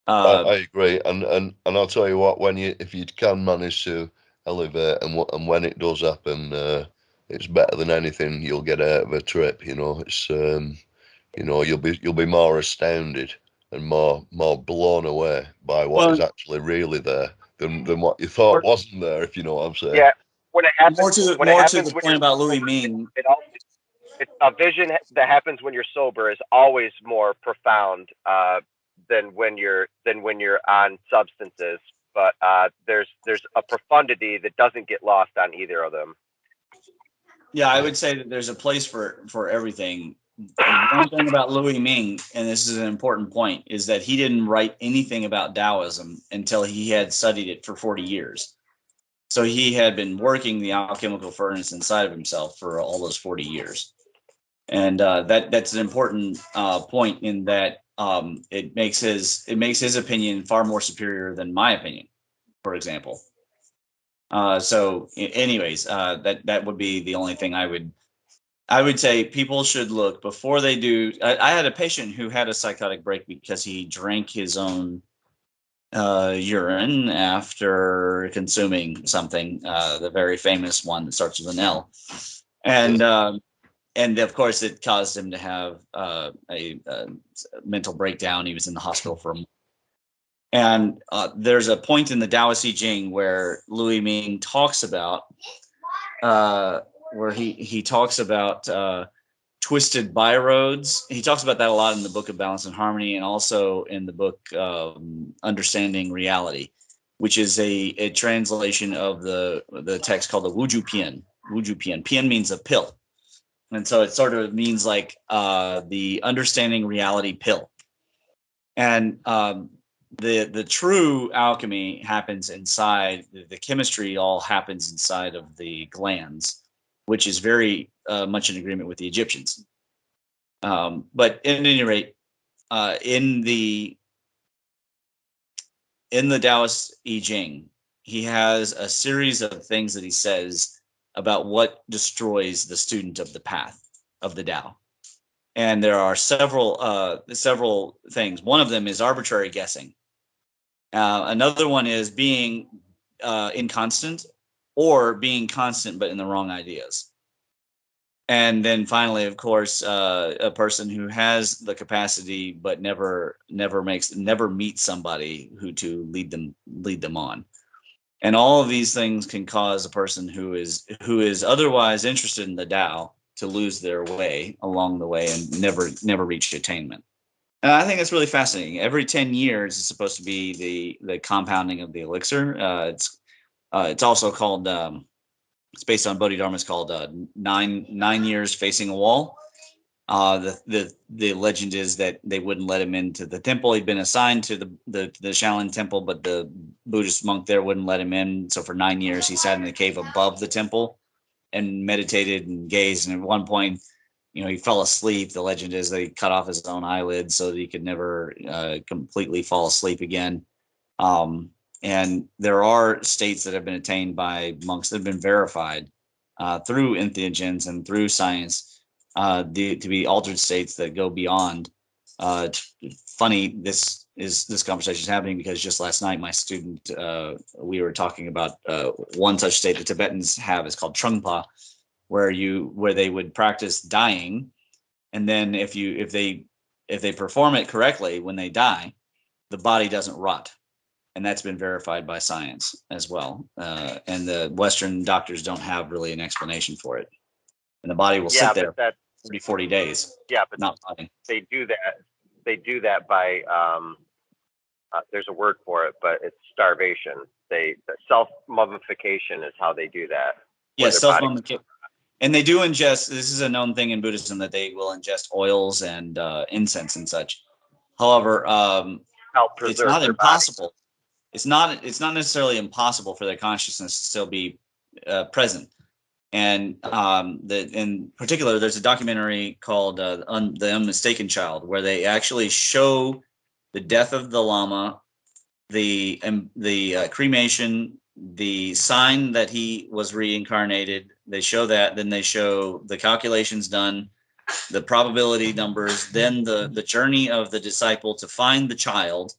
B: I agree, and I'll tell you what, if you can manage to elevate, and when it does happen, it's better than anything you'll get out of a trip. It's you'll be more astounded and more blown away by what is actually really there than what you thought wasn't there, if you know what I'm saying.
E: Yeah, when it happens,
F: more to the point about Louis Ming.
E: It's a vision that happens when you're sober is always more profound than when you're on substances. But there's a profundity that doesn't get lost on either of them.
F: Yeah, I would say that there's a place for everything. One thing about Louis Ming, and this is an important point, is that he didn't write anything about Taoism until he had studied it for 40 years. So he had been working the alchemical furnace inside of himself for all those 40 years. And that's an important point, in that it makes his opinion far more superior than my opinion, for example. So anyways, that would be the only thing I would say people should look before they do. I had a patient who had a psychotic break because he drank his own urine after consuming something, the very famous one that starts with an L. And of course, it caused him to have a mental breakdown. He was in the hospital for a month. And there's a point in the Taoist I Ching where Louis Ming talks about, where he talks about twisted byroads. He talks about that a lot in the Book of Balance and Harmony, and also in the book Understanding Reality, which is a translation of the text called the Wuju Pian. Wuju Pian. Pian means a pill. And so it sort of means like the understanding reality pill. And the true alchemy happens inside, the chemistry all happens inside of the glands, which is very much in agreement with the Egyptians. But at any rate, in the Taoist I Ching, he has a series of things that he says about what destroys the student of the path of the Tao. And there are several things. One of them is arbitrary guessing. Another one is being inconstant, or being constant but in the wrong ideas. And then finally, of course, a person who has the capacity but never meets somebody who to lead them on. And all of these things can cause a person who is otherwise interested in the Tao to lose their way along the way and never reach attainment. And I think that's really fascinating. Every 10 years is supposed to be the compounding of the elixir. It's also called, it's based on Bodhidharma. It's called 9 years facing a wall. The legend is that they wouldn't let him into the temple. He'd been assigned to the Shaolin temple, but the Buddhist monk there wouldn't let him in. So for 9 years, he sat in the cave above the temple and meditated and gazed. And at one point, he fell asleep. The legend is that he cut off his own eyelids so that he could never completely fall asleep again. And there are states that have been attained by monks that have been verified through entheogens and through science to be altered states that go beyond. Funny, this conversation is happening because just last night, my student, we were talking about one such state the Tibetans have. Is called Trungpa, where they would practice dying, and then if they perform it correctly when they die, the body doesn't rot. And that's been verified by science as well. And the Western doctors don't have really an explanation for it. And the body will sit there for 40 days.
E: Yeah, but
F: not rotting.
E: They do that by, there's a word for it, but it's starvation. Self-mummification is how they do that.
F: Yeah, self-mummification. And they do ingest. This is a known thing in Buddhism that they will ingest oils and incense and such. However,
E: Help
F: it's
E: preserve
F: not
E: their
F: impossible. It's not necessarily impossible for their consciousness to still be present. And in particular, there's a documentary called The Unmistaken Child, where they actually show the death of the Lama, the cremation, the sign that he was reincarnated. They show that. Then they show the calculations done, the probability numbers, then the journey of the disciple to find the child,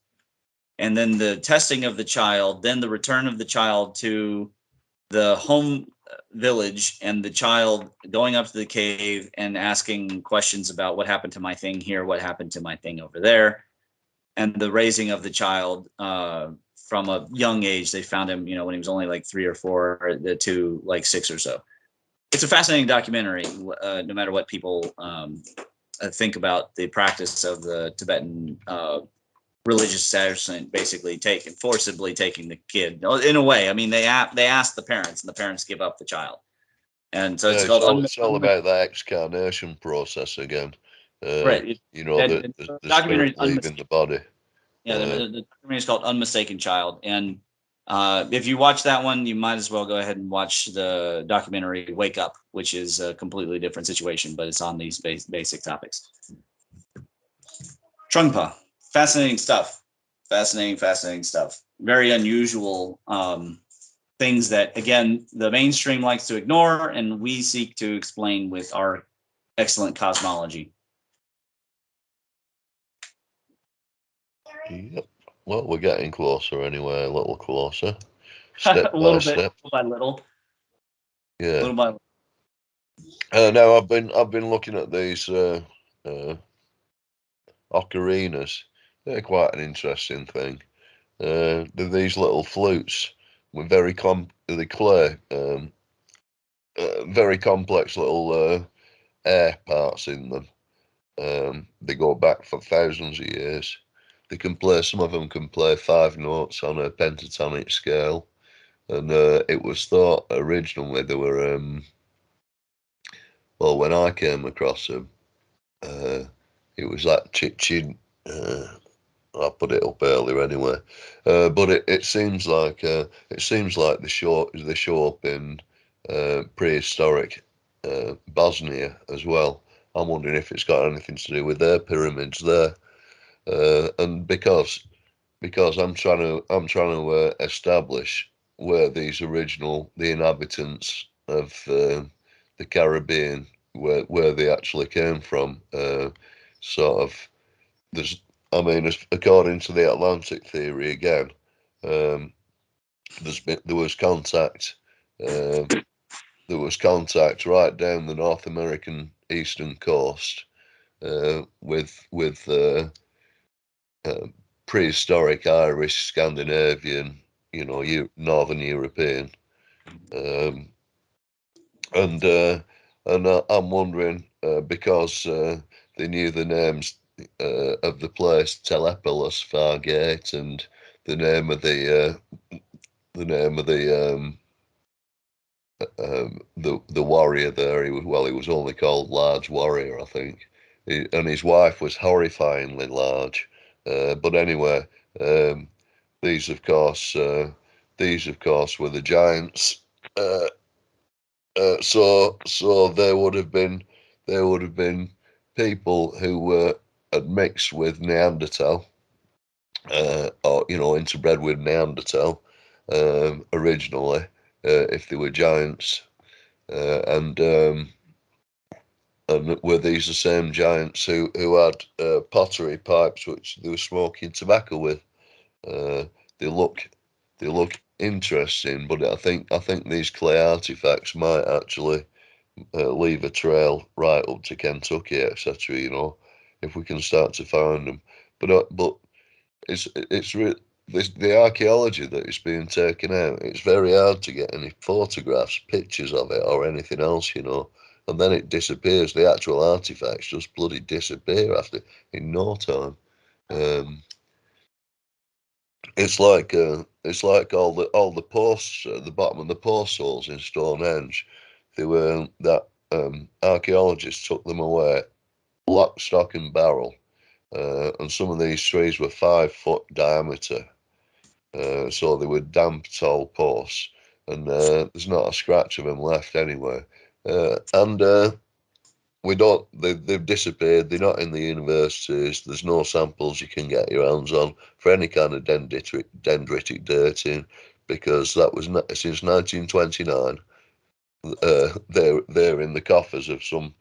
F: and then the testing of the child, then the return of the child to the home village, and the child going up to the cave and asking questions about what happened to my thing here, what happened to my thing over there, and the raising of the child from a young age. They found him, when he was only like 3 or 4 to like 6 or so. It's a fascinating documentary, no matter what people think about the practice of the Tibetan religious establishment, basically forcibly taking the kid. In a way, I mean, they ask the parents, and the parents give up the child. And so it's
B: all about that excarnation process again.
F: Right.
B: The spirit leaving the body.
F: Yeah, the documentary is called Unmistaken Child. And if you watch that one, you might as well go ahead and watch the documentary Wake Up, which is a completely different situation, but it's on these basic topics. Trungpa. Fascinating stuff. Fascinating stuff. Very unusual things that, again, the mainstream likes to ignore, and we seek to explain with our excellent cosmology.
B: Yep. Well, we're getting closer anyway, a little closer. Step
F: a little
B: by
F: bit,
B: step.
F: little by little.
B: Yeah.
F: Little by
B: little. Now I've been looking at these ocarinas. They're quite an interesting thing. They're these little flutes with very clay, very complex little air parts in them. They go back for thousands of years. They can play. Some of them can play 5 notes on a pentatonic scale, and it was thought originally they were. Well, when I came across them, it was that Chichin. I put it up earlier anyway, but it seems like they show up in prehistoric Bosnia as well. I'm wondering if it's got anything to do with their pyramids there, and because I'm trying to establish where the inhabitants of the Caribbean, where they actually came from. Sort of, according to the Atlantic theory again, there was contact. There was contact right down the North American eastern coast with prehistoric Irish, Scandinavian, Northern European, and I'm wondering because they knew the names of the place, Telepolis, Fargate, and the name of the warrior there. He was only called Large Warrior, I think, and his wife was horrifyingly large. But anyway, these of course were the giants. So there would have been people who had mixed with Neanderthal, or interbred with Neanderthal originally, if they were giants, and were these the same giants who had pottery pipes which they were smoking tobacco with? They look interesting, but I think these clay artifacts might actually leave a trail right up to Kentucky, etc. If we can start to find them, but it's the archaeology that is being taken out. It's very hard to get any photographs, pictures of it, or anything else, and then it disappears. The actual artifacts just bloody disappear in no time. It's like all the posts at the bottom of the post holes in Stonehenge. they were that archaeologists took them away, lock, stock, and barrel, and some of these trees were 5 foot diameter, so they were damp tall posts, and there's not a scratch of them left anywhere, and we don't. They've disappeared. They're not in the universities. There's no samples you can get your hands on for any kind of dendritic dating, because that was since 1929. They're in the coffers of some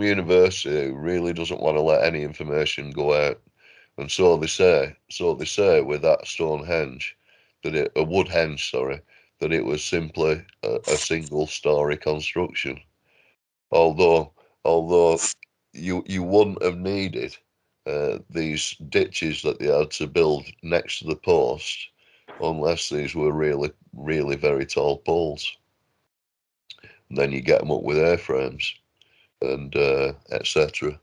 B: university who really doesn't want to let any information go out, and so they say. So they say with that Stonehenge, a Woodhenge, sorry, that it was simply a single story construction. Although you wouldn't have needed these ditches that they had to build next to the post unless these were really, really very tall poles. And then you get them up with airframes and etc.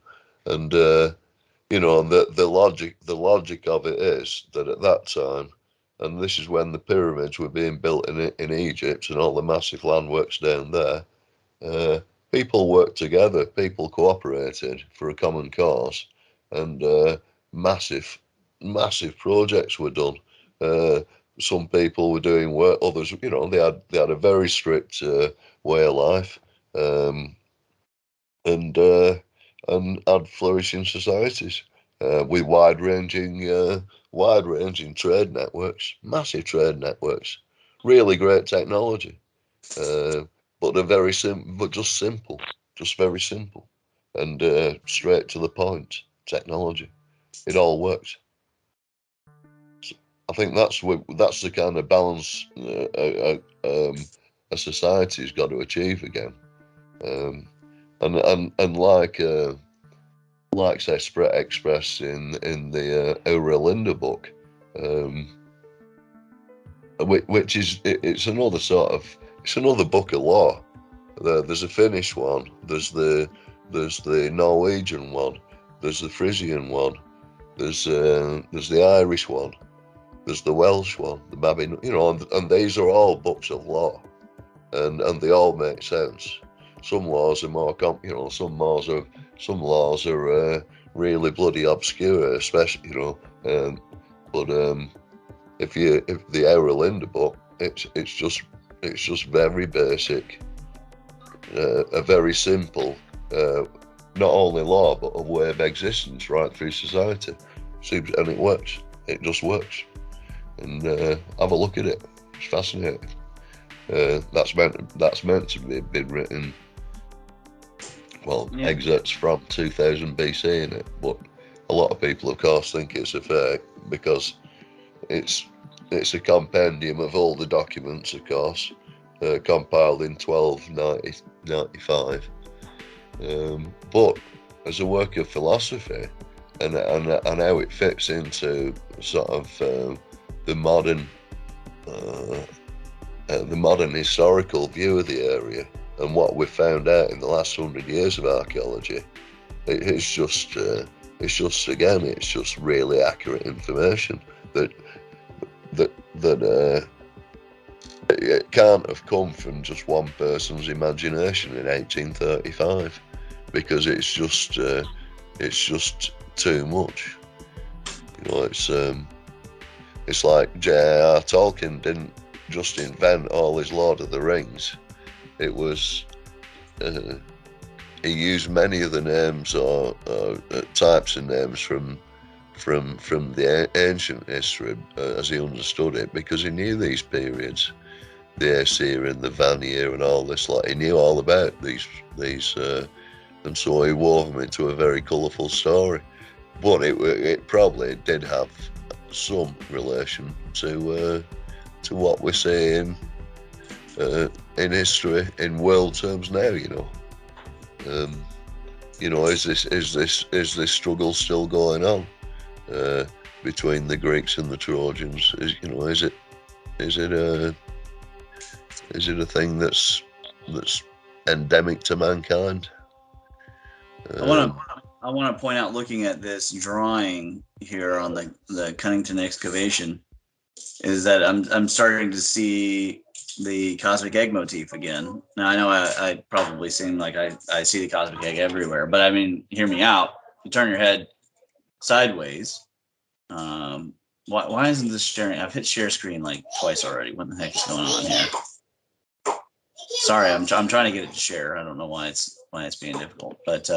B: And you know, the logic of it is that at that time, and this is when the pyramids were being built in Egypt and all the massive landworks down there. People worked together, people cooperated for a common cause, and massive projects were done. Some people were doing work, others, you know, they had a very strict way of life, and had flourishing societies with wide-ranging trade networks, massive trade networks, really great technology. But they're very simple, but just simple, just very simple, and straight to the point. Technology, it all works. So I think that's the kind of balance a society's got to achieve again. And like say expressed in the Linda book, which is it's another sort of. It's another book of law. There's a Finnish one. There's the Norwegian one. There's the Frisian one. There's the Irish one. There's the Welsh one. The Babin, you know, and these are all books of law, and they all make sense. Some laws are more some laws are really bloody obscure, especially, you know. But if the Linda book, it's just very basic, a very simple, not only law but a way of existence right through society. And it works. It just works. And have a look at it. It's fascinating. That's meant to be been written. Well, yeah. Excerpts from 2000 BC in it, but a lot of people, of course, think it's a fake because it's a compendium of all the documents, of course, compiled in 1295. But as a work of philosophy and how it fits into sort of the modern historical view of the area and what we've found out in the last 100 years of archaeology, it's just really accurate information that it can't have come from just one person's imagination in 1835, because it's just too much. You know, it's like J.R.R. Tolkien didn't just invent all his Lord of the Rings. It was he used many of the names or types of names from the ancient history as he understood it, because he knew these periods, the Aesir and the Vanir and all this lot. He knew all about these and so he wove them into a very colourful story. But it probably did have some relation to what we're seeing in history in world terms now. You know, is this struggle still going on between the Greeks and the Trojans? Is it a thing that's endemic to mankind?
F: I want to point out, looking at this drawing here on the Cunnington excavation, is that I'm starting to see the cosmic egg motif again. Now I know I probably seem like I see the cosmic egg everywhere, but I mean, hear me out. You turn your head sideways. Why isn't this sharing? I've hit share screen like twice already. What the heck is going on here? Sorry, I'm trying to get it to share. I don't know why it's being difficult, but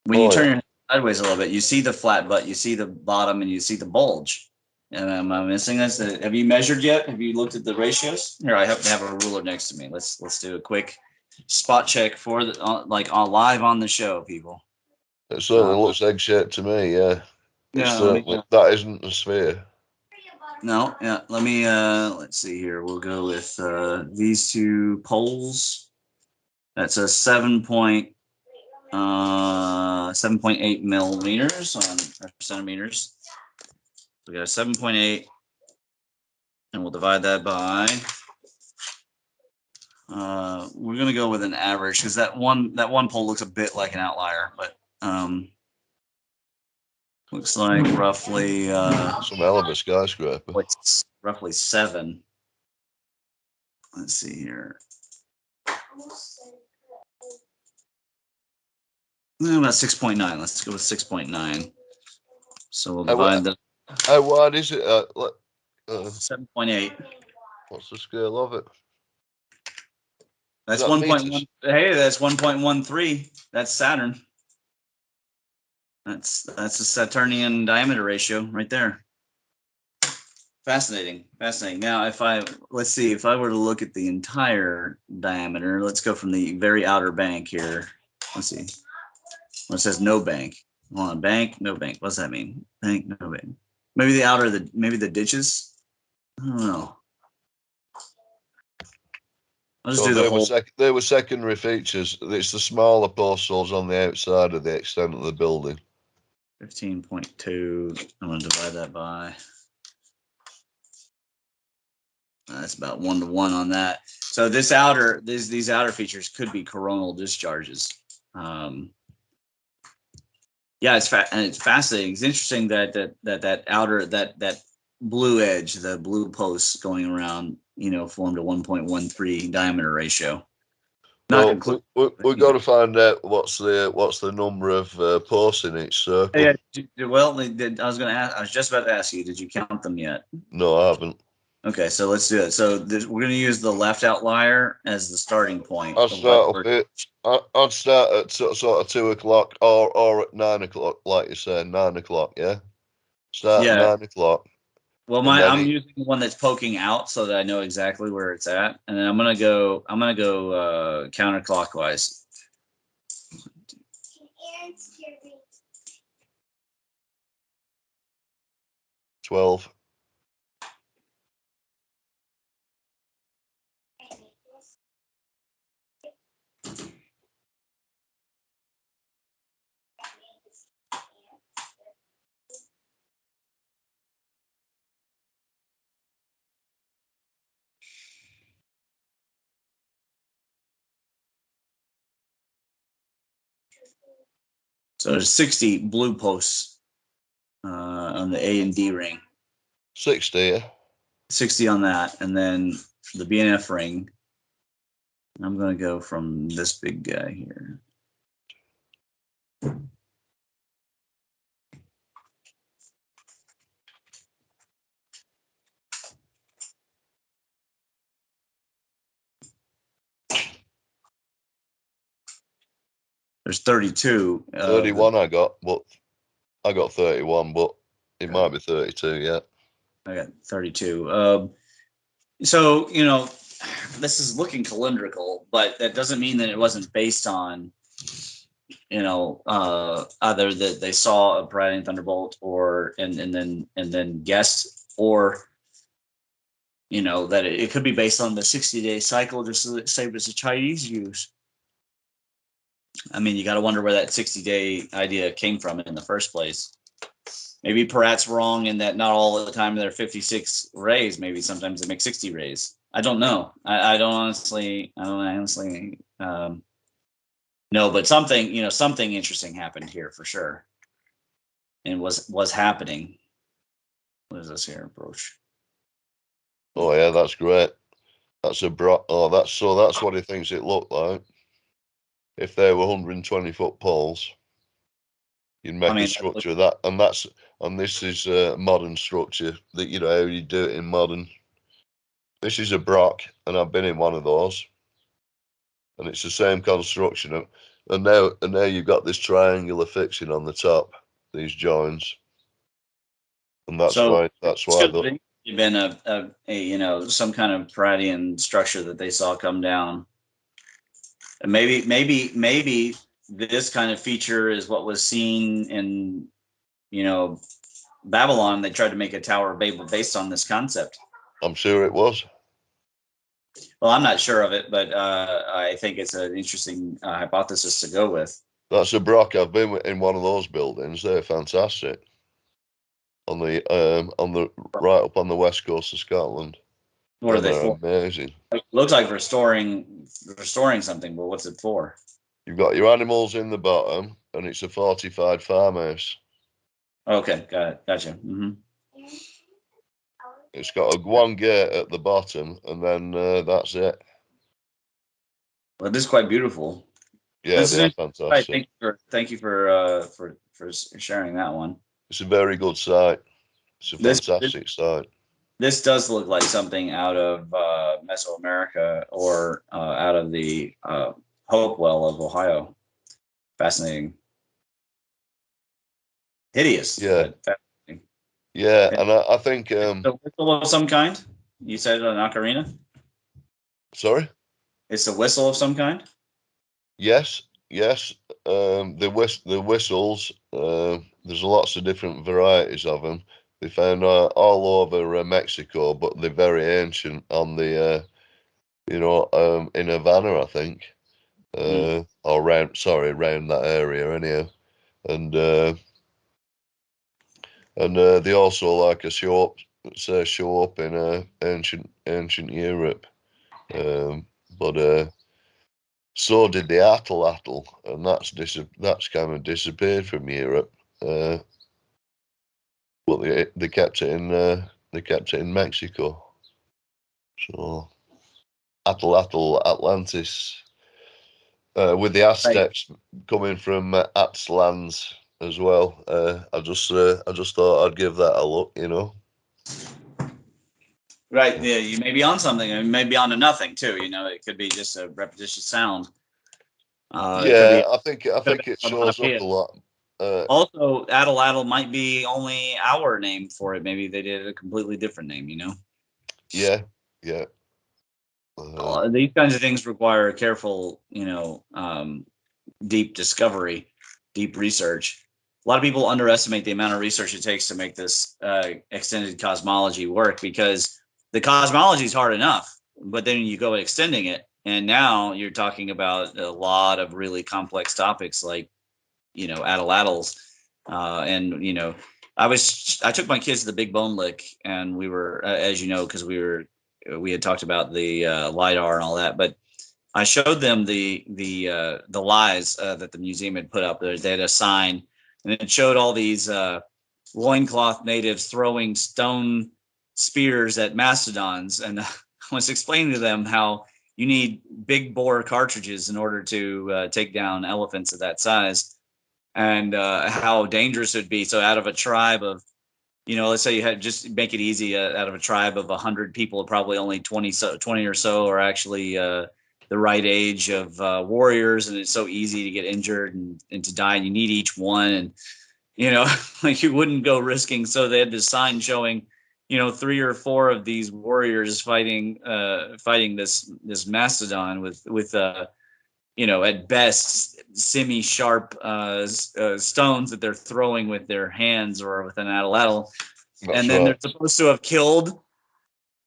F: when you turn your head sideways a little bit, you see the flat butt, you see the bottom, and you see the bulge. And am I missing this? Have you measured yet? Have you looked at the ratios? Here, I happen to have a ruler next to me. Let's do a quick spot check for the live on the show, people.
B: It certainly looks egg-shaped to me, yeah. That isn't a sphere.
F: No, yeah. Let me let's see here. We'll go with these two poles. That's a 7.8 millimeters on centimeters. We got a 7.8, and we'll divide that by. We're gonna go with an average because that one pole looks a bit like an outlier, but looks like roughly
B: some hell of a skyscraper.
F: Roughly 7. Let's see here. About 6.9. Let's go with 6.9. So we'll divide the.
B: How wide is it?
F: 7.8.
B: What's the scale of it?
F: That's 1.1. Hey, that's 1.13. That's Saturn. That's a Saturnian diameter ratio right there. Fascinating. Now, let's see, if I were to look at the entire diameter, let's go from the very outer bank here. Let's see. Well, it says no bank. Hold on, bank, no bank. What's that mean? Bank, no bank. Maybe the ditches. I don't know. I'll just do the whole.
B: There were secondary features. It's the smaller post holes on the outside of the extent of the building.
F: 15.2. I'm going to divide that by. That's about 1-to-1 on that. So these outer features could be coronal discharges. Yeah, it's fascinating. It's interesting that outer that blue edge, the blue posts going around, formed a 1.13 diameter ratio.
B: We've got to find out what's the number of posts in each circle.
F: Yeah. Well, I was just about to ask you. Did you count them yet?
B: No, I haven't.
F: Okay, so let's do it. So we're going to use the left outlier as the starting point.
B: I'd start at sort of 2 o'clock or at 9 o'clock, like you said, 9 o'clock. Yeah, start at 9 o'clock.
F: Well, I'm using the one that's poking out so that I know exactly where it's at, and then I'm gonna go counterclockwise.
B: $12.
F: So there's 60 blue posts on the A and D ring.
B: 60, yeah.
F: 60 on that, and then the BNF ring. I'm going to go from this big guy here. There's 32.
B: 31 I got 31, but it might be 32, yeah.
F: I got 32. So, this is looking cylindrical, but that doesn't mean that it wasn't based on, either that they saw a Palladian thunderbolt and then guessed, or, that it could be based on the 60-day cycle, just the same as the Chinese use. I mean, you got to wonder where that 60-day idea came from in the first place. Maybe Peratt's wrong in that not all the time there are 56 rays. Maybe sometimes they make 60 rays. I don't know. I don't honestly know, but something interesting happened here for sure, and was happening. What is this here? Approach.
B: Oh yeah, that's great. That's a bro. Oh, that's what he thinks it looked like. If they were 120-foot poles, you'd make a structure of that, and this is a modern structure that how you do it in modern. This is a Brock, and I've been in one of those, and it's the same construction. And now you've got this triangular fixing on the top, these joins, and that's why
F: you've been a some kind of Palladian structure that they saw come down, and maybe this kind of feature is what was seen in Babylon. They tried to make a Tower of Babel based on this concept.
B: I'm sure it was.
F: Well, I'm not sure of it, but I think it's an interesting hypothesis to go with.
B: That's a Brock. I've been in one of those buildings. They're fantastic. On the right up on the west coast of Scotland.
F: What are they for?
B: Amazing.
F: It looks like restoring something, but what's it for?
B: You've got your animals in the bottom, and it's a fortified farmhouse.
F: Okay, got it. Gotcha. Mm-hmm.
B: It's got one gate at the bottom, and then that's it.
F: Well, this is quite beautiful.
B: Yeah, they're fantastic.
F: Thank you for sharing that one.
B: It's a very good site. It's a fantastic site.
F: This does look like something out of Mesoamerica or out of the Hopewell of Ohio. Fascinating. Hideous.
B: Yeah. Fascinating. Yeah, and I think
F: a whistle of some kind. You said an ocarina.
B: Sorry.
F: It's a whistle of some kind.
B: Yes. The whistles. There's lots of different varieties of them. They found all over Mexico, but they're very ancient on the, in Havana, I think, or around that area, anyhow. And they also like show up in ancient Europe, but so did the atlatl, and that's kind of disappeared from Europe. But they kept it in Mexico. So atlatl, Atlantis, with the Aztecs coming from Atlans as well. I just thought I'd give that a look,
F: Right. Yeah, you may be on something, and maybe on to nothing too. It could be just a repetitious sound.
B: I think it shows up a lot.
F: Also, atlatl might be only our name for it. Maybe they did a completely different name.
B: Yeah.
F: These kinds of things require careful, deep discovery, deep research. A lot of people underestimate the amount of research it takes to make this extended cosmology work, because the cosmology is hard enough, but then you go extending it, and now you're talking about a lot of really complex topics like atlatls, and I took my kids to the Big Bone Lick, and we were, as because we had talked about the LiDAR and all that, but I showed them the lies that the museum had put up. They had a sign, and it showed all these loincloth natives throwing stone spears at mastodons, and I was explaining to them how you need big bore cartridges in order to take down elephants of that size, and how dangerous it would be. So out of a tribe of, let's say you had, just make it easy, out of a tribe of 100 people, probably only 20 or so are actually the right age of warriors, and it's so easy to get injured and to die, and you need each one, and like you wouldn't go risking. So they had this sign showing 3 or 4 of these warriors fighting this mastodon with at best semi-sharp stones that they're throwing with their hands or with an atlatl. And then they're supposed to have killed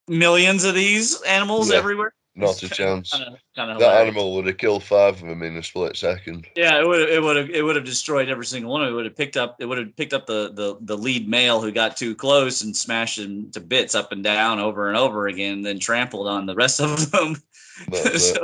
F: millions of these animals everywhere.
B: Not a chance. That animal would have killed 5 of them in a split second.
F: Yeah, it would have destroyed every single one. It would have picked up the lead male who got too close and smashed him to bits up and down over and over again, then trampled on the rest of them. These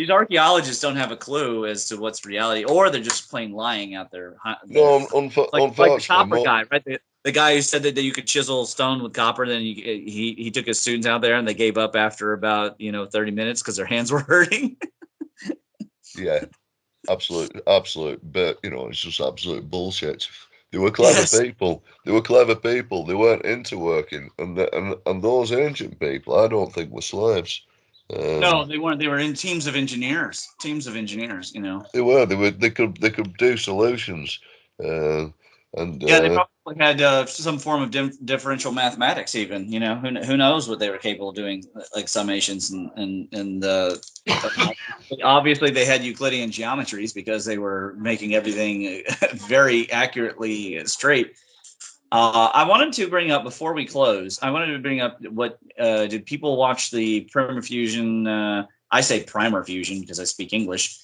F: archaeologists don't have a clue as to what's reality, or they're just plain lying out there.
B: No, unfortunately,
F: like the copper guy, right? the guy who said that you could chisel stone with copper. Then he took his students out there and they gave up after about 30 minutes because their hands were hurting.
B: Yeah, absolute. But it's just absolute bullshit. They were clever people. They were clever people. They weren't into working, and those ancient people, I don't think, were slaves.
F: No, they weren't. They were in teams of engineers.
B: They were. They could do solutions.
F: They probably had some form of differential mathematics. Even who knows what they were capable of doing, like summations and obviously they had Euclidean geometries because they were making everything very accurately straight. I wanted to bring up before we close. I wanted to bring up what did people watch the Primer Fusion? I say Primer Fusion because I speak English,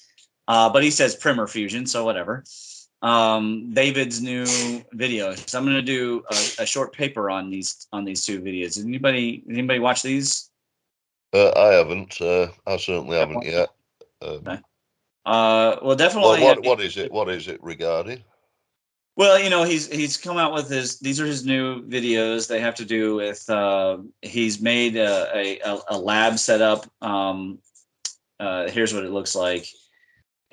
F: but he says Primer Fusion, so whatever. David's new video. So I'm going to do a short paper on these two videos. Anybody watch these?
B: I haven't. I certainly haven't yet.
F: Okay. Well, definitely.
B: What is it? What is it regarding?
F: Well, he's come out with these are his new videos. They have to do with he's made a lab setup. Here's what it looks like.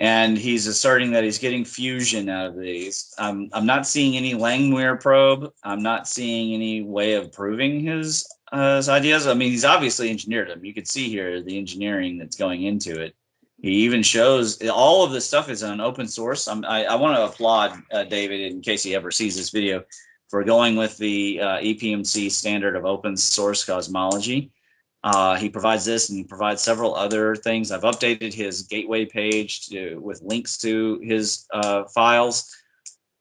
F: And he's asserting that he's getting fusion out of these. I'm not seeing any Langmuir probe. I'm not seeing any way of proving his ideas. I mean, he's obviously engineered them. You can see here the engineering that's going into it. He even shows all of this stuff is on open source. I want to applaud David in case he ever sees this video for going with the EPEMC standard of open source cosmology. He provides this and he provides several other things. I've updated his gateway page with links to his files.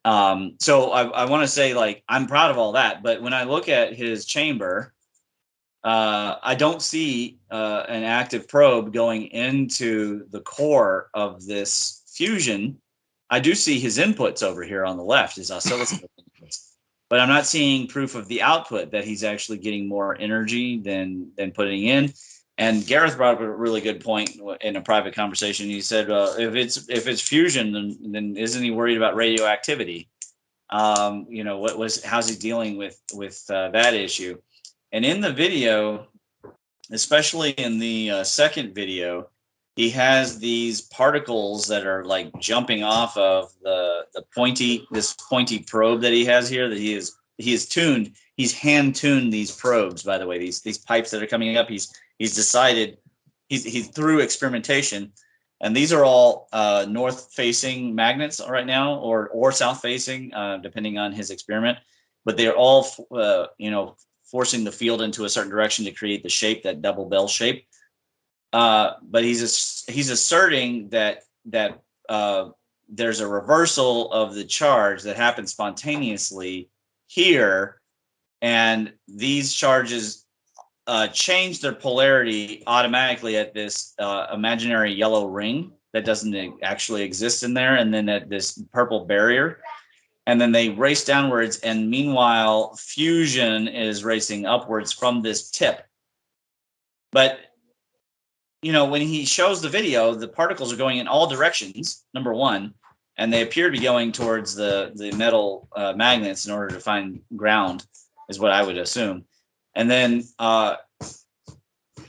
F: So I want to say, like, I'm proud of all that. But when I look at his chamber, I don't see an active probe going into the core of this fusion. I do see his inputs over here on the left, his oscilloscope inputs. But I'm not seeing proof of the output that he's actually getting more energy than putting in. And Gareth brought up a really good point in a private conversation. He said, if it's fusion, then isn't he worried about radioactivity? How's he dealing with that issue? And in the video, especially in the second video, he has these particles that are like jumping off of this pointy probe that he has here that he is tuned. He's hand tuned these probes, by the way, these pipes that are coming up. He's decided he's through experimentation, and these are all north facing magnets right now, or south facing, depending on his experiment. But they're all forcing the field into a certain direction to create the shape, that double bell shape. But he's asserting that there's a reversal of the charge that happens spontaneously here, and these charges change their polarity automatically at this imaginary yellow ring that doesn't actually exist in there, and then at this purple barrier, and then they race downwards, and meanwhile fusion is racing upwards from this tip. But when he shows the video, the particles are going in all directions, number one, and they appear to be going towards the metal magnets in order to find ground, is what I would assume. And then,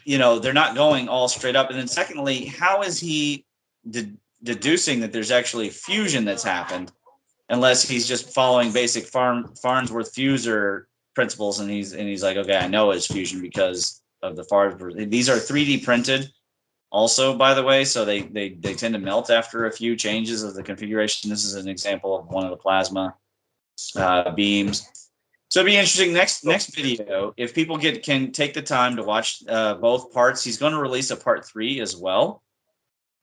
F: they're not going all straight up. And then secondly, how is he deducing that there's actually fusion that's happened, unless he's just following basic Farnsworth fuser principles, and he's like, okay, I know it's fusion because of the Farnsworth. These are 3D printed. Also, by the way, so they tend to melt after a few changes of the configuration. This is an example of one of the plasma beams. So it'd be interesting. Next video, if people can take the time to watch both parts. He's going to release a part 3 as well.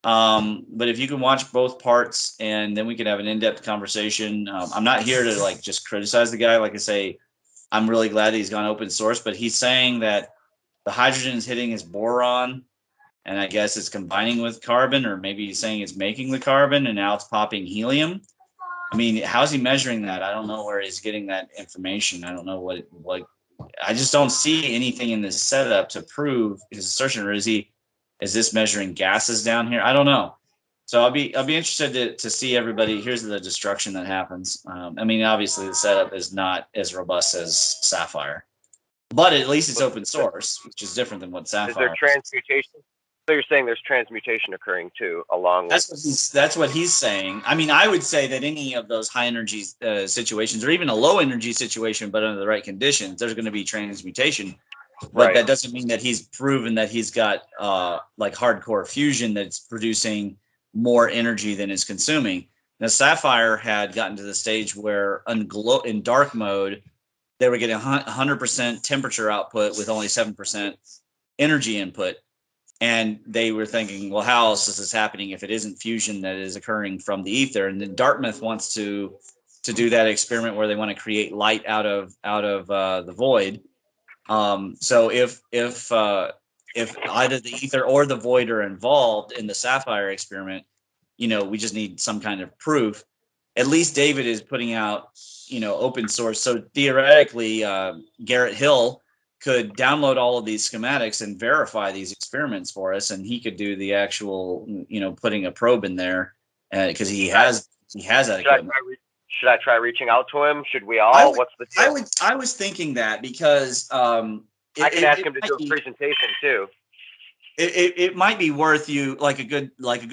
F: But if you can watch both parts, and then we can have an in-depth conversation. I'm not here to just criticize the guy. Like I say, I'm really glad that he's gone open source, but he's saying that the hydrogen is hitting his boron, and I guess it's combining with carbon, or maybe he's saying it's making the carbon, and now it's popping helium. I mean, how's he measuring that? I don't know where he's getting that information. I don't know what I just don't see anything in this setup to prove his assertion. Or is this measuring gases down here? I don't know. So I'll be interested to see everybody. Here's the destruction that happens. I mean, obviously the setup is not as robust as Sapphire, but at least it's open source, which is different than what Sapphire.
E: Is there transmutation? So you're saying there's transmutation occurring too, along with.
F: That's what he's saying. I mean, I would say that any of those high energy situations, or even a low energy situation, but under the right conditions, there's going to be transmutation. But that doesn't mean that he's proven that he's got like hardcore fusion that's producing more energy than is consuming. Now, Sapphire had gotten to the stage where in dark mode, they were getting 100% temperature output with only 7% energy input. And they were thinking, well, how else is this happening if it isn't fusion that is occurring from the ether? And then Dartmouth wants to do that experiment where they want to create light out of the void. So if either the ether or the void are involved in the Sapphire experiment, we just need some kind of proof. At least David is putting out, open source. So theoretically, Garrett Hill could download all of these schematics and verify these experiments for us, and he could do the actual, putting a probe in there because he has that equipment.
E: Should I try reaching out to him? Should we all? What's the deal?
F: I was thinking that because
E: I can ask him to do a presentation too.
F: It might be worth you like a good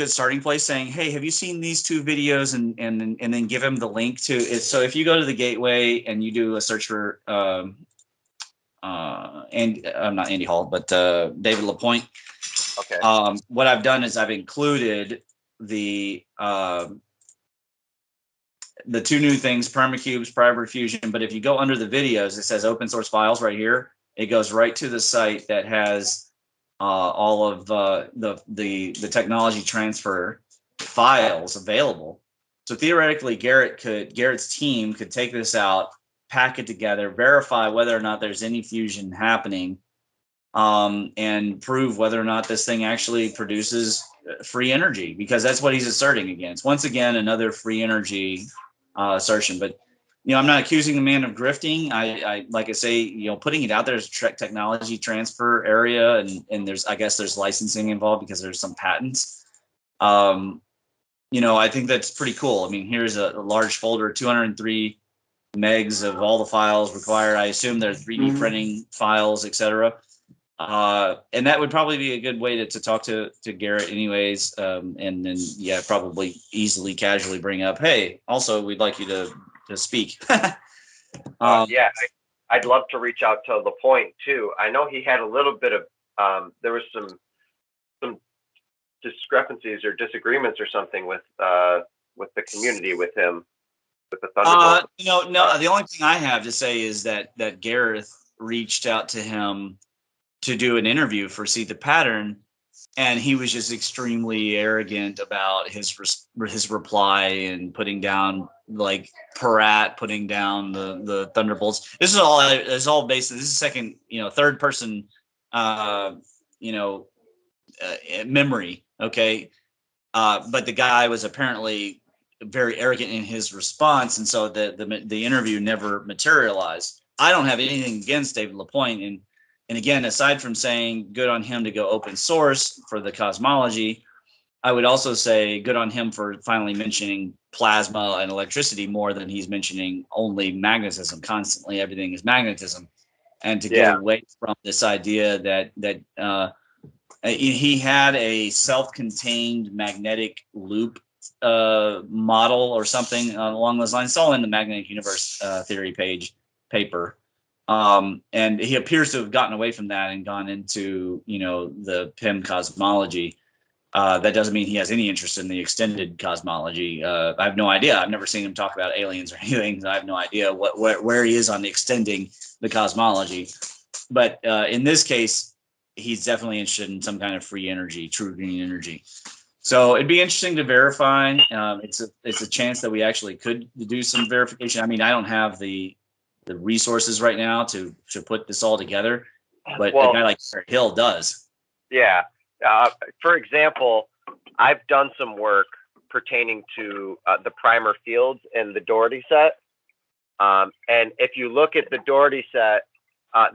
F: starting place saying, hey, have you seen these two videos, and then give him the link to it. So if you go to the Gateway and you do a search for and not Andy Hall, but David LaPoint.
E: Okay.
F: What I've done is I've included the two new things, permacubes, primary fusion. But if you go under the videos, it says open source files right here. It goes right to the site that has all of the technology transfer files available. So theoretically, Garrett's team could take this out, pack it together, verify whether or not there's any fusion happening, and prove whether or not this thing actually produces free energy, because that's what he's asserting against. Once again, another free energy assertion. But I'm not accusing the man of grifting. I like I say, putting it out there as a technology transfer area, and I guess there's licensing involved because there's some patents. I think that's pretty cool. I mean, here's a large folder, 203 megs of all the files required. I assume they're 3D printing files, etc. And that would probably be a good way to talk to Garrett anyways. And then, probably easily, casually bring up, hey, also, we'd like you to speak.
E: I'd love to reach out to LaPoint too. I know he had a little bit of, there was some discrepancies or disagreements or something with the community with him. With the Thunderbolt.
F: No. The only thing I have to say is that Gareth reached out to him to do an interview for See the Pattern, and he was just extremely arrogant about his reply and putting down like Parat, putting down the Thunderbolts. This is all based. This is second, third person, memory. Okay, but the guy was apparently very arrogant in his response, and so the interview never materialized. I don't have anything against David LaPoint, and again, aside from saying good on him to go open source for the cosmology, I would also say good on him for finally mentioning plasma and electricity more than he's mentioning only magnetism. Constantly, everything is magnetism, and to get away from this idea that he had a self-contained magnetic loop model or something along those lines. It's all in the Magnetic Universe theory paper. And he appears to have gotten away from that and gone into, the EPEMC cosmology. That doesn't mean he has any interest in the extended cosmology. I have no idea. I've never seen him talk about aliens or anything. So I have no idea where he is on extending the cosmology. But in this case, he's definitely interested in some kind of free energy, true green energy. So it'd be interesting to verify. It's a chance that we actually could do some verification. I mean, I don't have the resources right now to put this all together, but a guy like Hill does.
E: Yeah. For example, I've done some work pertaining to the primer fields in the Dougherty set. And if you look at the Dougherty set,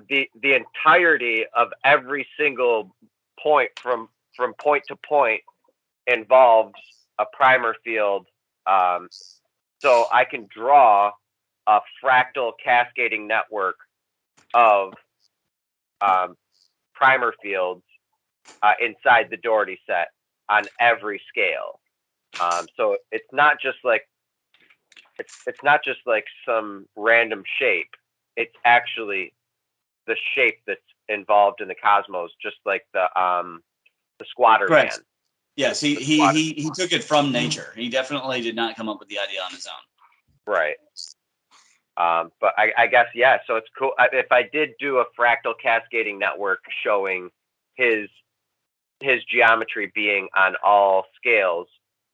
E: the entirety of every single point from point to point involves a primer field. So I can draw a fractal cascading network of primer fields inside the Dougherty set on every scale. So it's not just like some random shape. It's actually the shape that's involved in the cosmos, just like the squatter man.
F: Yes, he took it from nature. He definitely did not come up with the idea on his own.
E: Right. But I guess, yeah, so it's cool. If I did do a fractal cascading network showing his geometry being on all scales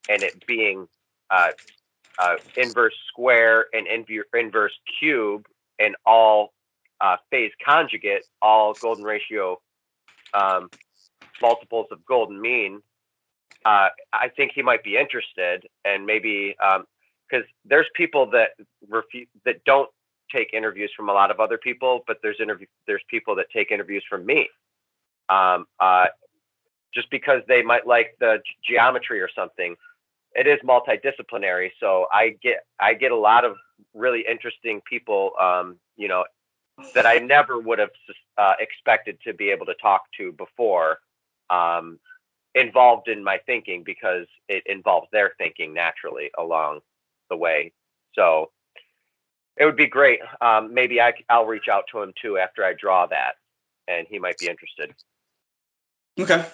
E: and it being inverse square and inverse cube and all phase conjugate, all golden ratio multiples of golden mean, I think he might be interested. And maybe because there's people that don't take interviews from a lot of other people, but there's people that take interviews from me, just because they might like the geometry or something. It is multidisciplinary, so I get a lot of really interesting people, that I never would have expected to be able to talk to before, involved in my thinking, because it involves their thinking naturally along the way. So it would be great. Maybe I'll reach out to him too after I draw that, and he might be interested.
F: Okay,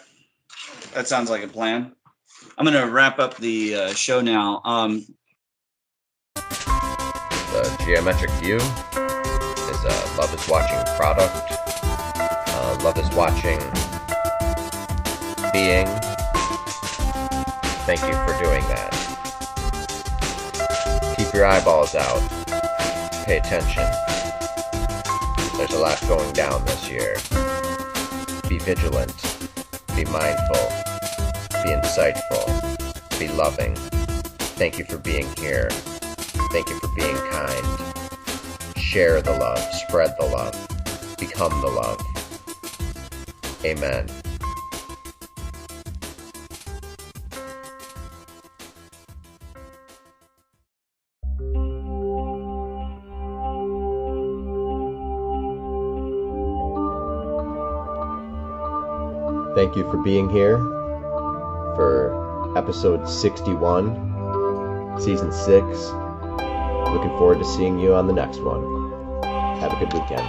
F: that sounds like a plan. I'm going to wrap up the show now.
A: The geometric view is a love is watching product. Love is watching being. Thank you for doing that. Keep your eyeballs out. Pay attention. There's a lot going down this year. Be vigilant. Be mindful. Be insightful. Be loving. Thank you for being here. Thank you for being kind. Share the love. Spread the love. Become the love. Amen. Thank you for being here for episode 61, season 6. Looking forward to seeing you on the next one. Have a good weekend.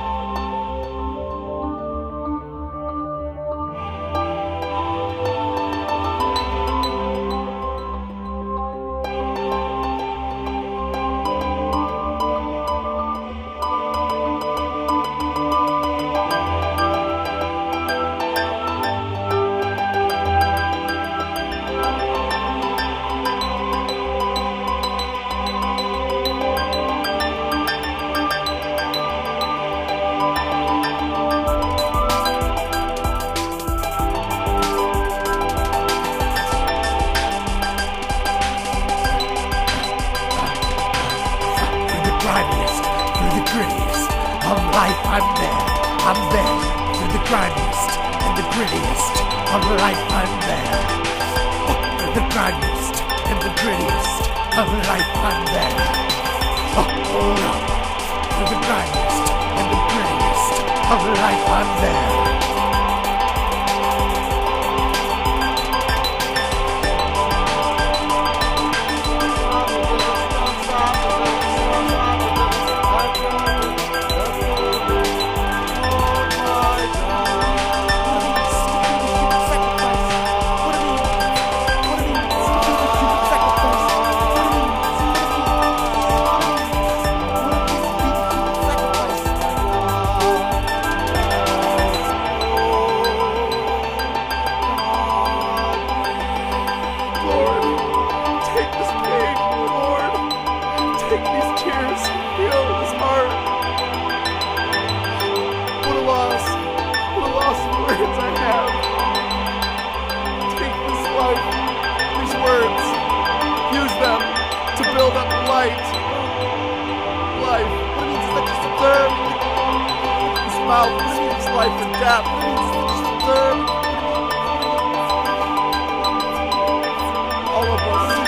G: All of us.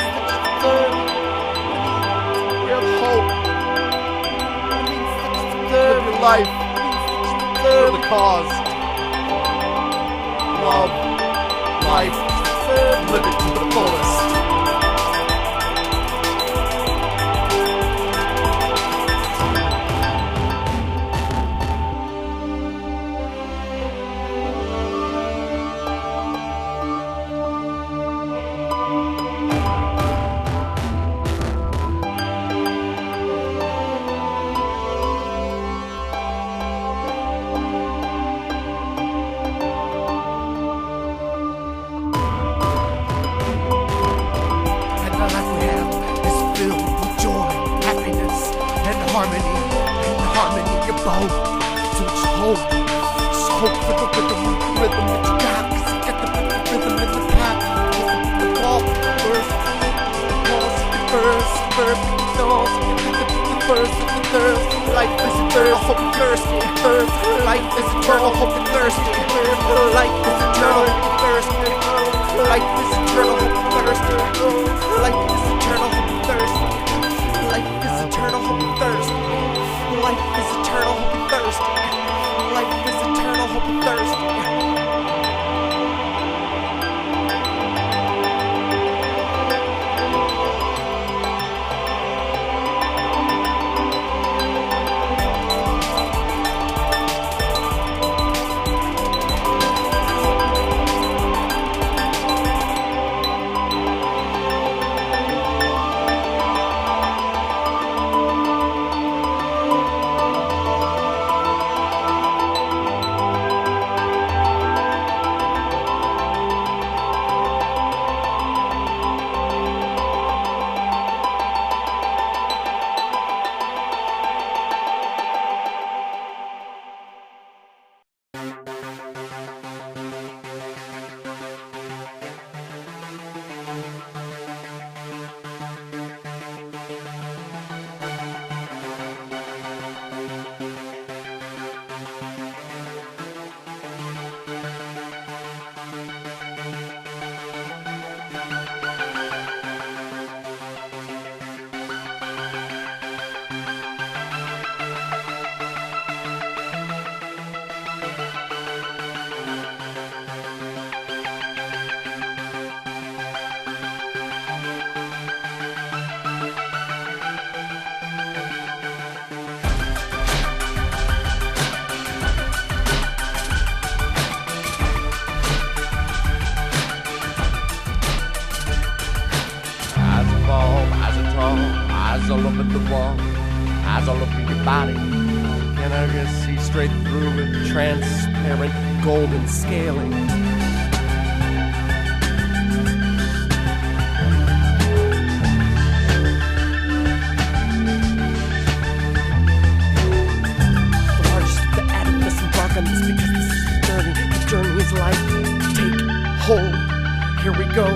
G: life for the cause. Love life, live it to the fullest.
H: As I look at the wall, as I look at your body, can I just see straight through with transparent golden scaling? The largest of the edifice embark on this because this is the journey. The journey is life. Take hold. Here we go.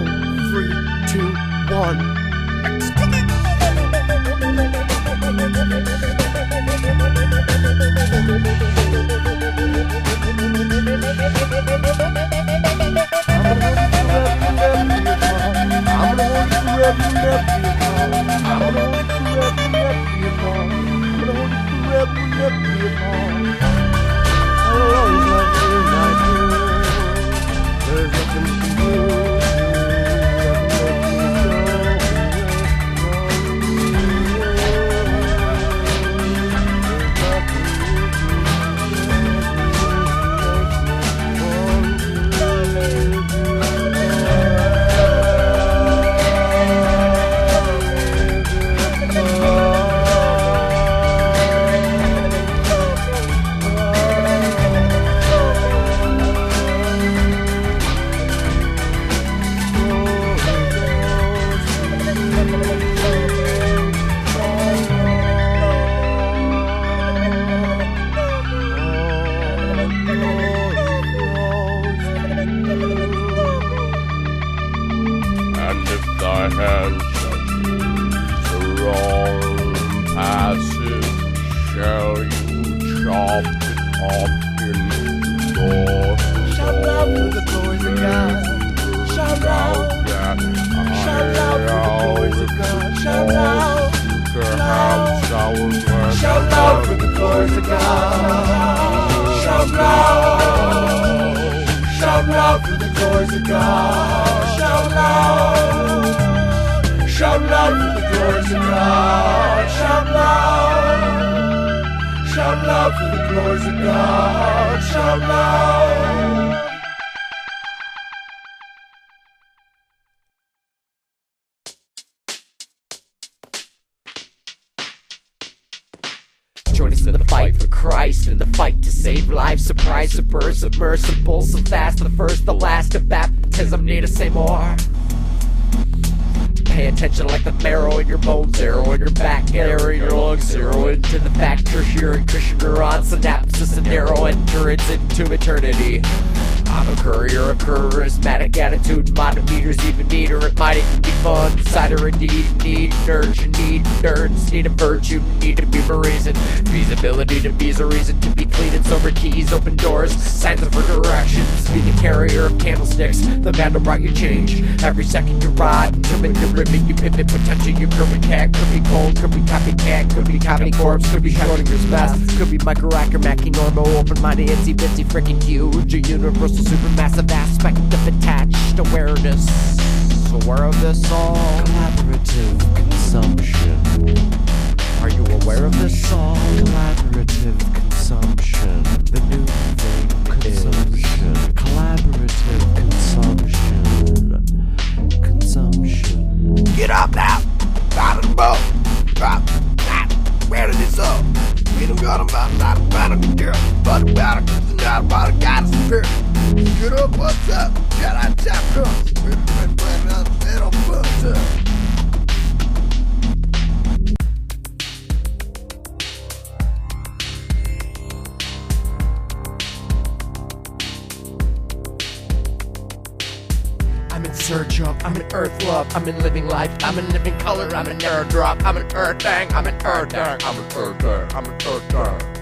H: 3, 2, 1.
I: Shout out for the
H: glories of God. Shout loud. Shout loud for the glories of God. Shout loud. Shout loud for the glories of God. Shout loud. Shout loud for the glories of God. Shout loud. Join us in the fight for Christ, in the fight to save lives. Surprise, submersible, so fast, the first, the last of baptism. Need to say more. Pay attention like the marrow in your bones, zero in your back, arrow in your lungs, zero into the back, tertiary Christian neurons, synapses and narrow entrance into eternity. I'm a courier, a charismatic attitude, modern meters even neater, it might even be fun. Cider indeed, need nerds, you need nerds, need a virtue, need to be a reason. Feasibility to be a reason to be clean and sober, keys, open doors, signs of directions. Be the carrier of candlesticks, the man who brought you change. Every second you ride, determine your ribbon, you pivot, potential, you curvy cat. Could be cold, could be copycat, could be copy corpse, could be Schrodinger's best. Could be micro actor, Mackie normal, open-minded, itsy bitsy, freaking huge, a universal supermassive aspect of attached awareness. Aware of this all? Collaborative consumption. Are you aware of this all? Collaborative consumption. The new thing consumption. Collaborative consumption. Consumption. Get up now! Out of the boat! Drop! Where did this up? We don't got about a girl, but about a not about a goddess spirit. Get up, what's up? Jedi chapter. Little what's up? I'm in search of, I'm in earth love, I'm in living life, I'm in living color, I'm in air drop, I'm in earth dang, I'm in earth dang, I'm in earth dang, I'm in earth dang.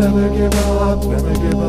H: Never give up, never give